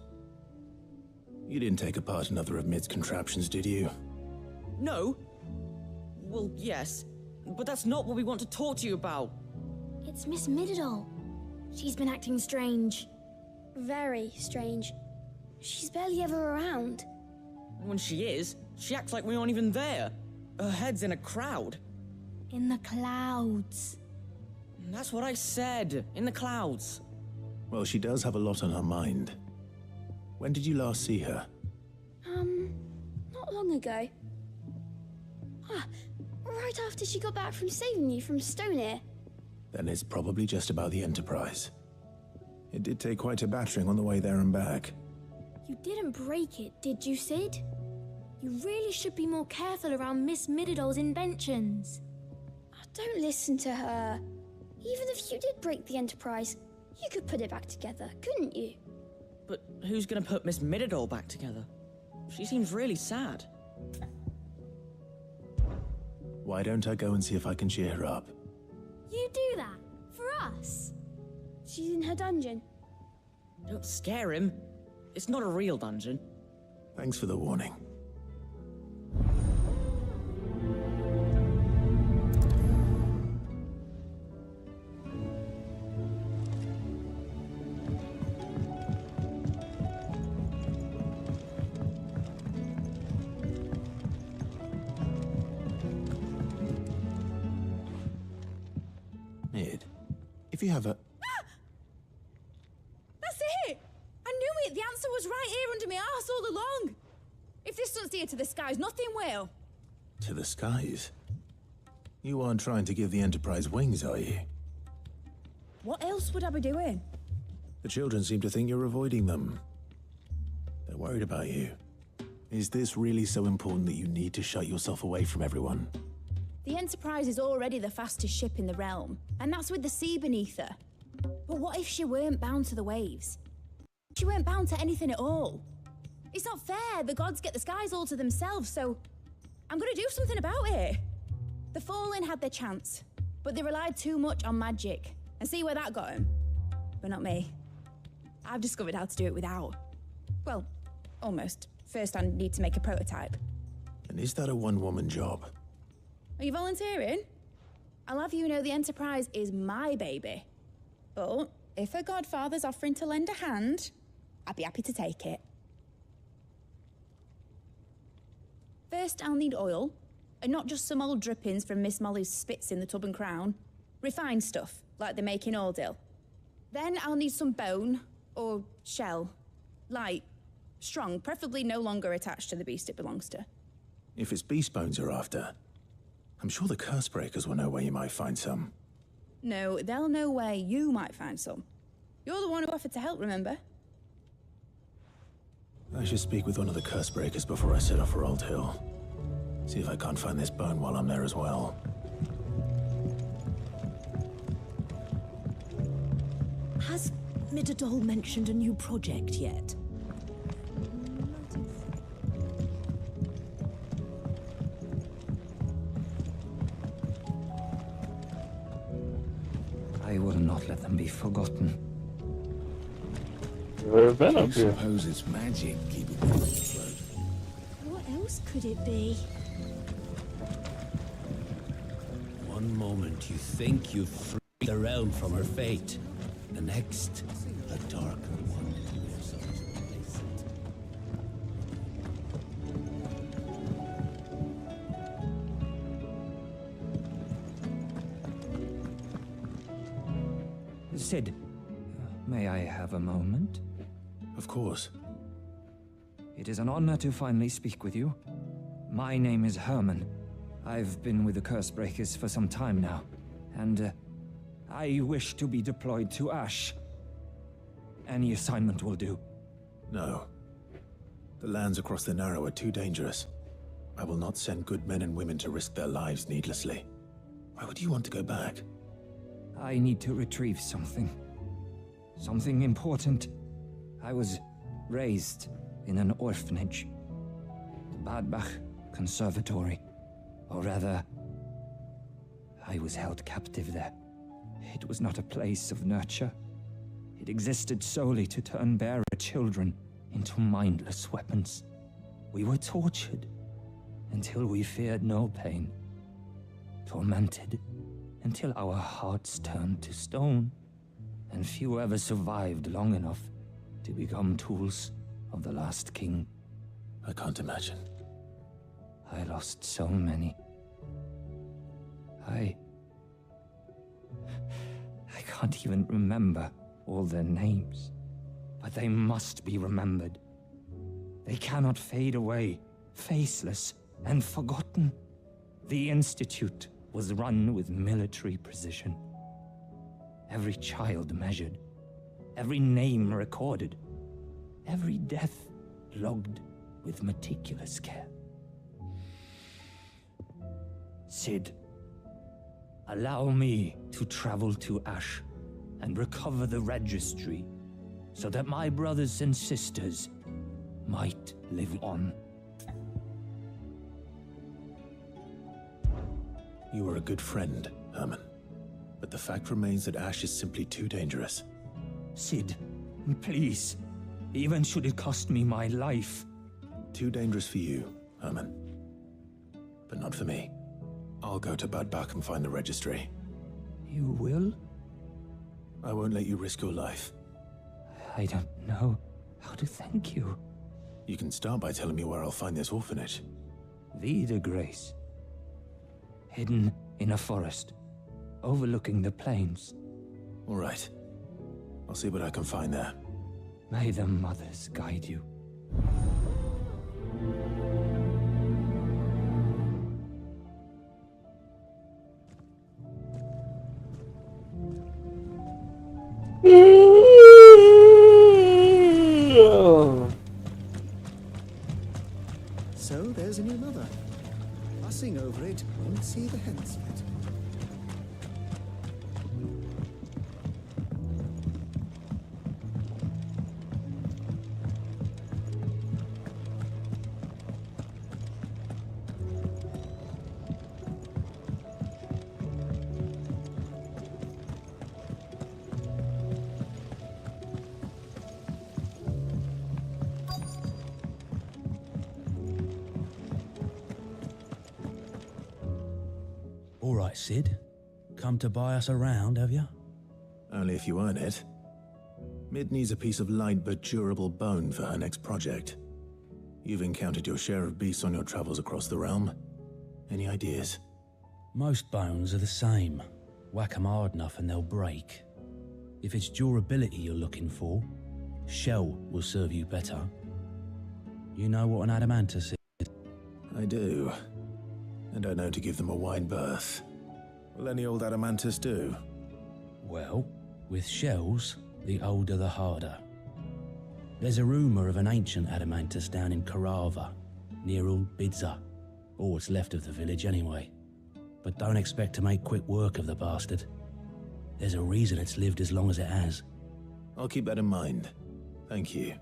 You didn't take apart another of Mid's contraptions, did you? No? Well, yes. But that's not what we want to talk to you about. It's Miss Mididol. She's been acting strange. Very strange. She's barely ever around. When she is, she acts like we aren't even there. Her head's in a crowd. In the clouds. That's what I said. In the clouds. Well, she does have a lot on her mind. When did you last see her? Not long ago. Right after she got back from saving you from Stoneir. Then it's probably just about the Enterprise. It did take quite a battering on the way there and back. You didn't break it, did you, Sid? You really should be more careful around Miss Mididol's inventions. Don't listen to her. Even if you did break the Enterprise, you could put it back together, couldn't you? But who's gonna put Miss Mididol back together? She seems really sad. Why don't I go and see if I can cheer her up? You do that? For us? She's in her dungeon. Don't scare him. It's not a real dungeon. Thanks for the warning. Mid, if you have a... That's it! I knew it! The answer was right here under my arse all along! If this doesn't steer to the skies, nothing will. To the skies? You aren't trying to give the Enterprise wings, are you? What else would I be doing? The children seem to think you're avoiding them. They're worried about you. Is this really so important that you need to shut yourself away from everyone? The Enterprise is already the fastest ship in the realm, and that's with the sea beneath her. But what if she weren't bound to the waves? She weren't bound to anything at all. It's not fair. The gods get the skies all to themselves, so I'm gonna do something about it. The Fallen had their chance, but they relied too much on magic. And see where that got them? But not me. I've discovered how to do it without. Well, almost. First I need to make a prototype. And is that a one-woman job? Are you volunteering? I'll have you know the Enterprise is my baby. But if her godfather's offering to lend a hand, I'd be happy to take it. First, I'll need oil, and not just some old drippings from Miss Molly's spits in the Tub and Crown. Refined stuff, like they make in Ordil. Then I'll need some bone, or shell. Light, strong, preferably no longer attached to the beast it belongs to. If it's beast bones you're after, I'm sure the Cursebreakers will know where you might find some. No, they'll know where you might find some. You're the one who offered to help, remember? I should speak with one of the Cursebreakers before I set off for Old Hill. See if I can't find this bone while I'm there as well. Has Mididol mentioned a new project yet? I will not let them be forgotten. I suppose it's magic keeping them afloat. What else could it be? One moment you think you've freed the realm from her fate. The next, a darker one. Sid, may I have a moment? Of course. It is an honor to finally speak with you. My name is Herman. I've been with the Cursebreakers for some time now, and I wish to be deployed to Ash. Any assignment will do. No. The lands across the Narrow are too dangerous. I will not send good men and women to risk their lives needlessly. Why would you want to go back? I need to retrieve something. Something important. I was raised in an orphanage. The Badbach Conservatory. Or rather, I was held captive there. It was not a place of nurture. It existed solely to turn bearer children into mindless weapons. We were tortured until we feared no pain. Tormented until our hearts turned to stone. And few ever survived long enough to become tools of the last king. I can't imagine. I lost so many. I can't even remember all their names, but they must be remembered. They cannot fade away, faceless and forgotten. The Institute was run with military precision. Every child measured, every name recorded, every death logged with meticulous care. Cid, allow me to travel to Ash and recover the registry so that my brothers and sisters might live on. You were a good friend, Herman. But the fact remains that Ash is simply too dangerous. Cid, please. Even should it cost me my life. Too dangerous for you, Herman. But not for me. I'll go to Bad Bach and find the registry. You will? I won't let you risk your life. I don't know how to thank you. You can start by telling me where I'll find this orphanage. Vie de Grace. Hidden in a forest, overlooking the plains. All right. I'll see what I can find there. May the mothers guide you. So there's a new mother. Fussing over it won't see the hen split. All right, Cid. Come to buy us around, have you? Only if you earn it. Mid needs a piece of light but durable bone for her next project. You've encountered your share of beasts on your travels across the realm. Any ideas? Most bones are the same. Whack 'em hard enough and they'll break. If it's durability you're looking for, shell will serve you better. You know what an adamantus is? I do. And I know to give them a wide berth. Will any old adamantus do? Well, with shells, the older the harder. There's a rumour of an ancient adamantus down in Karava, near Old Bidza, or what's left of the village anyway. But don't expect to make quick work of the bastard. There's a reason it's lived as long as it has. I'll keep that in mind. Thank you.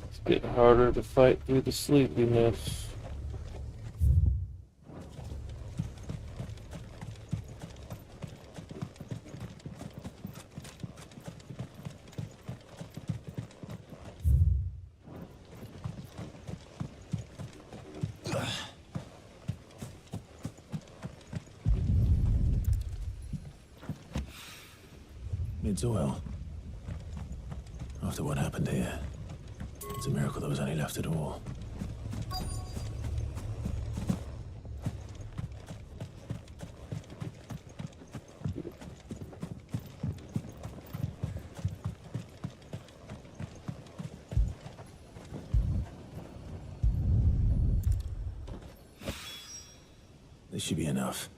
It's getting harder to fight through the sleepiness. Mid's oil. After what happened here, it's a miracle there was any left at all. This should be enough.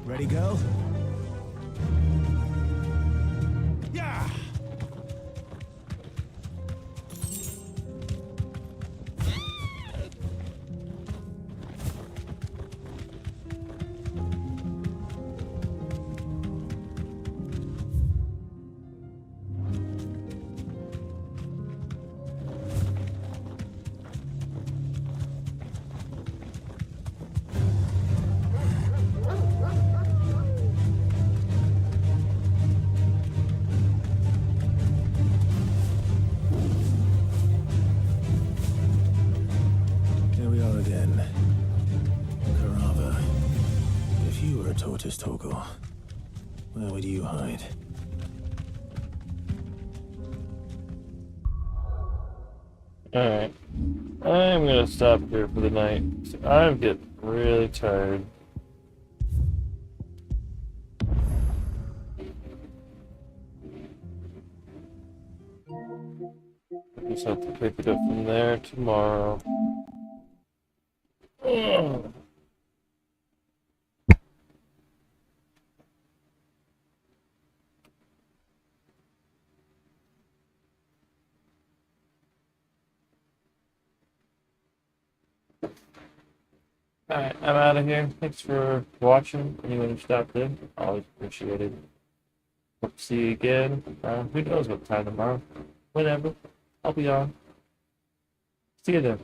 Ready, go? Yeah! Tortoise Torgor, where would you hide? Alright. I'm gonna stop here for the night. I'm getting really tired. I just have to pick it up from there tomorrow. Ugh. Alright, I'm out of here. Thanks for watching. Anyone who stopped in, always appreciate it. Hope to see you again. Who knows what time tomorrow? Whenever. I'll be on. See you then.